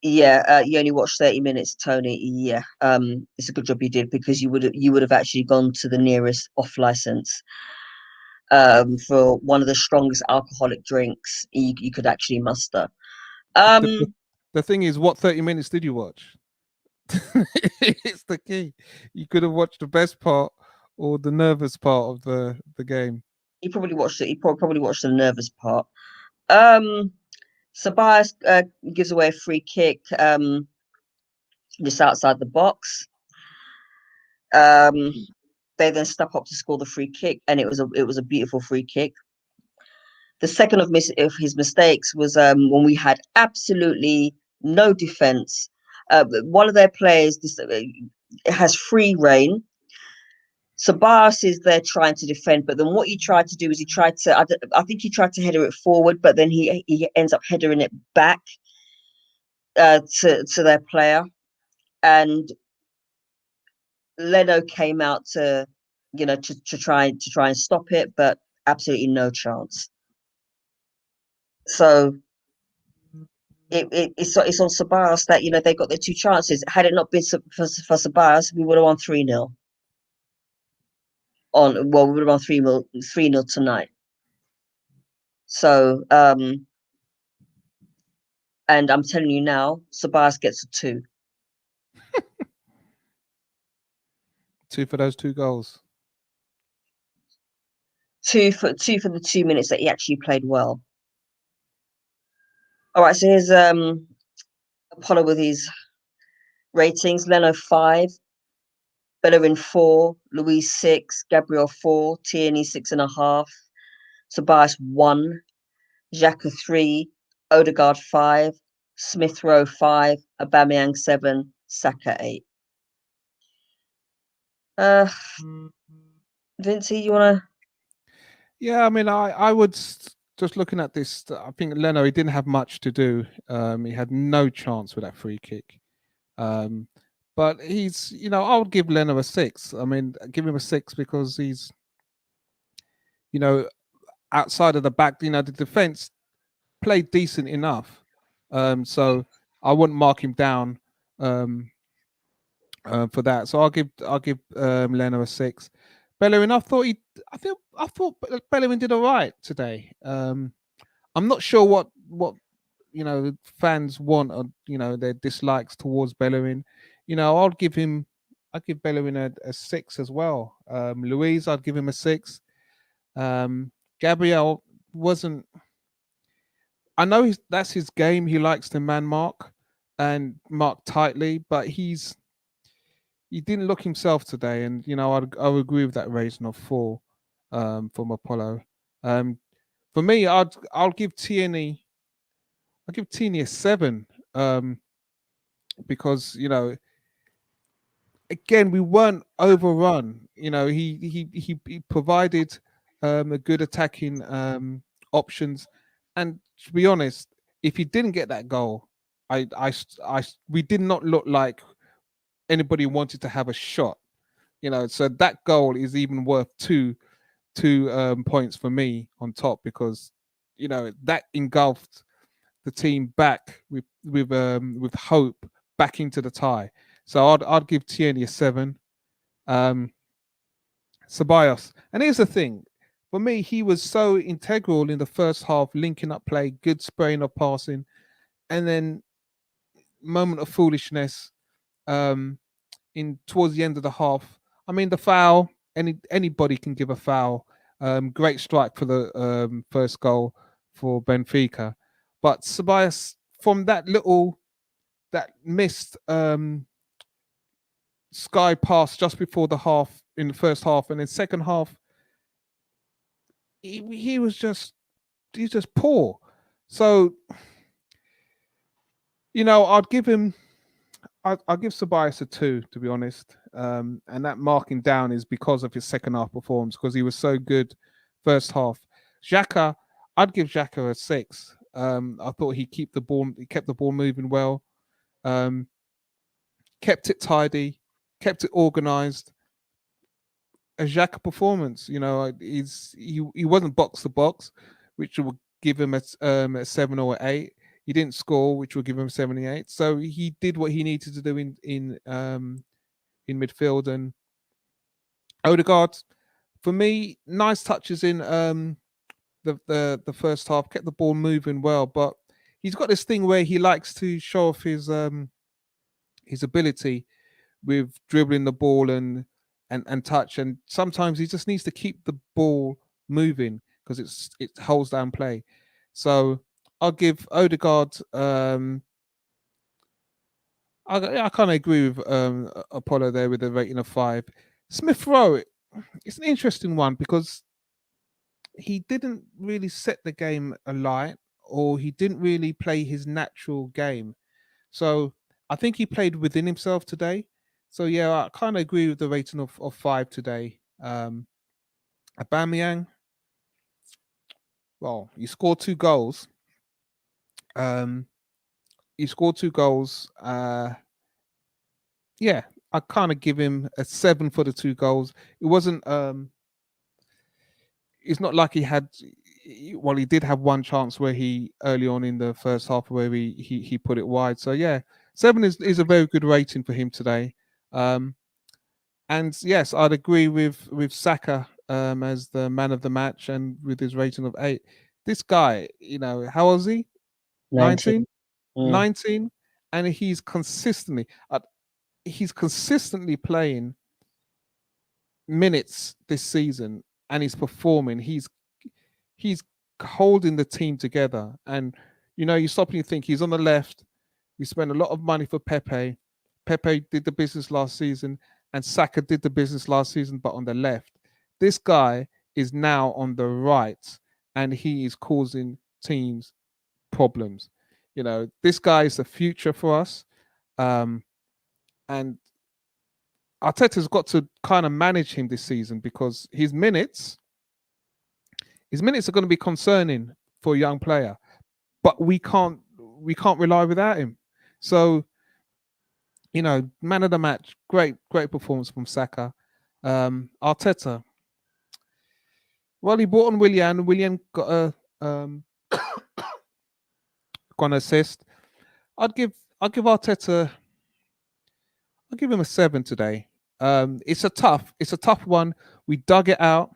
[SPEAKER 1] Yeah, you only watched 30 minutes, Tony. Yeah, it's a good job you did, because you would have actually gone to the nearest off license for one of the strongest alcoholic drinks you could actually muster.
[SPEAKER 2] The thing is, what 30 minutes did you watch? It's the key. You could have watched the best part or the nervous part of the game.
[SPEAKER 1] He probably watched it. He probably watched the nervous part. Sabias gives away a free kick just outside the box. They then step up to score the free kick, and it was a beautiful free kick. The second of his mistakes was when we had absolutely no defense. One of their players has free reign. Sabas is there trying to defend, but then what he tried to do is I think he tried to header it forward, but then he ends up headering it back to their player, and Leno came out to try and stop it, but absolutely no chance. So it's on Sabas that they got their two chances. Had it not been for Sabas, we would have won 3-0. We would have won 3-0 tonight. So and I'm telling you now, Sabas gets a 2.
[SPEAKER 2] 2 for those 2 goals.
[SPEAKER 1] 2 for the 2 minutes that he actually played well. All right, so here's Apollo with his ratings. Leno 5, Bellerin 4, Luis 6, Gabriel 4, Tierney 6.5, Tobias 1, Xhaka 3, Odegaard 5, Smith Rowe 5, Aubameyang 7, Saka 8. Vincey, you wanna?
[SPEAKER 2] Yeah, I mean, I would just looking at this. I think Leno, he didn't have much to do. He had no chance with that free kick. But he's, I would give Leno a 6. I mean, give him a 6 because he's, outside of the back, the defense played decent enough. So I wouldn't mark him down for that. So I'll give Leno a 6. Bellerin, I thought Bellerin did all right today. I'm not sure what fans want or their dislikes towards Bellerin. I'd give Bellerin a 6 as well. Luis, I'd give him a 6. Gabriel wasn't. I know that's his game. He likes to man mark and mark tightly, but he didn't look himself today. And I would agree with that rating of 4 from Apollo. For me, I'll give Tierney. I'll give Tierney a 7 because again we weren't overrun. He provided a good attacking options, and to be honest, if he didn't get that goal, we did not look like anybody wanted to have a shot. So that goal is even worth two points for me on top because that engulfed the team back with hope back into the tie. So I'd give Tierney a 7. Ceballos, and here's the thing, for me, he was so integral in the first half, linking up play, good spraying of passing, and then moment of foolishness in towards the end of the half. I mean, the foul. Anybody can give a foul. Great strike for the first goal for Benfica, but Ceballos from that missed sky pass just before the half in the first half, and in second half he was just poor. So I'd give him. I'll give Ceballos a 2, to be honest. And that marking down is because of his second half performance, because he was so good first half. Xhaka, I'd give Xhaka a 6. I thought he kept the ball moving well, kept it tidy, kept it organized. A Xhaka performance, he wasn't box to box, which would give him a 7 or 8. He didn't score, which will give him 78. So he did what he needed to do in midfield. And Odegaard, for me, nice touches in the first half, kept the ball moving well. But he's got this thing where he likes to show off his ability with dribbling the ball and touch. And sometimes he just needs to keep the ball moving because it holds down play. So I'll give Odegaard. I kind of agree with Apollo there with the rating of 5. Smith Rowe, it's an interesting one because he didn't really set the game alight, or he didn't really play his natural game. So I think he played within himself today. So yeah, I kind of agree with the rating of 5 today. Aubameyang, well, he scored 2 goals. He scored 2 goals. Yeah, I kind of give him a 7 for the 2 goals. It wasn't. It's not like he had. Well, he did have one chance where he early on in the first half where he put it wide. So yeah, 7 is a very good rating for him today. And yes, I'd agree with Saka as the man of the match and with his rating of 8. This guy, how old is he? 19? 19, and he's consistently playing minutes this season, and he's performing. He's holding the team together, and you stop and you think he's on the left. We spent a lot of money for Pepe. Pepe did the business last season, and Saka did the business last season, but on the left. This guy is now on the right, and he is causing teams problems. This guy is the future for us. And Arteta's got to kind of manage him this season because his minutes are going to be concerning for a young player, but we can't rely without him. So, man of the match, great performance from Saka. Arteta, well, he brought on Willian. Willian got an assist. I'll give Arteta. I'll give him a 7 today. It's a tough one. We dug it out.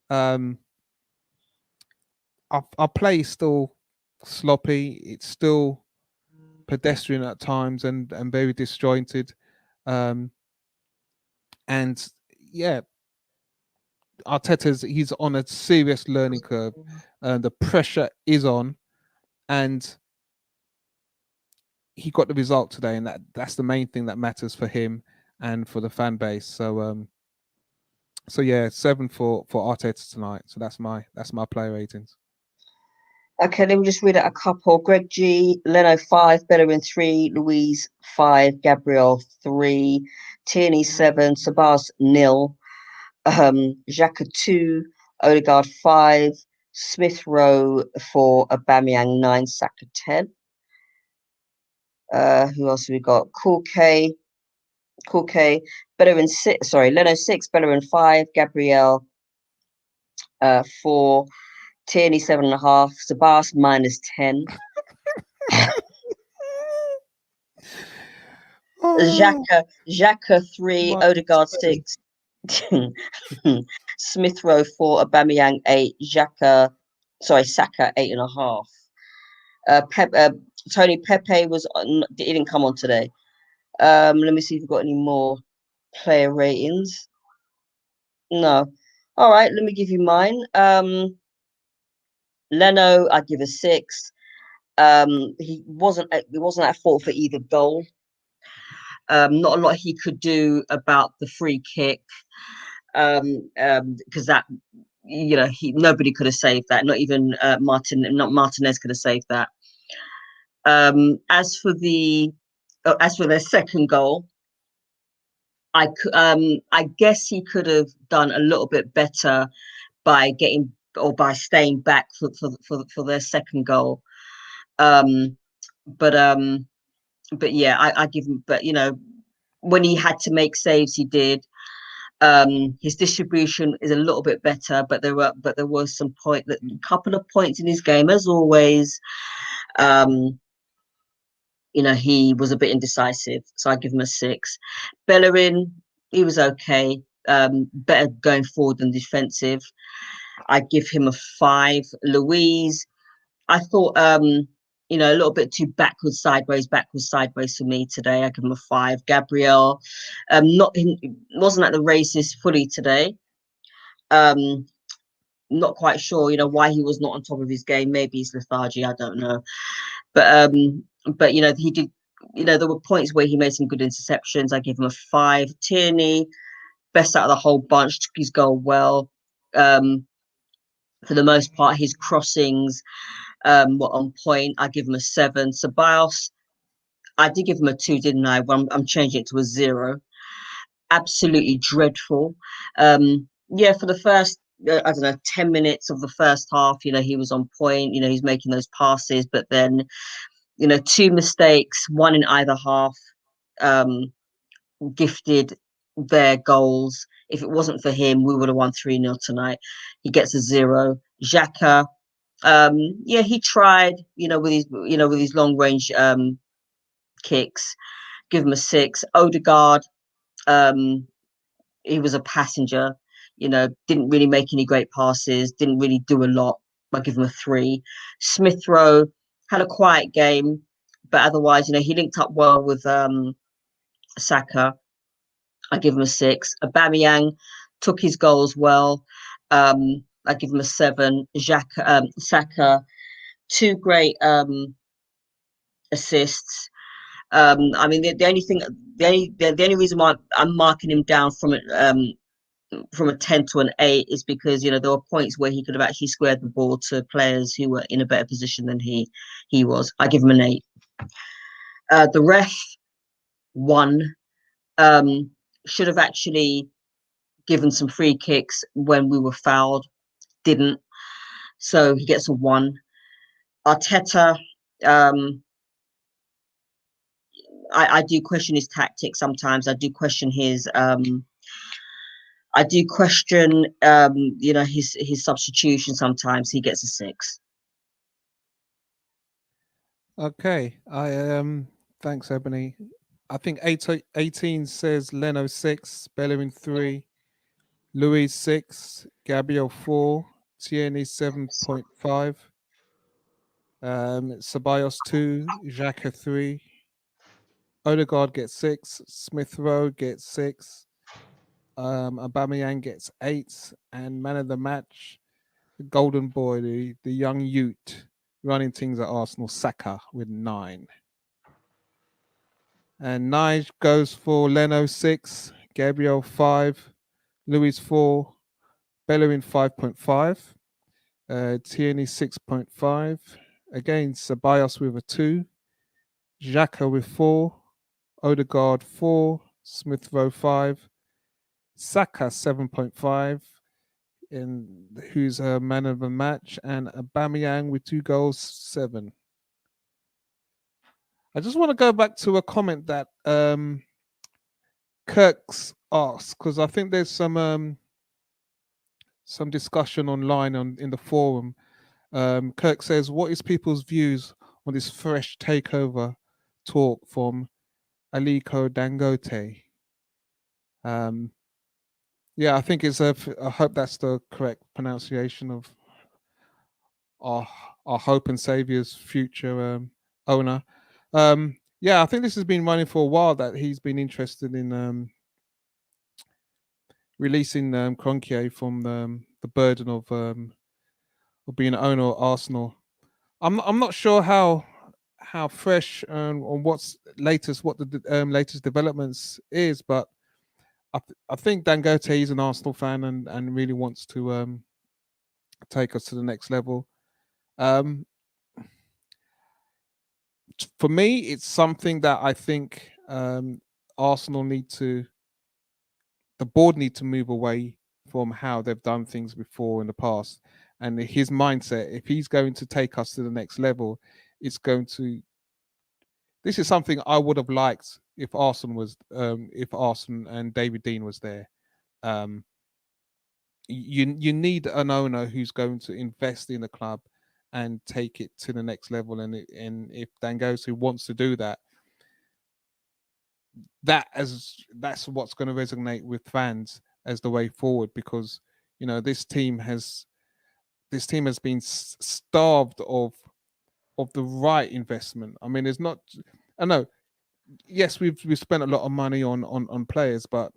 [SPEAKER 2] Our play is still sloppy. It's still pedestrian at times and very disjointed. And yeah, he's on a serious learning curve. The pressure is on, and he got the result today, and that's the main thing that matters for him and for the fan base. So yeah, 7 for Arteta tonight. So that's my player ratings.
[SPEAKER 1] Okay, let me just read out a couple. Greg G, Leno 5, Bellerin 3, Louise 5, Gabriel 3, Tierney 7, Sabas 0, Xhaka 2, Odegaard 5, Smith Rowe 4, Aubameyang 9, Saka 10. Who else have we got? Cool K, Bellerin 6, sorry, Leno 6, Bellerin 5, Gabriel 4, Tierney 7.5, Sabas -10. Xhaka 3, Odegaard 6, Smith Rowe 4, Aubameyang 8, Saka 8.5. Tony Pepe he didn't come on today. Let me see if we've got any more player ratings. No. All right, let me give you mine. Leno, I'd give a 6. He wasn't at fault for either goal. Not a lot he could do about the free kick, because that, nobody could have saved that. Not even Martinez could have saved that. As for their second goal, I guess he could have done a little bit better by staying back for their second goal. But yeah, I give him. But when he had to make saves, he did. His distribution is a little bit better, but there were some couple of points in his game, as always. He was a bit indecisive, so I give him a 6. Bellerin, he was okay. Better going forward than defensive. I give him a 5. Louise, I thought a little bit too backwards, sideways for me today. I give him a 5. Gabriel, wasn't at the races fully today. not quite sure, why he was not on top of his game. Maybe he's lethargy, I don't know. But he did. There were points where he made some good interceptions. I give him a 5. Tierney, best out of the whole bunch, took his goal well. For the most part, his crossings were on point. I give him a 7. Ceballos, I did give him a 2, didn't I? Well, I'm changing it to a 0. Absolutely dreadful. Yeah, for the first, I don't know, 10 minutes of the first half, he was on point. He's making those passes, but then, 2 mistakes, one in either half, gifted their goals. If it wasn't for him, we would have won 3-0 tonight. He gets a 0. Xhaka, yeah, he tried, with his long range kicks. Give him a 6. Odegaard, he was a passenger. Didn't really make any great passes. Didn't really do a lot. I give him a 3. Smith Rowe had a quiet game, but otherwise, he linked up well with Saka. I give him a 6. Aubameyang took his goals well. I give him a 7. Saka, 2 great assists. I mean, the only thing, the only reason why I'm marking him down from a 10 to an 8 is because there were points where he could have actually squared the ball to players who were in a better position than he was. I give him an 8. The ref, 1. Should have actually given some free kicks when we were fouled. Didn't. So he gets a 1. Arteta, I do question his tactics sometimes. I do question his his substitution sometimes. He gets a 6.
[SPEAKER 2] Okay. Thanks, Ebony. I think 18 says Leno 6, Bellerin 3, Louis 6, Gabriel 4, Tierney 7.5, Ceballos 2, Xhaka 3, Odegaard gets 6, Smith Rowe gets 6, Aubameyang gets 8, and man of the match, the golden boy, the young Ute, running things at Arsenal, Saka with 9. And 9 goes for Leno 6, Gabriel 5, Louis 4, Bellerin 5.5, Tierney 6.5. Again, Ceballos with a 2, Xhaka with 4, Odegaard 4, Smith Rowe 5, Saka 7.5, and who's a man of the match, and Aubameyang with 2 goals, 7. I just want to go back to a comment that Kirk's asked, because I think there's some discussion online in the forum. Kirk says, "What is people's views on this fresh takeover talk from Aliko Dangote?" Yeah, I think I hope that's the correct pronunciation of our hope and savior's future owner. Yeah, I think this has been running for a while, that he's been interested in releasing Kroenke from the burden of being an owner of Arsenal. I'm not sure how fresh on what the latest developments is, but I think Dangote is an Arsenal fan and really wants to take us to the next level. For me, it's something that I think Arsenal the board need to move away from how they've done things before in the past. And his mindset, if he's going to take us to the next level, this is something I would have liked if Arsenal and David Dean was there. You need an owner who's going to invest in the club and take it to the next level. And if Dangote wants to do that, that's what's going to resonate with fans as the way forward, because this team has been starved of the right investment. I mean, I know, yes, we've spent a lot of money on players, but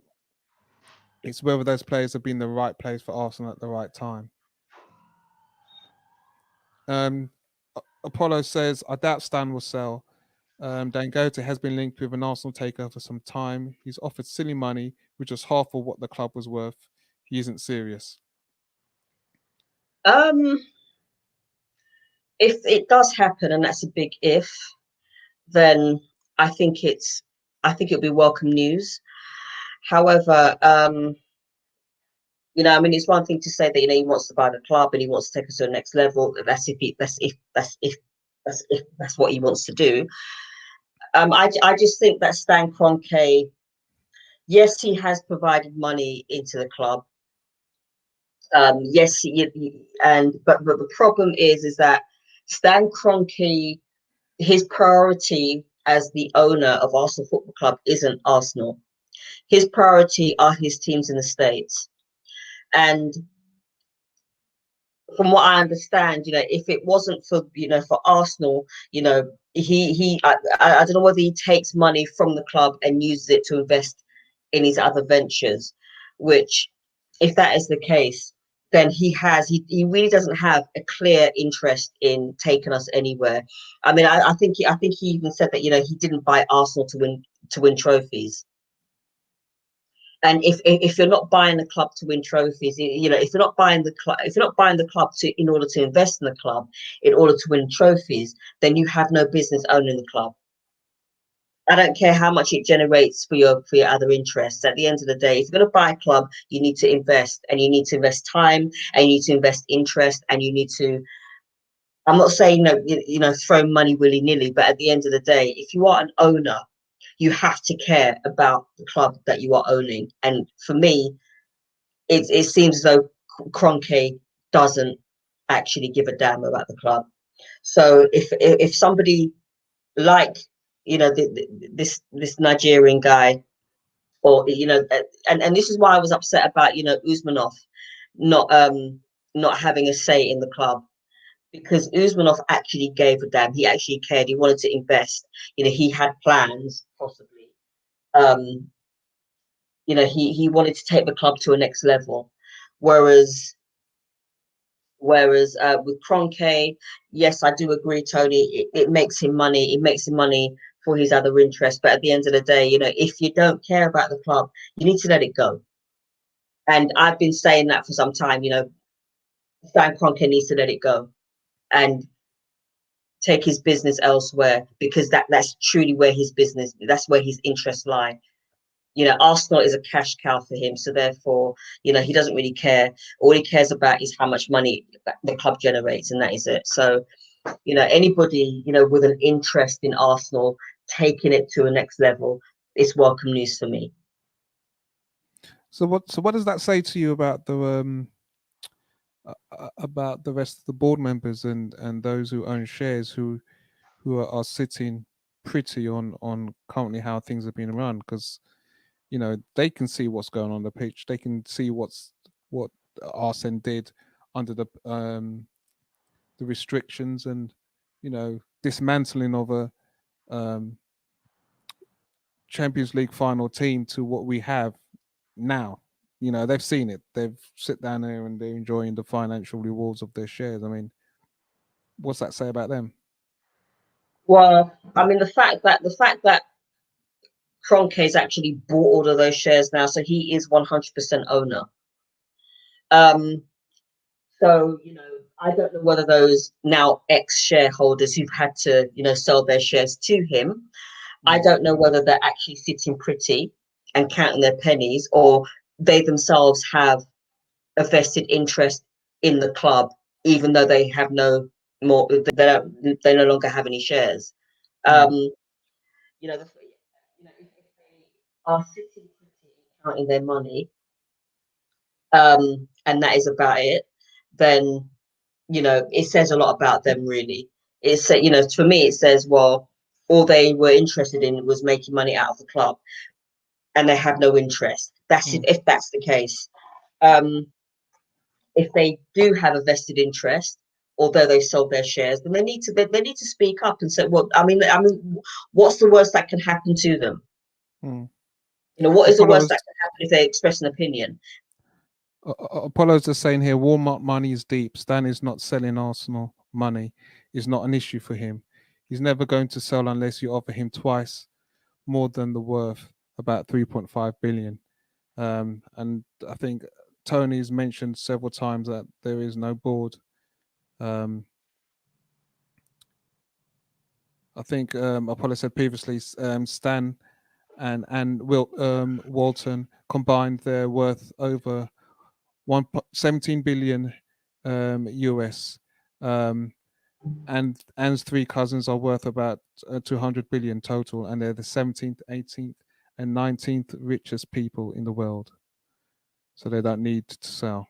[SPEAKER 2] it's whether those players have been the right players for Arsenal at the right time. Apollo says, I doubt Stan will sell. Dangote has been linked with an Arsenal takeover for some time. He's offered silly money, which is half of what the club was worth. He isn't serious.
[SPEAKER 1] If it does happen, and that's a big if, then I think it'll be welcome news. However, I mean, it's one thing to say that he wants to buy the club and he wants to take us to the next level. That's what he wants to do. I just think that Stan Kroenke, yes, he has provided money into the club. Yes, but the problem is that Stan Kroenke, his priority as the owner of Arsenal Football Club isn't Arsenal. His priority are his teams in the States. And from what I understand, if it wasn't for Arsenal, I don't know whether he takes money from the club and uses it to invest in his other ventures, which, if that is the case, then he really doesn't have a clear interest in taking us anywhere. I mean, I think he even said that he didn't buy Arsenal to win trophies. And if you're not buying the club to win trophies, if you're not buying the club in order to invest in the club, in order to win trophies, then you have no business owning the club. I don't care how much it generates for your other interests. At the end of the day, if you're going to buy a club, you need to invest, and you need to invest time, and you need to invest interest, and you need to. I'm not saying throw money willy nilly, but at the end of the day, if you are an owner, you have to care about the club that you are owning. And for me, it seems as though Kroenke doesn't actually give a damn about the club. So if somebody like this Nigerian guy, or and this is why I was upset about Usmanov not having a say in the club, because Usmanov actually gave a damn. He actually cared. He wanted to invest. He had plans, possibly. He wanted to take the club to a next level, whereas with Kroenke, yes, I do agree, Tony. It makes him money. It makes him money for his other interests. But at the end of the day, if you don't care about the club, you need to let it go. And I've been saying that for some time. Stan Kroenke needs to let it go and take his business elsewhere, because that's truly where that's where his interests lie. Arsenal is a cash cow for him, so therefore, he doesn't really care. All he cares about is how much money the club generates, and that is it. So, anybody, with an interest in Arsenal taking it to a next level, it's welcome news for me.
[SPEAKER 2] So what does that say to you about the rest of the board members and those who own shares who are sitting pretty on currently how things are being run? Because they can see what's going on the pitch. They can see what Arsene did under the restrictions and dismantling of a Champions League final team to what we have now. They've seen it. They've sit down there and they're enjoying the financial rewards of their shares. I mean, what's that say about them?
[SPEAKER 1] Well, I mean, the fact that Kroenke has actually bought all of those shares now, so he is 100% owner. So, I don't know whether those now ex-shareholders who've had to, sell their shares to him, I don't know whether they're actually sitting pretty and counting their pennies, or they themselves have a vested interest in the club, even though they have no more, they no longer have any shares. If they are sitting pretty and counting their money, and that is about it, then it says a lot about them, really. It's for me, it says, well, all they were interested in was making money out of the club, and they have no interest. If that's the case. If they do have a vested interest, although they sold their shares, then they need to speak up and say, well, I mean, what's the worst that can happen to them? What is the worst that can happen if they express an opinion?
[SPEAKER 2] Apollo's just saying here, Walmart money is deep. Stan is not selling Arsenal. money is not an issue for him. He's never going to sell unless you offer him twice more than the worth, about 3.5 billion. And I think Tony's mentioned several times that there is no board. I think Apollo said previously, Stan and Walton combined, they're worth over 17 billion US. And Anne's three cousins are worth about 200 billion total, and they're the 17th, 18th, and 19th richest people in the world. So they don't need to sell.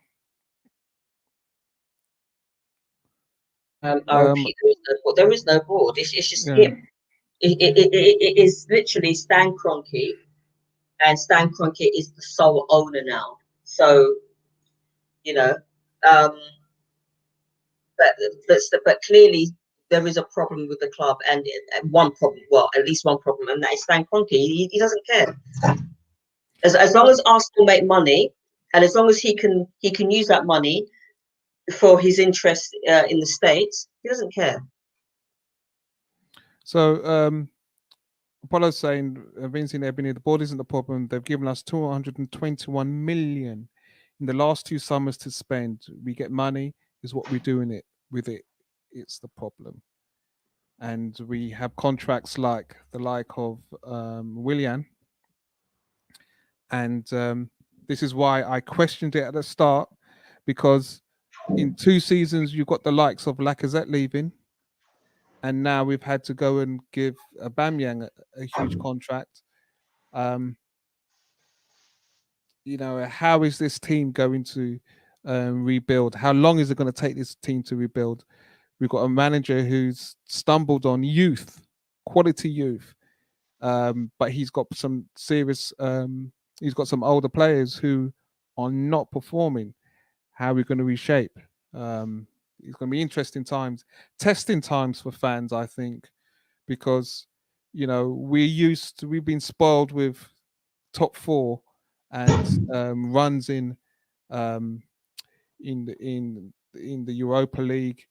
[SPEAKER 1] I repeat, there is no board. It's just
[SPEAKER 2] Yeah.
[SPEAKER 1] him. It is literally Stan Kroenke, and Stan Kroenke is the sole owner now. So, you know, but clearly there is a problem with the club, and one problem, well, at least one problem, and that is Stan Kroenke. He doesn't care. As long as Arsenal make money, and as long as he can use that money for his interest in the States, he doesn't care.
[SPEAKER 2] So Apollo's saying, Vinci and Ebony, the board isn't the problem. They've given us 221 million in the last 2 summers to spend. We get money, is what we're doing with it. It's the problem. And we have contracts like of Willian. And this is why I questioned it at the start, because in 2 seasons you've got the likes of Lacazette leaving, and now we've had to go and give Aubameyang a huge contract. You know, how is this team going to rebuild? How long is it going to take this team to rebuild? We've got a manager who's stumbled on youth, quality youth, but he's got some serious. He's got some older players who are not performing. How are we going to reshape? It's going to be interesting times, testing times for fans, I think, because you know we've been spoiled with top 4 and runs in the Europa League,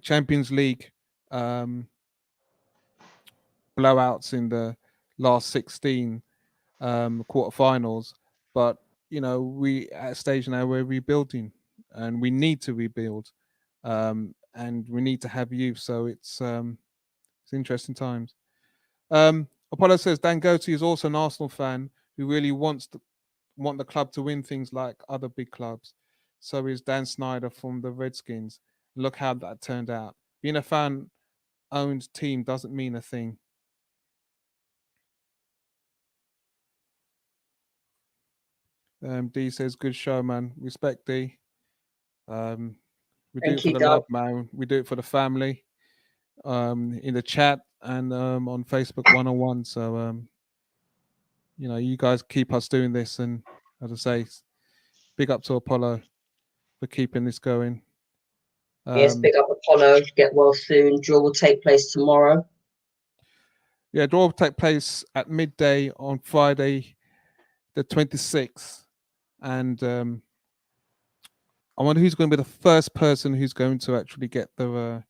[SPEAKER 2] Champions League, blowouts in the last 16 quarterfinals. But you know, we at a stage now we're rebuilding, and we need to rebuild, and we need to have youth. So it's interesting times. Apollo says Dan Gotti is also an Arsenal fan who really want the club to win things like other big clubs. So is Dan Snyder from the Redskins. Look how that turned out. Being a fan-owned team doesn't mean a thing. D says, good show, man. Respect, D. We do it for the love, man. We do it for the family. In the chat and on Facebook 101. So, you know, you guys keep us doing this. And as I say, big up to Apollo for keeping this going.
[SPEAKER 1] Yes, big up Apollo. Get well soon. Draw will take place tomorrow.
[SPEAKER 2] Yeah, draw will take place at midday on Friday, the 26th. And I wonder who's going to be the first person who's going to actually get the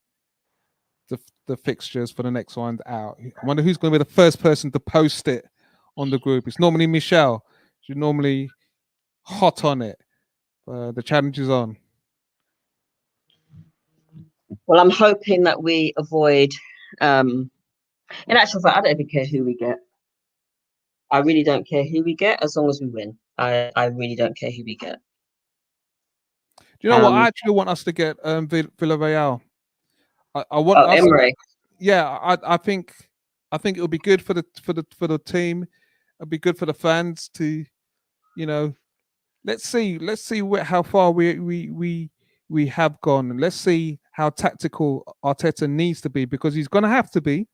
[SPEAKER 2] fixtures for the next one out. I wonder who's going to be the first person to post it on the group. It's normally Michelle. She's normally hot on it. The challenge is on.
[SPEAKER 1] Well, I'm hoping that we avoid. In actual fact, I don't even care who we get. I really don't care who we get as long as we win. I really don't care who we get.
[SPEAKER 2] Do you know what? I actually want us to get Villarreal. I want us.
[SPEAKER 1] Emery.
[SPEAKER 2] Yeah, I think it would be good for the team. It'd be good for the fans to, you know, let's see how far we have gone. Let's see how tactical Arteta needs to be, because he's going to have to be,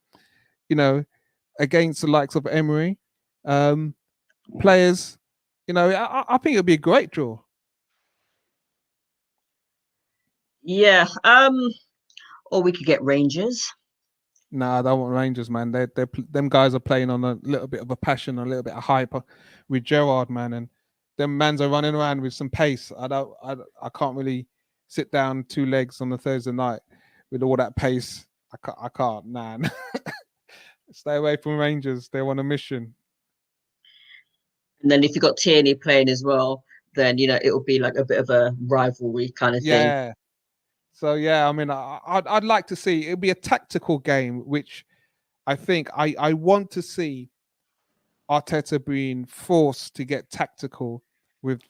[SPEAKER 2] you know, against the likes of Emery, players. You know, I think it'd be a great draw.
[SPEAKER 1] Yeah. Or we could get Rangers.
[SPEAKER 2] Nah, I don't want Rangers, man. Them guys are playing on a little bit of a passion, a little bit of hype with Gerrard, man, and them mans are running around with some pace. I can't really sit down 2 legs on a Thursday night with all that pace. I can't, man. Stay away from Rangers. They're on a mission.
[SPEAKER 1] And then if you got Tierney playing as well, then it'll be like a bit of a rivalry kind of thing.
[SPEAKER 2] Yeah. So yeah, I mean, I'd like to see it'll be a tactical game, which I think I want to see Arteta being forced to get tactical with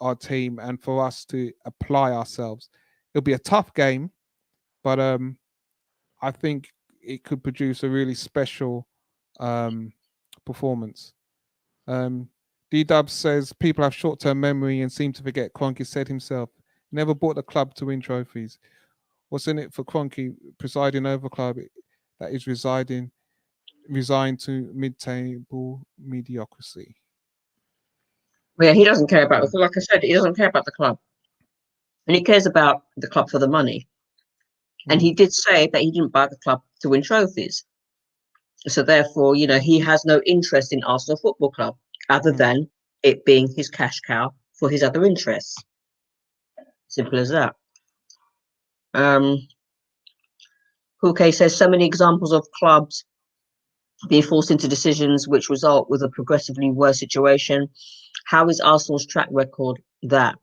[SPEAKER 2] our team and for us to apply ourselves. It'll be a tough game, but I think it could produce a really special performance. D-Dub says people have short-term memory and seem to forget Kroenke said himself, never bought the club to win trophies. What's in it for Kroenke presiding over a club that is resigned to mid-table mediocrity?
[SPEAKER 1] Yeah, he doesn't care about it. Like I said, he doesn't care about the club. And he cares about the club for the money. And he did say that he didn't buy the club to win trophies. So therefore, he has no interest in Arsenal Football Club other than it being his cash cow for his other interests. Simple as that. Hulke says so many examples of clubs being forced into decisions which result with a progressively worse situation. How is Arsenal's track record that?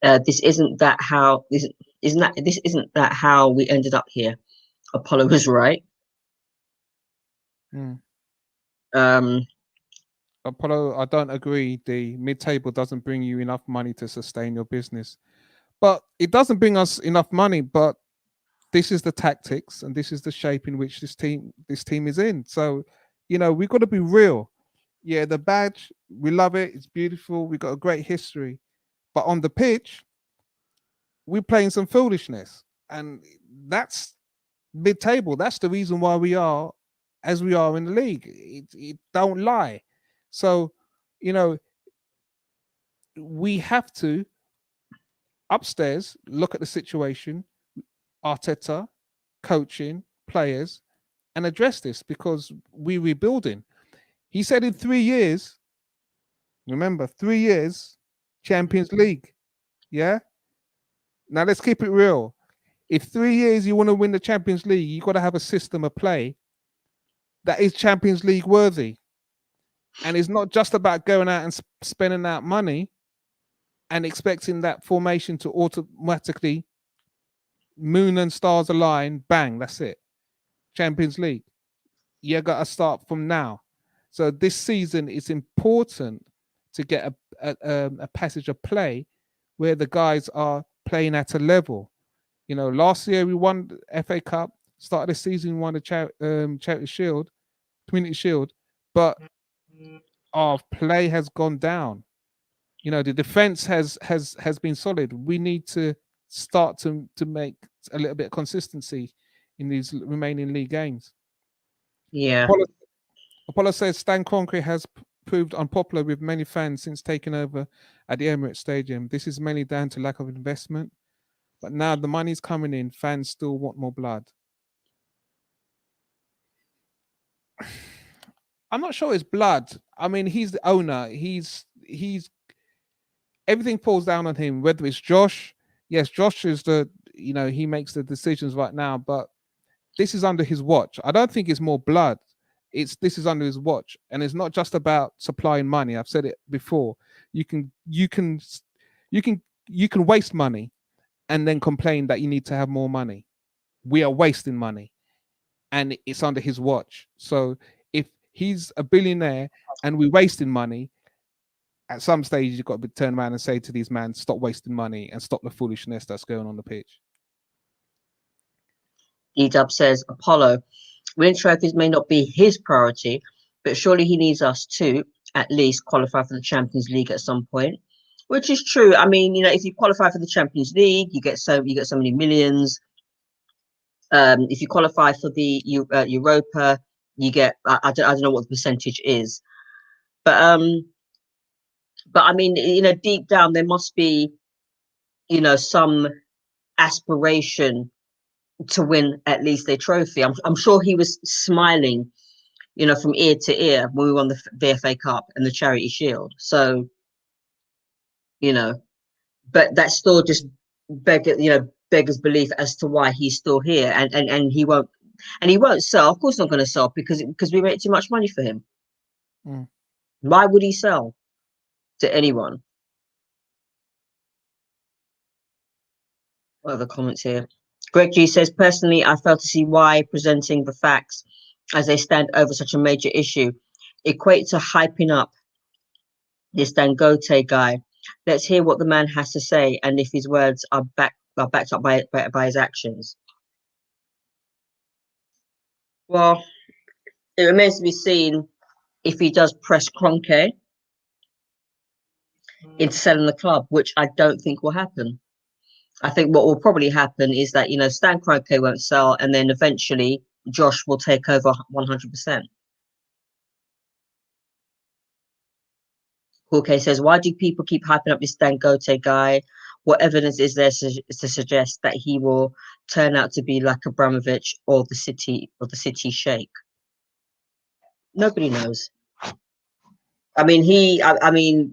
[SPEAKER 1] This isn't that how we ended up here. Apollo was right.
[SPEAKER 2] Apollo, I don't agree. The mid-table doesn't bring you enough money to sustain your business, but it doesn't bring us enough money. But this is the tactics and this is the shape in which this team is in. So, we've got to be real. Yeah, the badge, we love it. It's beautiful. We've got a great history, but on the pitch, we're playing some foolishness, and that's mid-table. That's the reason why we are as we are in the league. It don't lie. So, we have to upstairs look at the situation, Arteta, coaching, players, and address this because we're rebuilding. He said in 3 years, remember, 3 years, Champions League. Yeah? Now let's keep it real. If 3 years you want to win the Champions League, you've got to have a system of play that is Champions League worthy. And it's not just about going out and spending out money and expecting that formation to automatically moon and stars align, bang, that's it. Champions League. You got to start from now. So this season it's important to get a passage of play where the guys are playing at a level. Last year we won the FA Cup, started the season, we won the Charity Shield, Community Shield, but our play has gone down. The defense has been solid. We need to start to make a little bit of consistency in these remaining league games.
[SPEAKER 1] Yeah.
[SPEAKER 2] Apollo says Stan Kroenke has proved unpopular with many fans since taking over at the Emirates Stadium. This is mainly down to lack of investment, but now the money's coming in, fans still want more blood. I'm not sure it's blood. I mean, he's the owner. He's everything falls down on him, whether it's Josh. Yes, Josh is he makes the decisions right now, but this is under his watch. I don't think it's more blood. This is under his watch, and it's not just about supplying money. I've said it before. You can waste money and then complain that you need to have more money. We are wasting money, and it's under his watch. So if he's a billionaire and we're wasting money, at some stage you've got to turn around and say to these men, stop wasting money and stop the foolishness that's going on the pitch.
[SPEAKER 1] E-Dub says, Apollo, winning trophies may not be his priority, but surely he needs us to at least qualify for the Champions League at some point, which is true. I mean, if you qualify for the Champions League, you get so many millions. If you qualify for the Europa, you get I don't know what the percentage is, but I mean, deep down there must be, some aspiration to win at least a trophy. I'm sure he was smiling, from ear to ear when we won the FA Cup and the Charity Shield. So, but that still just beggars belief as to why he's still here, and he won't sell. Of course, not going to sell because we make too much money for him.
[SPEAKER 2] Mm.
[SPEAKER 1] Why would he sell to anyone? What other comments here? Greg G says, personally, I fail to see why presenting the facts as they stand over such a major issue equate to hyping up this Dangote guy. Let's hear what the man has to say, and if his words are backed up by his actions. Well, it remains to be seen if he does press Kroenke into selling the club, which I don't think will happen. I think what will probably happen is that, Stan Kroenke won't sell, and then eventually Josh will take over 100%. Jorge says, why do people keep hyping up this Dangote guy? What evidence is there to suggest that he will turn out to be like Abramovich or the city sheikh? Nobody knows. I mean,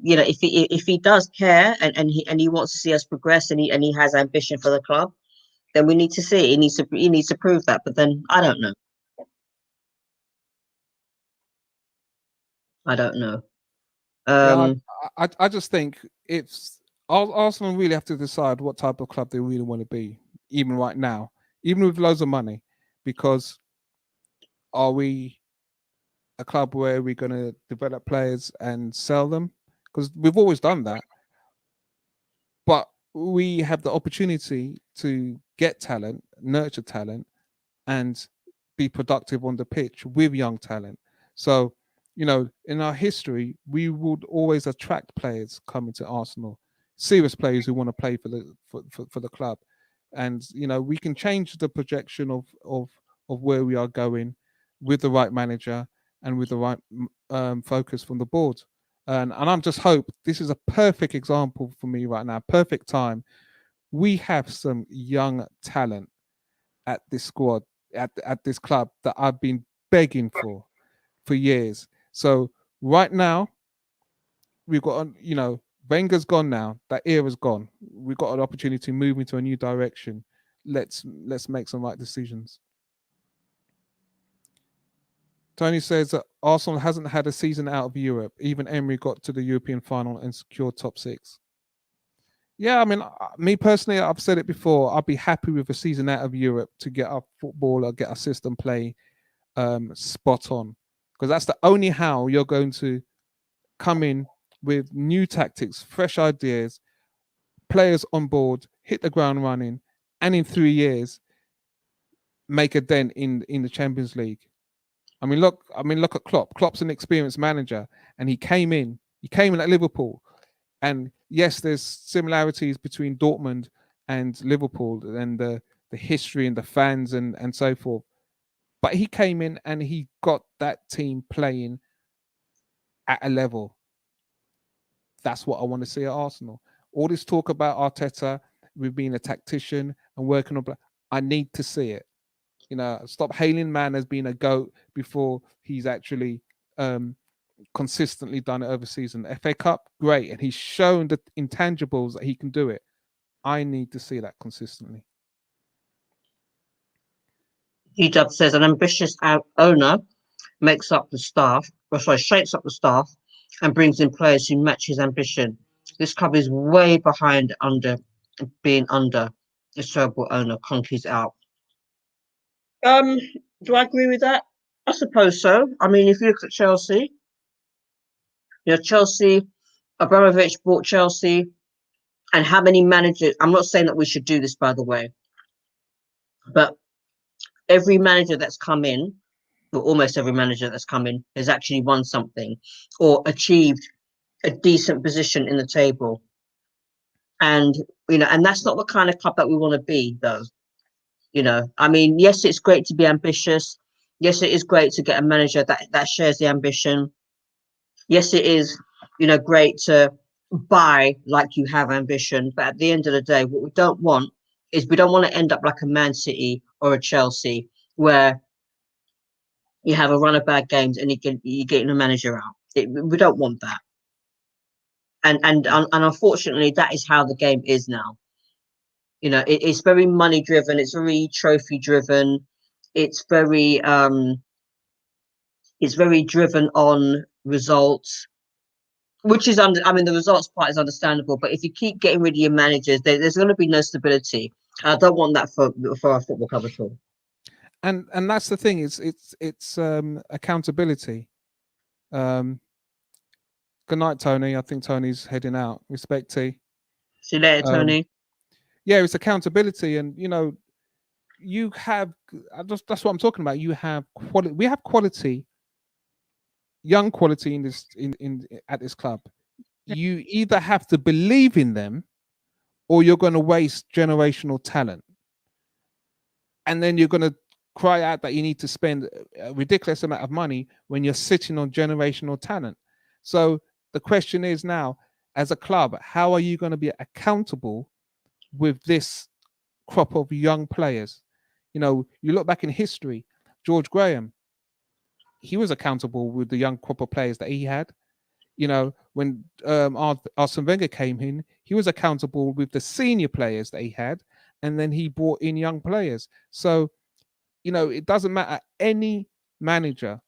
[SPEAKER 1] if he does care and he wants to see us progress and he has ambition for the club, then we need to see. He needs to prove that. But then I don't know. I don't know.
[SPEAKER 2] I just think it's Arsenal really have to decide what type of club they really want to be, even right now, even with loads of money, because are we a club where we're going to develop players and sell them? Because we've always done that, but we have the opportunity to get talent, nurture talent, and be productive on the pitch with young talent. So, in our history, we would always attract players coming to Arsenal, serious players who want to play for the club, and we can change the projection of where we are going with the right manager and with the right focus from the board. And I'm just hope this is a perfect example for me right now, perfect time. We have some young talent at this squad, at this club that I've been begging for years. So right now, we've got, Wenger's gone now. That era's gone. We've got an opportunity to move into a new direction. Let's make some right decisions. Tony says that Arsenal hasn't had a season out of Europe. Even Emery got to the European final and secured top 6. Yeah, I mean, me personally, I've said it before. I'd be happy with a season out of Europe to get our footballer, get our system play spot on, because that's the only how you're going to come in with new tactics, fresh ideas, players on board, hit the ground running, and in 3 years make a dent in the Champions League. I mean, look at Klopp. Klopp's an experienced manager, and he came in at Liverpool. And yes, there's similarities between Dortmund and Liverpool and the history and the fans and so forth. But he came in and he got that team playing at a level. That's what I want to see at Arsenal. All this talk about Arteta with being a tactician and working on, I need to see it. Stop hailing man as being a GOAT before he's actually consistently done it over season. FA Cup, great, and he's shown the intangibles that he can do it. I need to see that consistently.
[SPEAKER 1] G-Dub says an ambitious owner shapes up the staff and brings in players who match his ambition. This club is way behind being under this terrible owner. Conky's out. Do I agree with that? I suppose so. I mean, if you look at Chelsea, Chelsea, Abramovich bought Chelsea, and how many managers? I'm not saying that we should do this, by the way, but every manager that's come in, or almost every manager that's come in, has actually won something or achieved a decent position in the table. And and that's not the kind of club that we want to be, though. I mean, yes, it's great to be ambitious. Yes, it is great to get a manager that shares the ambition. Yes, it is, great to buy like you have ambition. But at the end of the day, what we don't want is we don't want to end up like a Man City or a Chelsea where you have a run of bad games and you're getting a manager out. We don't want that. And unfortunately, that is how the game is now. You know, it's very money driven. It's very trophy driven. It's very driven on results, which is I mean, the results part is understandable. But if you keep getting rid of your managers, there's going to be no stability. I don't want that for our football club at all.
[SPEAKER 2] And that's the thing. It's accountability. Good night, Tony. I think Tony's heading out. Respect, T.
[SPEAKER 1] See you later, Tony.
[SPEAKER 2] Yeah, it's accountability, and you have that's what I'm talking about. You have quality. We have quality, young quality in this in at this club. You either have to believe in them, or you're going to waste generational talent, and then you're going to cry out that you need to spend a ridiculous amount of money when you're sitting on generational talent. So the question is now, as a club, how are you going to be accountable with this crop of young players? You look back in history, George Graham, he was accountable with the young crop of players that he had. When Arsene Wenger came in, he was accountable with the senior players that he had, and then he brought in young players. So, it doesn't matter any manager,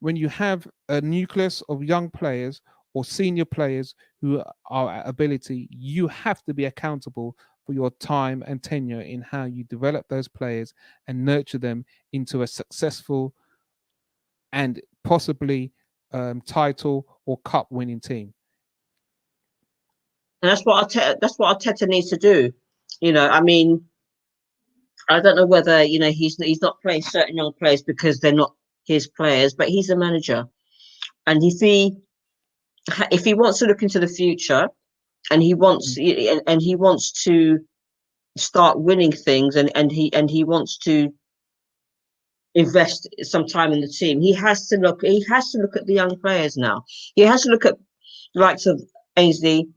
[SPEAKER 2] when you have a nucleus of young players or senior players who are at ability, you have to be accountable for your time and tenure in how you develop those players and nurture them into a successful and possibly title or cup winning team.
[SPEAKER 1] And that's what Arteta needs to do. I mean, I don't know whether he's not playing certain young players because they're not his players, but he's a manager, and if he wants to look into the future, and he wants to start winning things, and he wants to invest some time in the team, he has to look at the young players now. He has to look at the likes of Ainsley,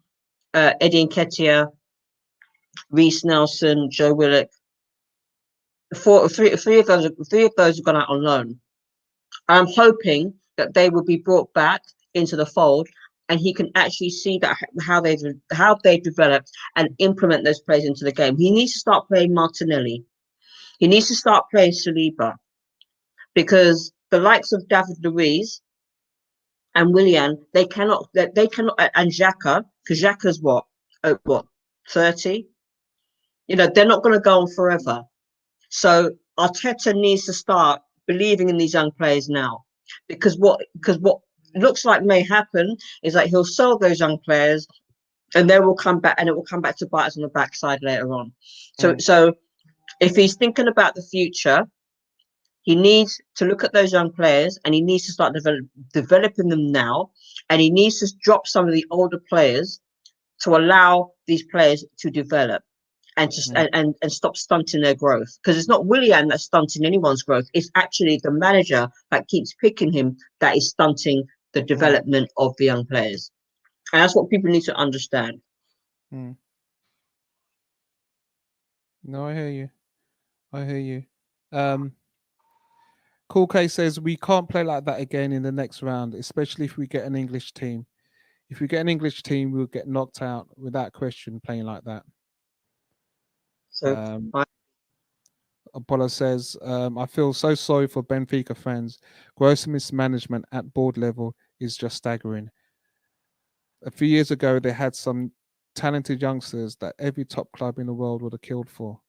[SPEAKER 1] Eddie Nketiah, Reece Nelson, Joe Willock. Three of those have gone out on loan. I'm hoping that they will be brought back into the fold, and he can actually see that how they've developed and implement those players into the game. He needs to start playing Martinelli. He needs to start playing Saliba, because the likes of David Luiz and Willian, they cannot, and Xhaka, because Xhaka's what 30. They're not going to go on forever. So Arteta needs to start believing in these young players now, because what looks like may happen is that he'll sell those young players, and they will come back, and it will come back to bite us on the backside later on. So if he's thinking about the future, he needs to look at those young players, and he needs to start developing them now, and he needs to drop some of the older players to allow these players to develop and and stop stunting their growth. Because it's not Willian that's stunting anyone's growth. It's actually the manager that keeps picking him that is stunting the development of the young players. And that's what people need to understand.
[SPEAKER 2] No, I hear you. Cool K says we can't play like that again in the next round, especially if we get an English team. If we get an English team, we'll get knocked out without question playing like that.
[SPEAKER 1] So
[SPEAKER 2] Apollo says, I feel so sorry for Benfica fans. Gross mismanagement at board level is just staggering. A few years ago, they had some talented youngsters that every top club in the world would have killed for.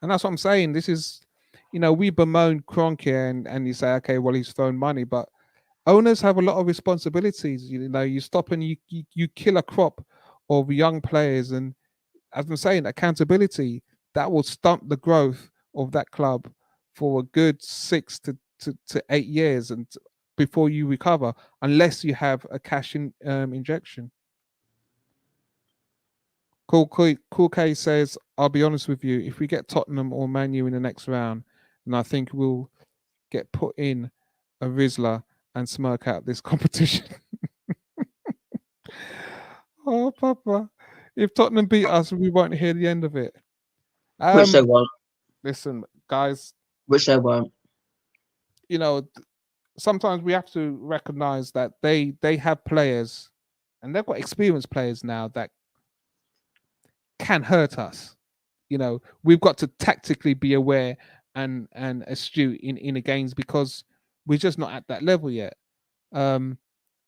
[SPEAKER 2] And that's what I'm saying. This is, we bemoan Kroenke and you say, okay, well, he's thrown money, but owners have a lot of responsibilities. You stop and you kill a crop of young players. And as I'm saying, accountability, that will stunt the growth of that club for a good 6 to 8 years and before you recover, unless you have a cash injection. Cool K says, I'll be honest with you, if we get Tottenham or Man U in the next round, then I think we'll get put in a Rizla and smirk out this competition. Oh, Papa. If Tottenham beat us, we won't hear the end of it.
[SPEAKER 1] which they won't.
[SPEAKER 2] Listen, guys.
[SPEAKER 1] Which they won't.
[SPEAKER 2] Sometimes we have to recognize that they have players, and they've got experienced players now that can hurt us. We've got to tactically be aware and astute in the games, because we're just not at that level yet. And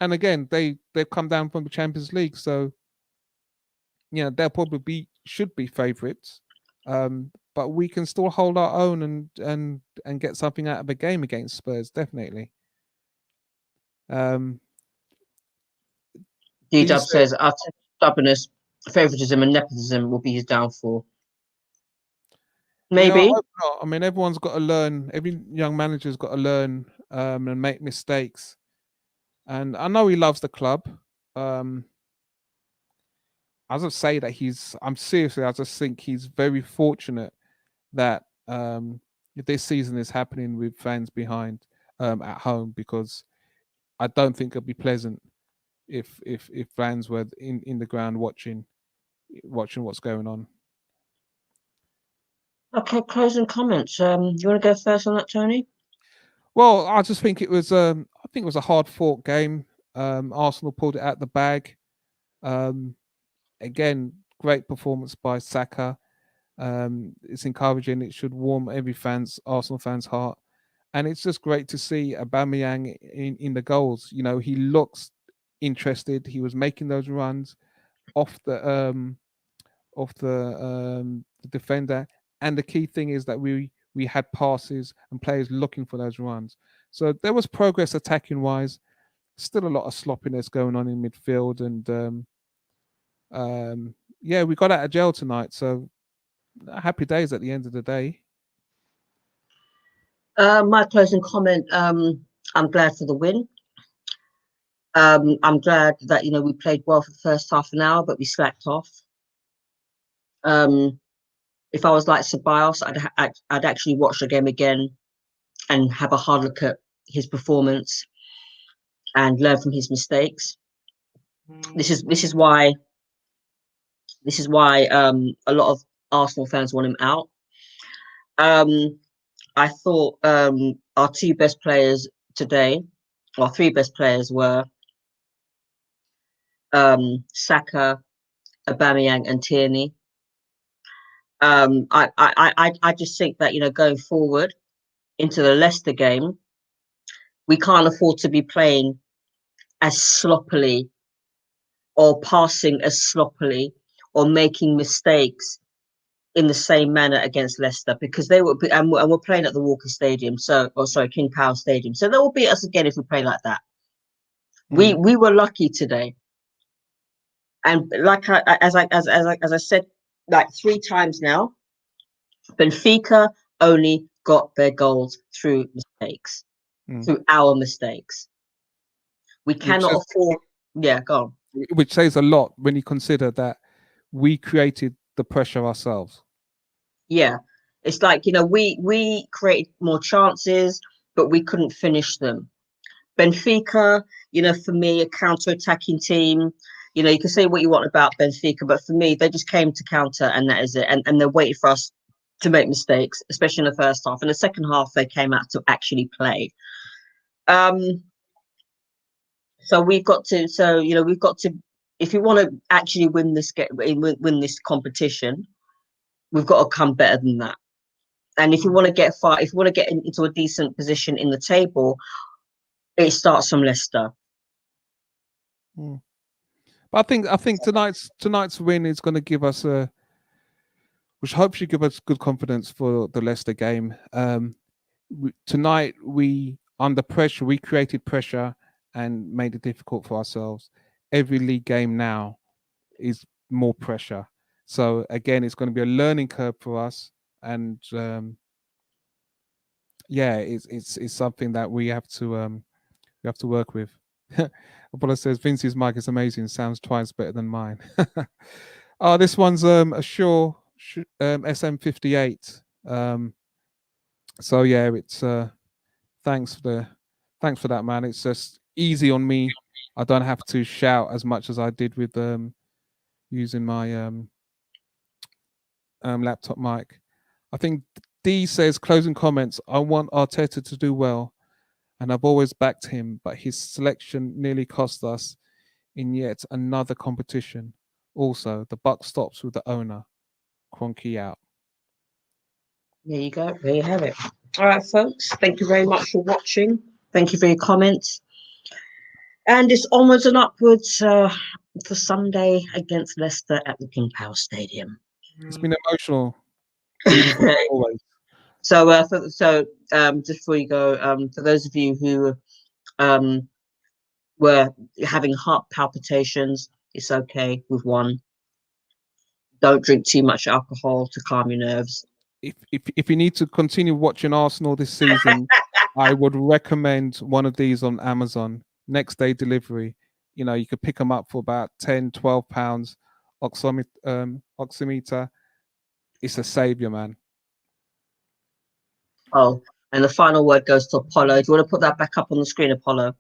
[SPEAKER 2] again, they've come down from the Champions League, so they'll probably should be favourites. But we can still hold our own and get something out of a game against Spurs, definitely.
[SPEAKER 1] D-Dub says Arteta's stubbornness, favouritism and nepotism will be his downfall. Maybe.
[SPEAKER 2] I hope not. I mean, everyone's got to learn. Every young manager's got to learn and make mistakes. And I know he loves the club. I just say that I'm seriously, I just think he's very fortunate that this season is happening with fans behind at home, because I don't think it'd be pleasant if fans were in the ground watching what's going on.
[SPEAKER 1] Okay, closing comments. You want to go first on that, Tony?
[SPEAKER 2] Well, I just think it was I think it was a hard fought game. Arsenal pulled it out the bag. Again, great performance by Saka. It's encouraging. It should warm every Arsenal fan's heart. And it's just great to see Aubameyang in the goals. He looks interested. He was making those runs off the defender. And the key thing is that we had passes and players looking for those runs. So there was progress attacking wise. Still a lot of sloppiness going on in midfield, and we got out of jail tonight. So happy days at the end of the day.
[SPEAKER 1] My closing comment. I'm glad for the win. I'm glad that we played well for the first half an hour, but we slacked off. If I was like Ceballos, I'd actually watch the game again and have a hard look at his performance and learn from his mistakes. This is why a lot of Arsenal fans want him out. I thought our two best players today, or three best players, were Saka, Aubameyang, and Tierney. I just think that going forward into the Leicester game, we can't afford to be playing as sloppily or passing as sloppily or making mistakes in the same manner against Leicester, because they will be, and we're playing at the Walker Stadium, King Power Stadium, so they will beat us again if we play like that. We were lucky today, and like as I said like 3 times now, Benfica only got their goals through mistakes, through our mistakes. We cannot afford. Yeah, go on.
[SPEAKER 2] Which says a lot when you consider that we created the pressure ourselves.
[SPEAKER 1] Yeah, it's like we created more chances, but we couldn't finish them. Benfica, for me, a counter-attacking team. You can say what you want about Benfica, but for me, they just came to counter, and that is it. And they waited for us to make mistakes, especially in the first half. In the second half, they came out to actually play. So we've got to. If you want to actually win this competition, we've got to come better than that. And if you want to get far, if you want to get into a decent position in the table, it starts from Leicester.
[SPEAKER 2] But I think tonight's win is going to give us which hopes should give us good confidence for the Leicester game. Tonight, under pressure, we created pressure and made it difficult for ourselves. Every league game now is more pressure. So again, it's going to be a learning curve for us, and it's something that we have to work with. Apollo says Vince's mic is amazing. Sounds twice better than mine. This one's a Shure SM58. So yeah, it's thanks for that, man. It's just easy on me. I don't have to shout as much as I did with using my laptop mic. I think D says closing comments. I want Arteta to do well, and I've always backed him, but his selection nearly cost us in yet another competition. Also, the buck stops with the owner. Cronky out.
[SPEAKER 1] There you go. There you have it. All right, folks. Thank you very much for watching. Thank you for your comments. And it's onwards and upwards for Sunday against Leicester at the King Power Stadium.
[SPEAKER 2] It's been emotional. Beautiful always.
[SPEAKER 1] So, just before you go, for those of you who were having heart palpitations, it's okay with one. Don't drink too much alcohol to calm your nerves.
[SPEAKER 2] If you need to continue watching Arsenal this season, I would recommend one of these on Amazon. Next day delivery. You know, you could pick them up for about 10, 12 pounds. Oximeter. It's a savior, man.
[SPEAKER 1] Oh, and the final word goes to Apollo. Do you want to put that back up on the screen, Apollo?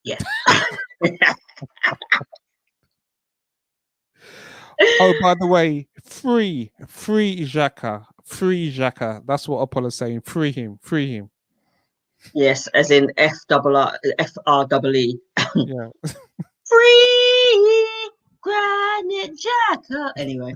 [SPEAKER 1] Yeah.
[SPEAKER 2] Oh, by the way, free Xhaka. That's what Apollo's saying. Free him.
[SPEAKER 1] Yes, as in FREE.
[SPEAKER 2] Yeah.
[SPEAKER 1] Free Granite Xhaka. Anyway,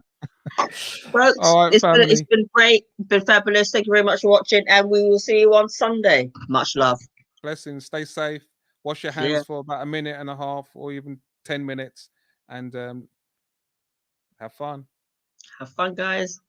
[SPEAKER 1] folks,
[SPEAKER 2] All right,
[SPEAKER 1] it's been great, been fabulous. Thank you very much for watching, and we will see you on Sunday. Much love.
[SPEAKER 2] Blessings. Stay safe. Wash your hands for about a minute and a half, or even 10 minutes, and have fun.
[SPEAKER 1] Have fun, guys.